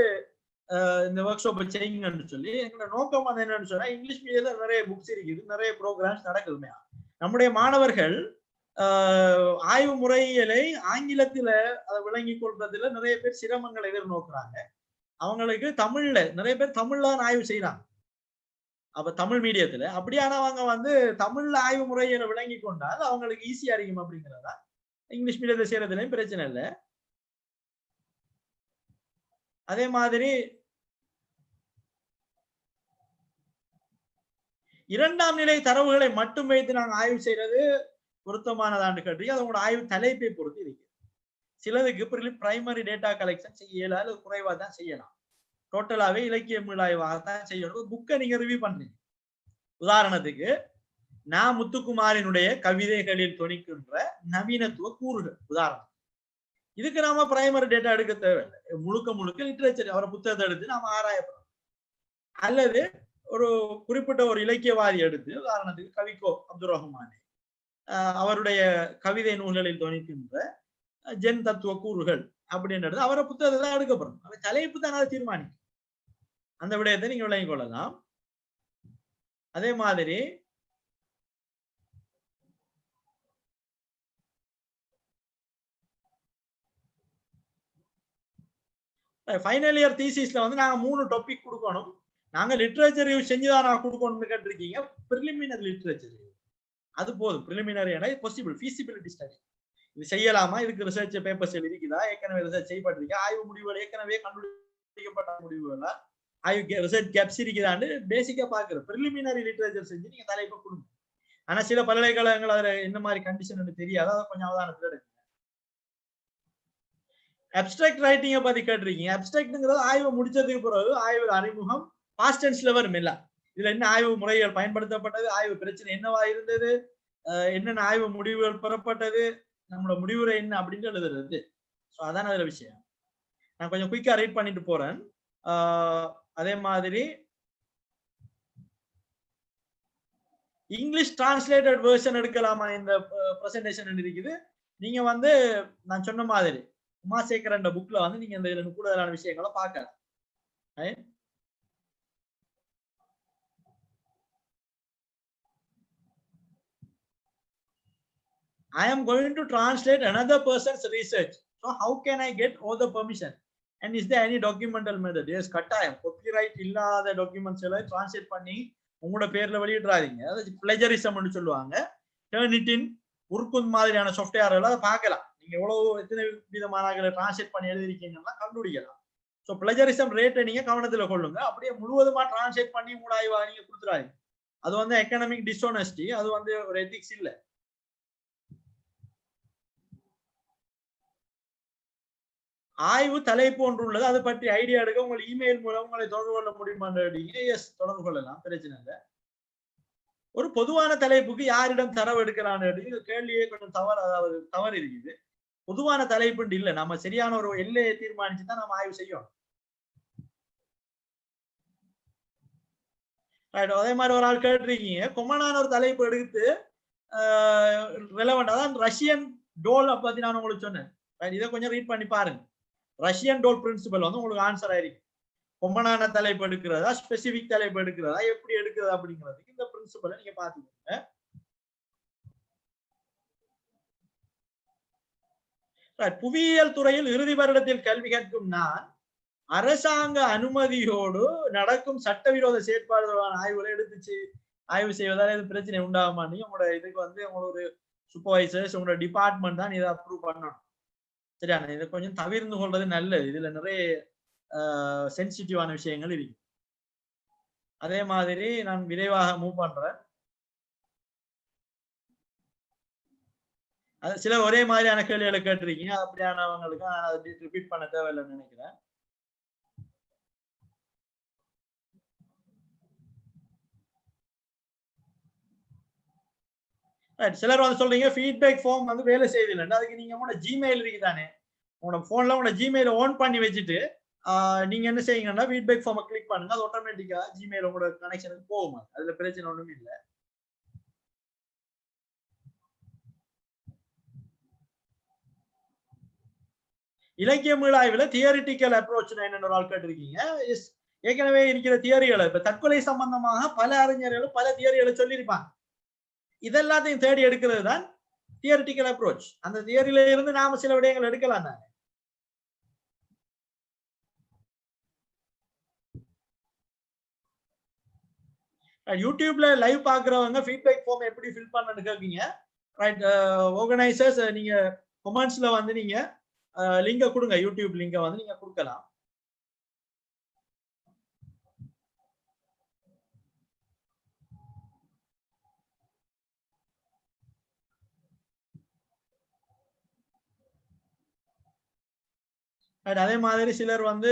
இந்த ஒர்க் ஷாப் செய்யுங்கன்னு சொல்லி எங்களோட நோக்கம் வந்து என்னன்னு சொன்னா, இங்கிலீஷ் மீடியத்துல நிறைய புக்ஸ் இருக்குது, நிறைய ப்ரோக்ராம்ஸ் நடக்குதுமே. நம்முடைய மாணவர்கள் ஆய்வு முறைகளை ஆங்கிலத்துல அதை விளங்கி கொள்றதுல நிறைய பேர் சிரமங்களை எதிர்நோக்குறாங்க. அவங்களுக்கு தமிழ்ல நிறைய பேர் தமிழ்ல ஆய்வு செய்யறாங்க. அப்ப தமிழ் மீடியத்துல அப்படியானவங்க வந்து தமிழ்ல ஆய்வு முறைகளை விளங்கி கொண்டால் அவங்களுக்கு ஈஸியா இருக்கும். அப்படிங்கிறதா இங்கிலீஷ் மீடியத்தை செய்யறதுலயும் பிரச்சனை இல்லை. அதே மாதிரி இரண்டாம் நிலை தரவுகளை மட்டும் வைத்து நாங்கள் ஆய்வு செய்யறது பொருத்தமானதான்னு கேட்டீங்க. அது உங்களோட ஆய்வு தலைப்பை பொறுத்து இருக்கு. சிலதுக்கு பிரைமரி டேட்டா கலெக்ஷன் செய்யல, அது குறைவா தான் செய்யலாம். டோட்டலாவே இலக்கிய மீளாய்வாகத்தான் செய்யணும். புக்கை நீங்க ரிவ்யூ பண்றீங்க. உதாரணத்துக்கு முத்துக்குமாரினுடைய கவிதைகளில் தொனிக்கின்ற நவீனத்துவ கூறுகள் உதாரணம். இதுக்கு நாம பிரைமரி டேட்டா எடுக்க தேவையில்லை. முழுக்க லிட்ரேச்சர் அவரை புத்தகத்தை எடுத்து நாம ஆராயப்படும். அல்லது ஒரு குறிப்பிட்ட ஒரு இலக்கியவாதி எடுத்து, உதாரணத்துக்கு கவிக்கோ அப்துல் ரஹ்மானே அவருடைய கவிதை நூல்களில் துணிக்கின்ற ஜென் தத்துவ கூறுகள் அப்படின்றது அவரை புத்தகத்தை தான் எடுக்கப்படும். அந்த தலைப்பு தான் அதை தீர்மானிக்கும். அந்த விடயத்தை நீங்க விளங்கிக் கொள்ளலாம். அதே மாதிரி ஃபைனல் இயர் தீசிஸ்ல வந்து நாங்க 3 டாபிக் கொடுக்கணும். நாங்க லிட்ரேச்சர் ரிவ்யூ செஞ்சுதான் நான் கொடுக்கணும்னு கேட்டிருக்கீங்க. பிரிலிமினரி லிட்ரேச்சர் ரிவ்யூ அது போதும். பிரிலிமினரி பாசிபிள் ஃபீசிபிலிட்டி ஸ்டடி இது செய்யலாமா, இதுக்கு ரிசர்ச் பேப்பர்ஸ் இருக்குதா, ஏற்கனவே ரிசர்ச் செய்யப்பட்டிருக்கு, ஆய்வு முடிவுகள் ஏற்கனவே கண்டுபிடிக்கப்பட்ட முடிவுகள், ஆய்வு ரிசர்ச் கேப்ஸ் இருக்குதான்னு பேசிக்கா பாக்குறோம். பிரிலிமினரி லிட்ரேச்சர் செஞ்சு நீங்க தலைப்பை கொடுங்க. ஆனா சில பல்கலைக்கழகங்கள் அதுல என்ன மாதிரி கண்டிஷன் தெரியாது, அதை கொஞ்சம் அவதானத்துல எடுங்க. அப்டிராக்ட் ரைட்டிங்க பத்தி கேட்டிருக்கீங்க. அப்டிராக்ட்ங்கிறது ஆய்வு முடிச்சதுக்கு பிறகு ஆய்வு அறிமுகம் பாஸ்ட் டென்ஸ்ல வரும் இல்ல. இதுல என்ன ஆய்வு முறைகள் பயன்படுத்தப்பட்டது, ஆய்வு பிரச்சனை என்னவா இருந்தது, என்னென்ன ஆய்வு முடிவுகள் பெறப்பட்டது, நம்மளோட முடிவுரை என்ன அப்படின்னு எழுதுறது. ஸோ அதான அதுல விஷயம். நான் கொஞ்சம் குயிக்கா ரீட் பண்ணிட்டு போறேன். அதே மாதிரி இங்கிலீஷ் டிரான்ஸ்லேட்டட் வெர்ஷன் எடுக்கலாமா இந்த பிரசன்டேஷன் இருக்குது. நீங்க வந்து நான் சொன்ன மாதிரி உமாசேகரன் புக்ல வந்து நீங்க இந்த கூடுதலான விஷயங்களை பார்க்கலாம். I am going to translate another person's research. So how can I get all the permission? And is there any documental method? Yes, கட்டாயம் copyright இல்லாத டாக்குமெண்ட்ஸ் எல்லாம் டிரான்ஸ்லேட் பண்ணி உங்களோட பேர்ல வெளியிடுறாதீங்க. அதாவது பிளேஜரிசம்னு சொல்லுவாங்க. டர்னிட்டின் உருக்குந்த் மாதிரியான சாஃப்ட்வேர் எல்லாம் பார்க்கலாம். நீங்க எவ்வளவு எத்தனை விதமான டிரான்ஸ்லேட் பண்ணி எழுதிருக்கீங்கன்னா கண்டுபிடிக்கலாம். ஸோ பிளேஜரிசம் ரேட்டை நீங்க கவனத்துல கொள்ளுங்க. அப்படியே முழுவதுமா டிரான்ஸ்லேட் பண்ணி உங்களாய்வா நீங்க கொடுத்துறாதீங்க. அது வந்து எக்கனாமிக் டிஸ்ஆனஸ்டி, அது வந்து ஒரு எத்திக்ஸ் இல்லை. ஆய்வு தலைப்பு ஒன்று உள்ளது, அதை பற்றி ஐடியா எடுக்க உங்கள் இமெயில் மூலம் உங்களை தொடர்பு கொள்ள முடியுமான்னு எஸ் தொடர்பு கொள்ளலாம், பிரச்சனை இல்லை. ஒரு பொதுவான தலைப்புக்கு யாரிடம் தரவு எடுக்கிறான்னு கேள்வியே கொஞ்சம் தவறு இருக்குது. பொதுவான தலைப்புண்டு இல்லை, நம்ம சரியான ஒரு எல்லையை தீர்மானிச்சு தான் நம்ம ஆய்வு செய்யணும். அதே மாதிரி ஒரு ஆள் கேட்டிருக்கீங்க, கொமனான ஒரு தலைப்பு எடுத்து ரெலவெண்ட், அதான் ரஷ்யன் டோல் பத்தி நான் உங்களுக்கு சொன்னேன். இதை கொஞ்சம் ரீட் பண்ணி பாருங்க. ரஷ்யன் டோல் பிரின்சிபல் வந்து உங்களுக்கு ஆன்சர் ஆயிருக்கு. கொமனான தலைப்பு எடுக்கிறதா, ஸ்பெசிபிக் தலைப்பு எடுக்கிறதா, எப்படி எடுக்கிறது அப்படிங்கிறதுக்கு இந்த பிரின்சிபலை நீங்க பாத்துக்கோங்க. புவியியல் துறையில் இறுதி வருடத்தில் கல்வி கற்கும் நான் அரசாங்க அனுமதியோடு நடக்கும் சட்டவிரோத செயற்பாடுகளான ஆய்வுகளை எடுத்துச்சு ஆய்வு செய்வதால் எது பிரச்சனை உண்டாகுமா? நீங்க உங்களோட இதுக்கு வந்து உங்களோட சூப்பர்வைசர்ஸ் உங்களோட டிபார்ட்மெண்ட் தான் இதை அப்ரூவ் பண்ணணும். சரியான இதை கொஞ்சம் தவிர்த்து கொள்றது நல்லது. இதுல நிறைய சென்சிட்டிவான விஷயங்கள் இருக்கு. அதே மாதிரி நான் விரைவாக மூவ் பண்றேன். அது சில ஒரே மாதிரியான கேள்விகளை கேட்டிருக்கீங்க, அப்படியானவங்களுக்கு நான் அதை ரிப்பீட் பண்ண தேவையில்லைன்னு நினைக்கிறேன். சிலர் வந்து சொல்றீங்க ஃபீட்பேக் ஃபார்ம் வந்து வேலை செய்யல. அதுக்கு நீங்க உங்களோட ஜிமெயில் இருக்குதானே, உங்களோட போன்ல உங்களோட ஜிமெயில ஆன் பண்ணி வச்சுட்டு நீங்க என்ன செய்யுங்கன்னா ஃபீட்பேக் ஃபார்மை கிளிக் பண்ணுங்க. அது ஆட்டோமேட்டிக்கா ஜிமெயில் உங்களோட கனெக்ஷனுக்கு போகும். அதுல பிரச்சனை ஒண்ணும் இல்லை. இலக்கிய மீளாய்வுல தியரிட்டிக்கல் அப்ரோச் என்னென்ன ஒரு ஆள் கேட்டிருக்கீங்க. ஏற்கனவே இருக்கிற தியரிகளை இப்ப தற்கொலை சம்பந்தமாக பல அறிஞர்களும் பல தியரிகளை சொல்லியிருப்பாங்க. இதெல்லாத்தையும் தேடி எடுக்கிறது தான் தியரிட்டிக்கல் அப்ரோச். அந்த தியரியில இருந்து நாம சில விடயங்கள் எடுக்கலாம் தானே. யூடியூப்ல லைவ் பாக்குறவங்க ஃபீட்பேக் ஃபார்ம் எப்படி ஃபில் பண்ணணும்னு கேட்பீங்க. ரைட், ஆர்கனைசர்ஸ் நீங்க கமெண்ட்ஸ்ல வந்து நீங்க லிங்கை கொடுங்க, யூடியூப் லிங்கை வந்து நீங்க கொடுக்கலாம். அதே மாதிரி சிலர் வந்து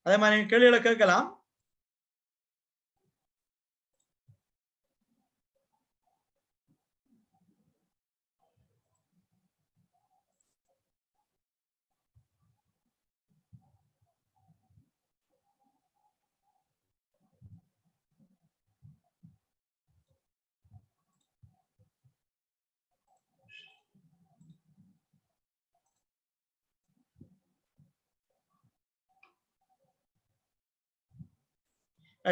அதே மாதிரி கேள்விகளை கேட்கலாம்.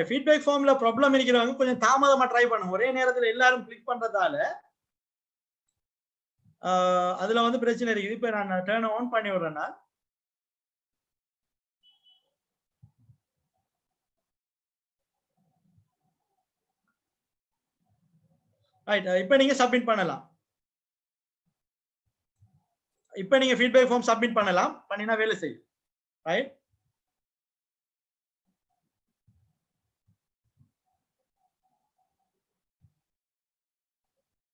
ஃபீட்பேக் ஃபார்ம்ல ப்ராப்ளம் இருக்கிறவங்க கொஞ்சம் தாமதமா ட்ரை பண்ணுங்க. ஒரே நேரத்துல எல்லாரும் கிளிக் பண்றதால அதுல வந்து பிரச்சனை இருக்குது. இப்ப நான் டர்ன் ஆன் பண்ணி விடுறேன்னா ரைட். இப்ப நீங்க சப்மிட் பண்ணலாம். இப்ப நீங்க ஃபீட்பேக் ஃபார்ம் சப்மிட் பண்ணலாம். பண்ணினா வேலை செய்யும். ரைட்.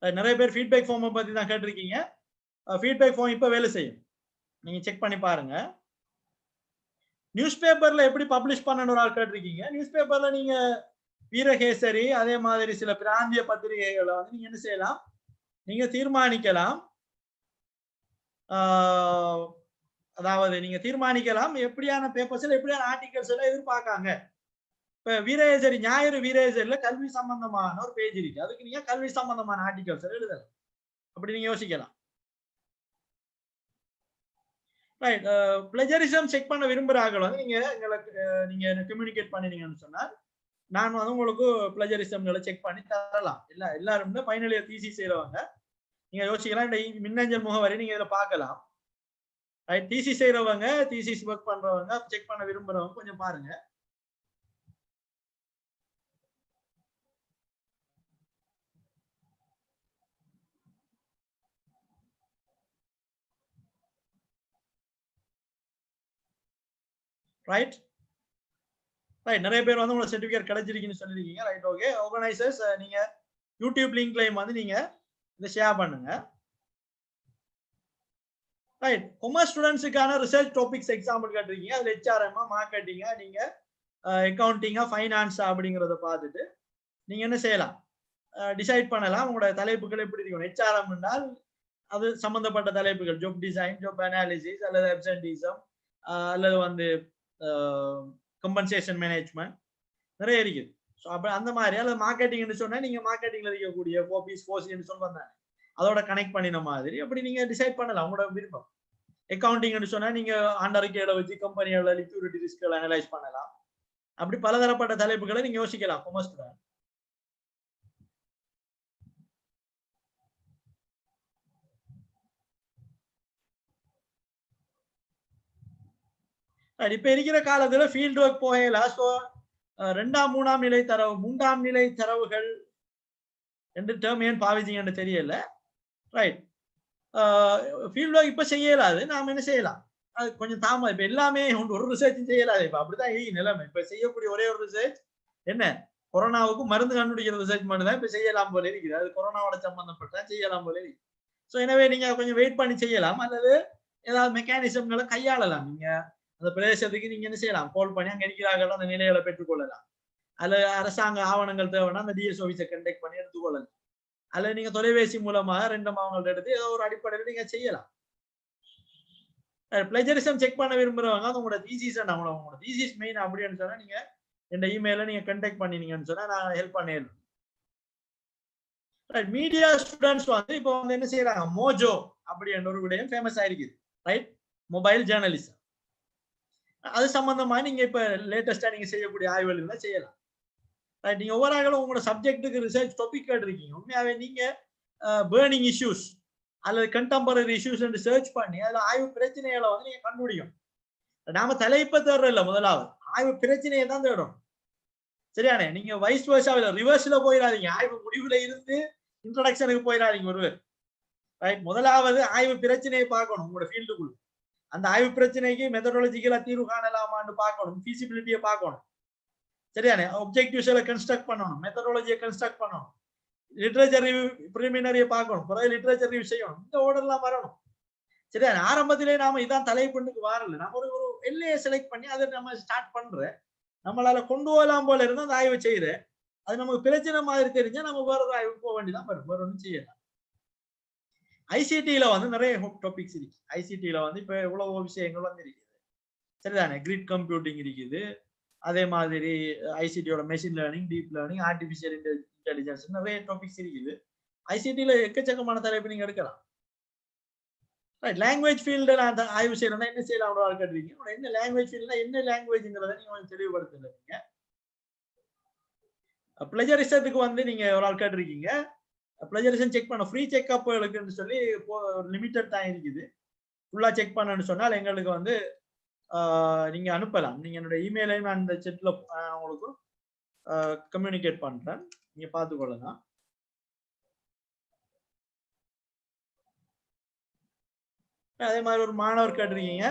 நிறைய பேர் ஃபீட்பேக் ஃபார்மை பத்தி தான் கேட்டிருக்கீங்க. ஃபீட்பேக் ஃபார்ம் இப்ப வேலை செய்யும். நீங்க செக் பண்ணி பாருங்க. நியூஸ் பேப்பர்ல எப்படி பப்ளிஷ் பண்ணணும் ஆள் கேட்டிருக்கீங்க. நியூஸ் பேப்பர்ல நீங்க வீரகேசரி அதே மாதிரி சில பிராந்திய பத்திரிகைகளை வந்து நீங்க என்ன செய்யலாம், நீங்க தீர்மானிக்கலாம். அதாவது நீங்க தீர்மானிக்கலாம் எப்படியான பேப்பர்ஸ்ல எப்படியான ஆர்டிகல்ஸ் எல்லாம் எதிர்பார்க்காங்க. இப்ப வீரகேசரி ஞாயிறு வீரகேசரியில கல்வி சம்பந்தமான ஒரு பேஜ் இருக்கு. அதுக்கு நீங்க கல்வி சம்பந்தமான ஆர்டிகல்ஸ் எழுதலாம். அப்படி நீங்க யோசிக்கலாம். ரைட். பிளஜரிசம் செக் பண்ண விரும்புறார்கள் வந்து நீங்க நீங்க கம்யூனிகேட் பண்ணினீங்கன்னு சொன்னா நான் வந்து உங்களுக்கு பிளஜரிசம்களை செக் பண்ணி தரலாம். எல்லாரும் ஃபைனல் இயர் தீசிஸ் செய்யறவங்க நீங்க யோசிக்கலாம். இந்த மின்னஞ்சல் முகவரி நீங்க இதுல பார்க்கலாம். ரைட். தீசிஸ் செய்யறவங்க தீசிஸ் ஒர்க் பண்றவங்க செக் பண்ண விரும்புறவங்க கொஞ்சம் பாருங்க. ரைட். ரைட். நிறைய பேர் வந்து உங்களுக்கு சர்டிபிகேட் கிடைச்சிருக்குன்னு சொல்லிருக்கீங்க. ரைட். ஓகே. ஆர்கனைசர்ஸ் நீங்க யூடியூப் லிங்க்லயும் வந்து நீங்க இதை ஷேர் பண்ணுங்க. ரைட். காமர்ஸ் ஸ்டூடெண்ட்ஸுக்கான ரிசர்ச் டாபிக்ஸ் எக்ஸாம்பிள் கேட்டிருக்கீங்க. அதுல HRM மார்க்கெட்டிங்கா நீங்க அக்கவுண்டிங்கா ஃபைனான்ஸா அப்படிங்கறத பார்த்துட்டு நீங்க என்ன செய்யலாம், டிசைட் பண்ணலாம் உங்களோட தலைப்புகள் எப்படி இருக்கணும். HRM என்றால் அது சம்பந்தப்பட்ட தலைப்புகள் ஜாப் டிசைன், ஜாப் அனாலிசிஸ் அல்லது அப்சென்டிசம் அல்லது வந்து கம்பன்சேஷன் மேனேஜ்மெண்ட் நிறைய இருக்குது. ஸோ அப்போ அந்த மாதிரி அல்லது மார்க்கெட்டிங்னு சொன்னா நீங்க மார்க்கெட்டிங்ல இருக்கக்கூடிய ஃபோபிஸ் ஃபோர்ஸ்ன்னு சொல்லுவாங்க அதோட கனெக்ட் பண்ணின மாதிரி அப்படி நீங்க டிசைட் பண்ணலாம் உங்களோட விருப்பம். அக்கவுண்டிங்னு சொன்னா நீங்க ஆண்டறிக்கையில வச்சு கம்பெனியோட லிக்விடிட்டி ரிஸ்க்களை அனலைஸ் பண்ணலாம். அப்படி பலதரப்பட்ட தலைப்புகளை நீங்க யோசிக்கலாம். Commerce student. இப்ப இருக்கிற காலத்துல ஃபீல்ட் ஒர்க் போகல. ஸோ 2ஆம் 3ஆம் நிலை தரவு 3ஆம் நிலை தரவுகள் ரெண்டு டேர்ம் ஏன் பாவிச்சிங்கன்னு தெரியல. ரைட். ஃபீல்ட் ஒர்க் இப்ப செய்யலாது. நாம என்ன செய்யலாம், அது கொஞ்சம் தாமதம். இப்ப எல்லாமே ஒரு ரிசர்ச்சும் செய்யலாது. இப்ப அப்படிதான் நிலைமை. இப்ப செய்யக்கூடிய ஒரே ஒரு ரிசர்ச் என்ன, கொரோனாவுக்கு மருந்து கண்டுபிடிக்கிற ரிசர்ச் மட்டும் தான் இப்ப செய்யலாம் போல இருக்குது. அது கொரோனாவோட சம்பந்தப்பட்ட செய்யலாம் போல இருக்கு. ஸோ எனவே நீங்க கொஞ்சம் வெயிட் பண்ணி செய்யலாம் அல்லது ஏதாவது மெக்கானிசம்களை கையாளலாம். நீங்க அந்த பிரதேசத்துக்கு நீங்க என்ன செய்யலாம், கால் பண்ணி அங்க இருக்கிறார்கள் அந்த நிலைகளை பெற்றுக்கொள்ளலாம். அல்லது அரசாங்க ஆவணங்கள் தேவைன்னா அந்த டிஎஸ் ஆஃபீஸை கண்டெக்ட் பண்ணி எடுத்துக்கொள்ளலாம். அல்லது நீங்க தொலைபேசி மூலமாக 2 ஆவணங்கள் எடுத்து ஏதோ ஒரு அடிப்படையில் நீங்க செய்யலாம். பிளஜரிசம் செக் பண்ண விரும்புறவங்க உங்களோட தீசிஸ் உங்களோட தீசிஸ் மெயின் அப்படின்னு சொன்னா நீங்க இந்த இமெயில நீங்க கண்டெக்ட் பண்ணினீங்கன்னு சொன்னா நான் ஹெல்ப் பண்ணிடுறேன். மீடியா ஸ்டூடெண்ட்ஸ் வந்து இப்போ வந்து என்ன செய்யறாங்க, மோஜோ அப்படின்ற ஒரு விடயம் ஃபேமஸ் ஆயிருக்குது. ரைட். மொபைல் ஜேர்னலிசம் அது சம்பந்தமா நீங்க இப்ப லேட்டஸ்டா நீங்க செய்யக்கூடிய ஆய்வுகள் செய்யலாம். ரைட். நீங்க ஒவ்வொரு ஆளும் உங்களோட சப்ஜெக்ட்டுக்கு ரிசர்ச் டாபிக் கேட்டிருக்கீங்க. உண்மையாவே நீங்க பேர்னிங் இஷ்யூஸ் அல்லது கண்டெம்பரரி இஷ்யூஸ் சர்ச் பண்ணி அதுல ஆய்வு பிரச்சனைகளை வந்து நீங்க கண்டுபிடிக்கும். நாம தலைப்பை தேடுற இல்ல, முதலாவது ஆய்வு பிரச்சனையை தான் தேடும். சரியானே. நீங்க வைஸ் வர்ஸாவில ரிவர்ஸ்ல போயிடாதீங்க. ஆய்வு முடிவுல இருந்து இன்ட்ரோடக்ஷனுக்கு போயிடாதீங்க ஒருவர். ரைட். முதலாவது ஆய்வு பிரச்சனையை பார்க்கணும். உங்களோட ஃபீல்டுக்குள்ள அந்த ஆய்வு பிரச்சனைக்கு மெத்தடாலஜிக்கலா தீர்வு காணலாமான்னு பார்க்கணும். ஃபீசிபிலிட்டியை பார்க்கணும். சரியானே. ஆப்ஜெக்டிவ்ஸ் எல்லாம் கன்ஸ்ட்ரக்ட் பண்ணணும். மெத்தடாலஜியை கன்ஸ்ட்ரக்ட் பண்ணணும். லிட்ரேச்சர் ரிவ்யூ பிரிலிமினரியை பார்க்கணும். பிறகு லிட்ரேச்சர் ரிவ்யூ செய்யணும். இந்த ஆர்டர்லாம் வரணும். சரியா. ஆரம்பத்திலே நாம இதான் தலைப்புக்கு வரல. நம்ம ஒரு எல்லையை செலக்ட் பண்ணி அதை நம்ம ஸ்டார்ட் பண்றேன். நம்மளால கொண்டு போகலாம் போல இருந்தா அந்த ஆய்வு செய்யறேன். அது நமக்கு பிரச்சனை மாதிரி தெரிஞ்சா நம்ம வேற ஒரு ஆய்வு போக வேண்டியதான் வரும். வேற ஒன்றும் செய்யலாம். ஐசிடில வந்து நிறைய டாபிக்ஸ் இருக்கு. ஐசிடில வந்து இப்ப எவ்வளவோ விஷயங்கள் வந்து இருக்குது. சரிதானே? கிரிட் கம்ப்யூட்டிங் இருக்குது. அதே மாதிரி ஐசிடியோட machine learning, deep learning, artificial intelligence நிறைய டாபிக்ஸ் இருக்குது. ஐசிடில எக்கச்சக்கமான தலைப்பு நீங்க எடுக்கலாம். லாங்குவேஜ் ஃபீல்டு அந்த ஆய்வு செய்யணும்னா என்ன செய்யலாம் கேட்டுறீங்க. என்ன லாங்குவேஜ் ஃபீல்ட்னா என்ன லாங்குவேஜ்ங்கிறத நீங்க கொஞ்சம் தெளிவுபடுத்துறீங்க. பிளஜரிசத்துக்கு வந்து நீங்க ஒரு ஆள் கேட்டிருக்கீங்க. பிளஜரிசம் செக் பண்ண ஃப்ரீ செக்அப்களுக்குன்னு சொல்லி ஒரு லிமிட்டட் டைம் இருக்குது. ஃபுல்லா செக் பண்ணணும்னு சொன்னால் எங்களுக்கு வந்து நீங்க அனுப்பலாம். நீங்க என்னோட இமெயிலையும் நான் இந்த செட்ல உங்களுக்கு கம்யூனிகேட் பண்றேன். நீங்க பார்த்துக்கொள்ளலாம். அதே மாதிரி ஒரு மாணவர் கேட்டிருக்கீங்க.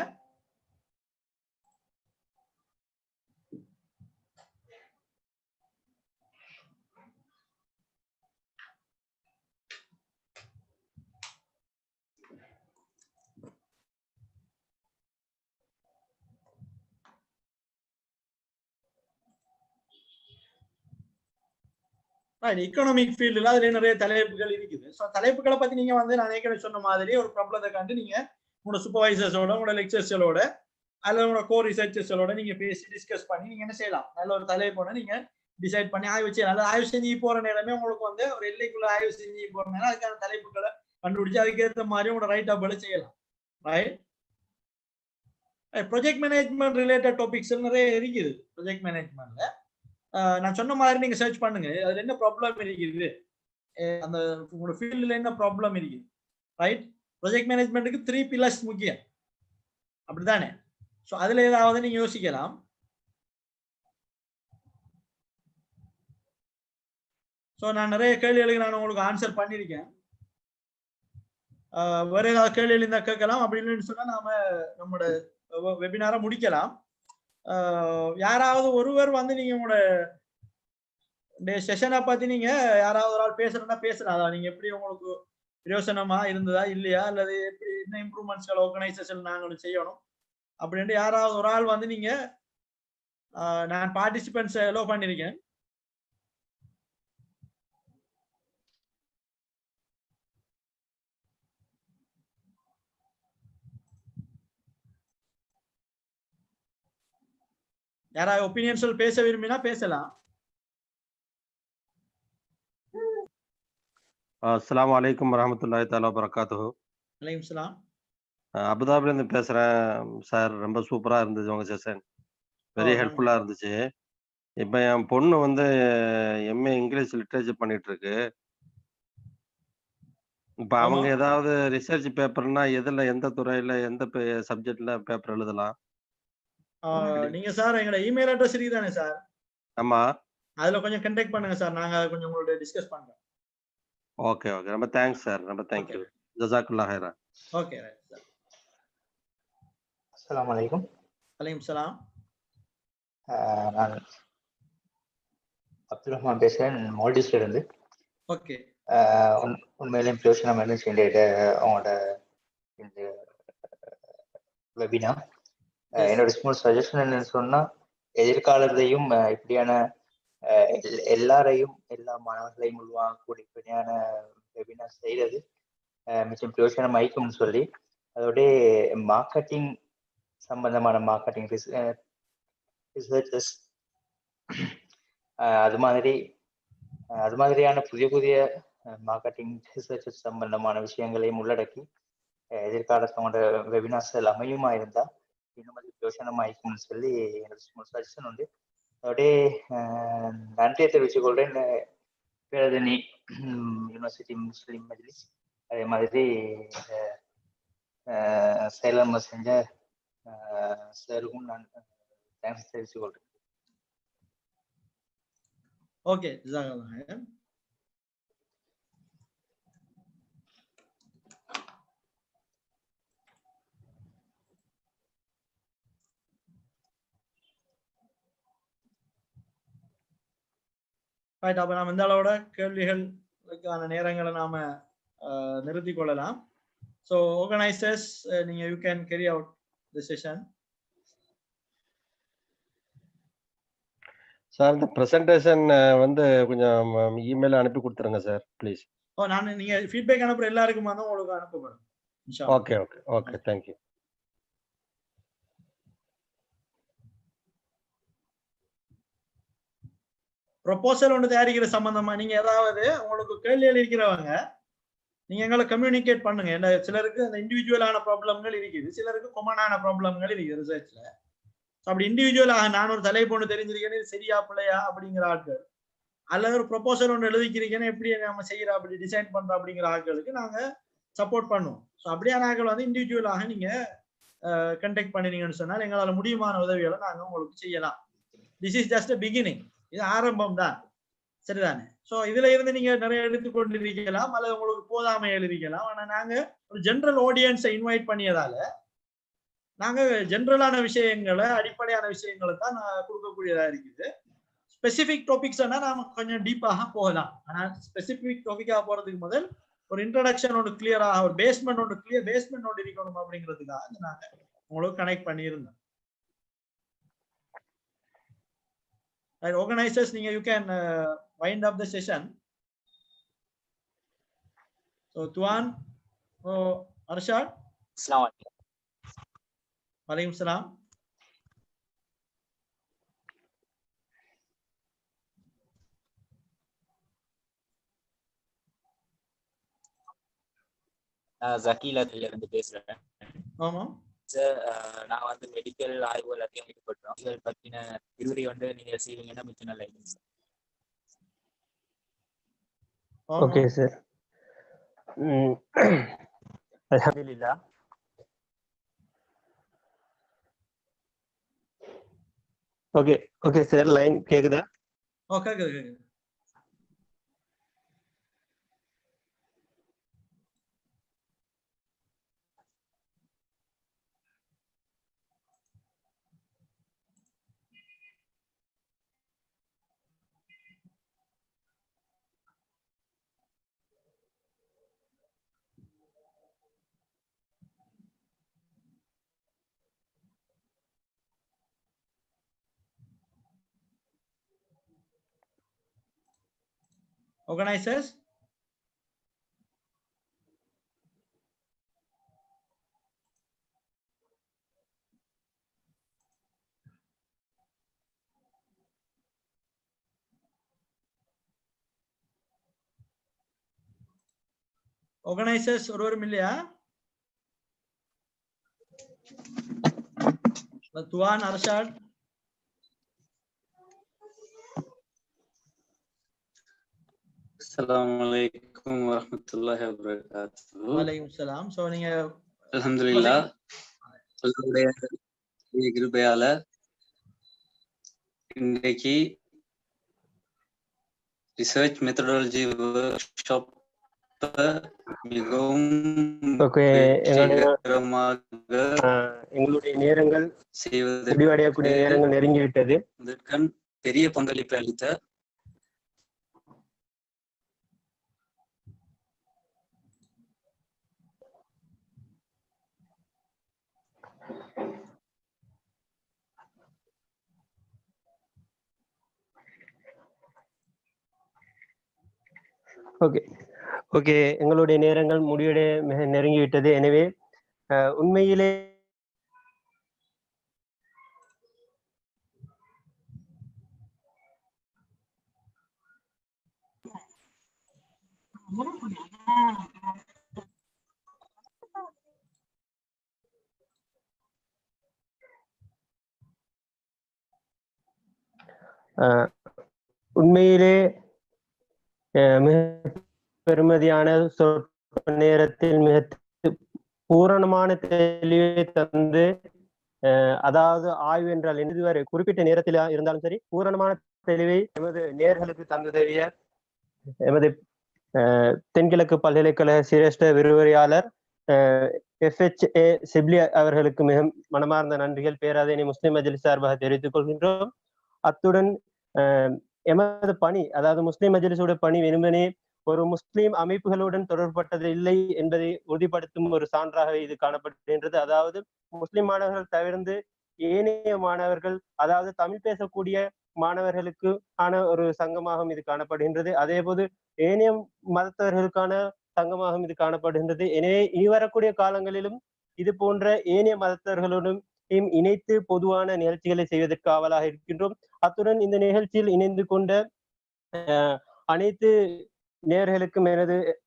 எக்கனாமிக் ஃபீல்டுல அதுல நிறைய தலைப்புகள் இருக்குது. ஸோ தலைப்புகளை பத்தி நீங்க வந்து நான் ஏற்கனவே சொன்ன மாதிரி ஒரு ப்ராப்ளத்தை கண்டு நீங்க உங்களோட சூப்பர்வைசர்ஸோட, உங்களோட லெக்சர்ஸோட அல்லது உங்களோட கோ ரிசர்ச்சர்ஸோட நீங்க பேசி டிஸ்கஸ் பண்ணி நீங்க என்ன செய்யலாம். நல்ல ஒரு தலைப்போட நீங்க டிசைட் பண்ணி ஆய்வு செய்யலாம். அல்லது ஆய்வு செஞ்சு போற நேரமே உங்களுக்கு வந்து ஒரு எல்லைக்குள்ள ஆய்வு செஞ்சு போற நேரம் அதுக்கான தலைப்புகளை கண்டுபிடிச்சு அதுக்கேற்ற மாதிரி உங்களோட ரைட் அப்ல செய்யலாம். Right. Project management related topics நிறைய இருக்குது. ப்ராஜெக்ட் மேனேஜ்மெண்ட்ல நான் சொன்ன மாதிரி நீங்க சர்ச் பண்ணுங்க. அதுல என்ன ப்ராப்ளம் இருக்குது, அந்த உங்களோட ஃபீல்டுல என்ன ப்ராப்ளம் இருக்குது. ரைட். ப்ராஜெக்ட் மேனேஜ்மெண்ட்டுக்கு 3 பில்லர்ஸ் முக்கியம். அப்படித்தானே? ஸோ அதுல ஏதாவது நீங்க யோசிக்கலாம். ஸோ நான் நிறைய கேள்விகளுக்கு நான் உங்களுக்கு ஆன்சர் பண்ணியிருக்கேன். வேற ஏதாவது கேள்விகள் இருந்தா கேட்கலாம். அப்படி இல்லைன்னு சொன்னா நாம நம்மளோட வெபினாரை முடிக்கலாம். யாராவது ஒருவர் வந்து நீங்க உங்களோட செஷனை பத்தி நீங்க யாராவது ஒரு ஆள் பேசுறதுன்னா பேசலாம். அதான் நீங்க எப்படி உங்களுக்கு பிரயோசனமா இருந்ததா இல்லையா, அல்லது எப்படி என்ன இம்ப்ரூவ்மெண்ட்ஸ்கள் ஆர்கனைசேஷன் நாங்களும் செய்யணும் அப்படின்ட்டு யாராவது ஒரு ஆள் வந்து நீங்க நான் பார்ட்டிசிபென்ட்ஸ் எலோ பண்ணிருக்கேன். யாராவது ஒப்பீனியன்ஸ் பேச விரும்பினா பேசலாம். அஸ்ஸலாமு அலைக்கும் வரஹ்மத்துல்லாஹி தஆலா வபரகாத்துஹு. வலைக்கும் சலாம். அபுதாபில இருந்து பேசுறேன் சார். ரொம்ப சூப்பரா இருந்துச்சு உங்க செஷன். வெரி ஹெல்ப்ஃபுல்லா இருந்துச்சு. இப்ப என் பொண்ணு வந்து எம்ஏ இங்கிலீஷ் லிட்ரேச்சர் பண்ணிட்டு இருக்கு. இப்ப அவங்க ஏதாவது ரிசர்ச் பேப்பர்னா எதுல, எந்த துறையில, எந்த சப்ஜெக்ட்ல பேப்பர் எழுதலாம்? நீங்க சார் எங்களோட இமெயில் அட்ரஸ் இருக்குதானே சார்? ஆமா. அதுல கொஞ்சம் கான்டாக்ட் பண்ணுங்க சார். நாங்க கொஞ்சம் உங்களோட டிஸ்கஸ் பண்றோம். Okay okay. ரொம்ப தேங்க்ஸ் சார். ரொம்ப தேங்க் யூ. ஜஸாக்கல்லாஹ் ஹைரன். Okay right sir. அஸ்ஸலாமு அலைக்கும். வலைக்கும் சலாம். நான் அப்துல் ரஹ்மான் பேசுறேன், மால்டீவ்ஸ்ல இருந்து. ஓகே. உண்மையிலேயும் பிரயோஜனம் இருந்துச்சு உங்களோட இந்த வெபினார். என்னோட ஸ்மால் சஜஷன் என்னன்னு சொன்னா, எதிர்காலத்தையும் இப்படியான எல்லாரையும் எல்லா மாணவர்களையும் உருவாக்கக்கூடிய இப்படியான வெபினார் செய்யறது மிச்சம் பிரயோஜனம் ஆயிக்கும்னு சொல்லி, அதோட மார்க்கெட்டிங் சம்பந்தமான மார்க்கெட்டிங் ரிசர்ச்சஸ் அது மாதிரியான புதிய புதிய மார்க்கெட்டிங் ரிசர்ச்சஸ் சம்பந்தமான விஷயங்களையும் உள்ளடக்கி எதிர்காலத்தோட வெபினார்ஸ் அமையுமா இருந்தா இன்னும் அது பிரயோஜனம் ஆயிக்கும்னு சொல்லி என்னோட சஜஷன் உண்டு. அதோட நன்றியை தெரிவித்துக் கொள்றேன் பேரதனி யூனிவர்சிட்டி முஸ்லீம் மஜ்லிஸ், அதே மாதிரி சேலம் செஞ்ச சாருக்கும் நான் தேங்க்ஸ் தெரிவித்துக் கொள்றேன். ஓகே. ஜஸாக்கல்லாஹ். ரைட். அப்ப நாம இந்த அளவோட கேள்விகளுக்கான நேரங்களை நாம நிறுத்திக் கொள்ளலாம். ஸோ ஆர்கனைசர்ஸ் நீங்க you can carry out the session. Sir இந்த பிரசன்டேஷன் வந்து கொஞ்சம் இமெயில் அனுப்பி கொடுத்துருங்க சார் ப்ளீஸ். நான் நீங்க ஃபீட்பேக் அனுப்புற எல்லாருக்குமா தான் உங்களுக்கு அனுப்பப்படும். இன்ஷா அல்லாஹ். Okay okay okay thank you. Proposal ஒன்று தயாரிக்கிற சம்பந்தமா நீங்க ஏதாவது உங்களுக்கு கேள்விகள் இருக்கிறவங்க நீங்க எங்களை கம்யூனிகேட் பண்ணுங்க. ஏன்னா சிலருக்கு அந்த இண்டிவிஜுவலான ப்ராப்ளம்கள் இருக்குது, சிலருக்கு கொமனான ப்ராப்ளம்கள் இருக்குது ரிசர்ச்ல. அப்படி இண்டிவிஜுவலாக நான் ஒரு தலைப்பு ஒன்று தெரிஞ்சிருக்கேன், இது சரியா பிள்ளையா அப்படிங்கிற ஆட்கள், அல்லது ஒரு ப்ரொபோசல் ஒன்று எழுதிக்கிறீங்கன்னு எப்படி நம்ம செய்யறோம் அப்படி டிசைன் பண்றோம் அப்படிங்கிற ஆட்களுக்கு நாங்க சப்போர்ட் பண்ணுவோம். ஸோ அப்படியான ஆட்கள் வந்து இண்டிவிஜுவலாக நீங்க கண்டெக்ட் பண்ணினீங்கன்னு சொன்னால் எங்களால் முடியுமான உதவிகளை நாங்கள் உங்களுக்கு செய்யலாம். திஸ் இஸ் ஜஸ்ட் பிகினிங், இது ஆரம்பம் தான், சரிதானே? ஸோ இதுல இருந்து நீங்க நிறைய எடுத்துக்கொண்டு இருக்கலாம், அல்லது உங்களுக்கு போதாமை எழுதிக்கலாம். ஆனா நாங்க ஒரு ஜென்ரல் ஆடியன்ஸை இன்வைட் பண்ணியதால நாங்க ஜென்ரலான விஷயங்களை, அடிப்படையான விஷயங்களை தான் கொடுக்கக்கூடியதா இருக்குது. ஸ்பெசிபிக் டாபிக்ஸ் நாம கொஞ்சம் டீப்பாக போகலாம். ஆனா ஸ்பெசிபிக் டாபிக்காக போறதுக்கு முதல் ஒரு இன்ட்ரடக்ஷன் ஒன்று கிளியராக, ஒரு பேஸ்மெண்ட் ஒன்று இருக்கணும் அப்படிங்கிறதுக்காக நாங்க உங்களுக்கு கனெக்ட் பண்ணியிருந்தோம். Right, organizers, you can wind up the session. So Tuan, Arshad. Assalamu alaikum. Walaikum salam. ஜக்கீலத்துல இருந்து பேசுறேன். ஆமா சார், நான் வந்து மெடிக்கல் ஆய்வு எல்லாத்தையும் ஈடுபடுறோம். இதை பத்தின விரிவுரை வந்து நீங்க செய்வீங்கன்னா மிச்சம் நல்லா இருக்கும் சார். Okay sir. அல்ஹம்துலில்லாஹ். ஓகே ஓகே சார், லைன் கேக்குதா? Okay okay. Organizers. Organizers ஒருவரும் இல்லையா? துவான், Arshad. Assalamualaikum warahmatullahi wabarakatuh. Walaikum salam. So நீங்க அல்ஹம்துலில்லாஹ், உங்களுடைய கிருபையால இன்றைக்கு ரிசர்ச் மெத்தடாலஜி வொர்க்ஷாப் மிகவும் எங்களுடைய நேரங்கள் முடிவடையக்கூடிய நேரங்கள் நெருங்கிவிட்டது. இதற்கன் பெரிய பங்களிப்பு அளித்த ஓகே எங்களுடைய நேரங்கள் முடிவடைய மிக நெருங்கிவிட்டது. எனவே உண்மையிலே உண்மையிலே மிக பெருமதியான சொற்ப நேரத்தில் மிக பூரணமான தெளிவை தந்து, அதாவது ஆய்வு என்றால் இதுவரை குறிப்பிட்ட நேரத்தில் இருந்தாலும் சரி பூரணமான தெளிவை எமது நேர்களுக்கு தந்ததவிய எமது தென்கிழக்கு பல்கலைக்கழக சிரேஷ்ட விரிவுரையாளர் FHA சிப்லி அவர்களுக்கு மிக மனமார்ந்த நன்றிகள் பேராதேனி முஸ்லிம் மஜ்லிஸ் சார்பாக தெரிவித்துக் கொள்கின்றோம். அத்துடன் எமது பணி, அதாவது முஸ்லிம் மஜ்லிஸோட பணி வெறுமனே ஒரு முஸ்லிம் அமைப்புகளுடன் தொடர்பட்டது இல்லை என்பதை உறுதிப்படுத்தும் ஒரு சான்றாக இது காணப்படுகின்றது. அதாவது முஸ்லிம் மாணவர்கள் தவிர்த்து ஏனைய மாணவர்கள், அதாவது தமிழ் பேசக்கூடிய மாணவர்களுக்கு ஆன ஒரு சங்கமாகவும் இது காணப்படுகின்றது. அதே போது ஏனைய மதத்தவர்களுக்கான சங்கமாகவும் இது காணப்படுகின்றது. எனவே இனி வரக்கூடிய காலங்களிலும் இது போன்ற ஏனைய மதத்தவர்களுடன் இணைத்து பொதுவான நிகழ்ச்சிகளை செய்வதற்கு ஆவலாக இருக்கின்றோம். அத்துடன் இந்த நிகழ்ச்சியில் இணைந்து கொண்ட அனைத்து நேயர்களுக்கும்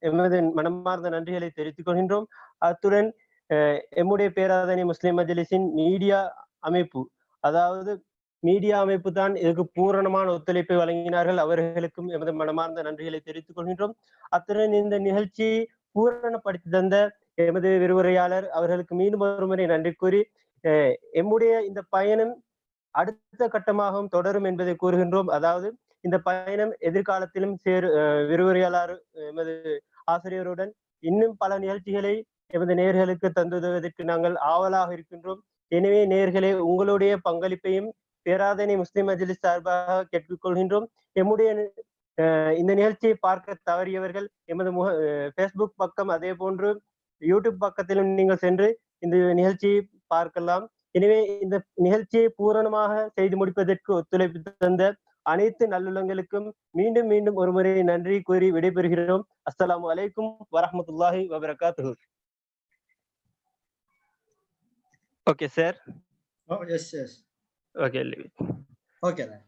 எமது மனமார்ந்த நன்றிகளை தெரிவித்துக் கொள்கின்றோம். அத்துடன் எம்முடைய பேராதனை முஸ்லிம் மஜ்லிஸின் மீடியா அமைப்பு, அதாவது மீடியா அமைப்பு தான் இதுக்கு பூரணமான ஒத்துழைப்பை வழங்கினார்கள். அவர்களுக்கும் எமது மனமார்ந்த நன்றிகளை தெரிவித்துக் கொள்கின்றோம். அத்துடன் இந்த நிகழ்ச்சியை பூரணப்படுத்தி தந்த எமது விரிவுரையாளர் அவர்களுக்கு மீண்டும் ஒரு முறை நன்றி கூறி எம்முடைய இந்த பயணம் அடுத்த கட்டமாகவும் தொடரும் என்பதை கூறுகின்றோம். அதாவது இந்த பயணம் எதிர்காலத்திலும் விரிவுரையாளர் எமது ஆசிரியருடன் இன்னும் பல நிகழ்ச்சிகளை எமது நேயர்களுக்கு தந்துவதற்கு நாங்கள் ஆவலாக இருக்கின்றோம். எனவே நேயர்களே, உங்களுடைய பங்களிப்பையும் பேராதனை முஸ்லிம் மஜ்லிஸ் சார்பாக கேட்டுக்கொள்கின்றோம். எம்முடைய இந்த நிகழ்ச்சியை பார்க்க தவறியவர்கள் எமது ஃபேஸ்புக் பக்கம், அதே போன்று யூடியூப் பக்கத்திலும் நீங்கள் சென்று இந்த நிகழ்ச்சியை பார்க்கலாம். எனவே இந்த நிகழ்ச்சியை பூரணமாக செய்து முடிப்பதற்கு ஒத்துழைப்பு தந்த அனைத்து நல்லுள்ளங்களுக்கும் மீண்டும் மீண்டும் ஒரு முறை நன்றி கூறி விடைபெறுகிறோம். அஸ்ஸலாமு அலைக்கும் வரஹ்மத்துல்லாஹி வபரகாத்துஹு. Okay, sir. Oh, yes. Okay, leave it. Okay then.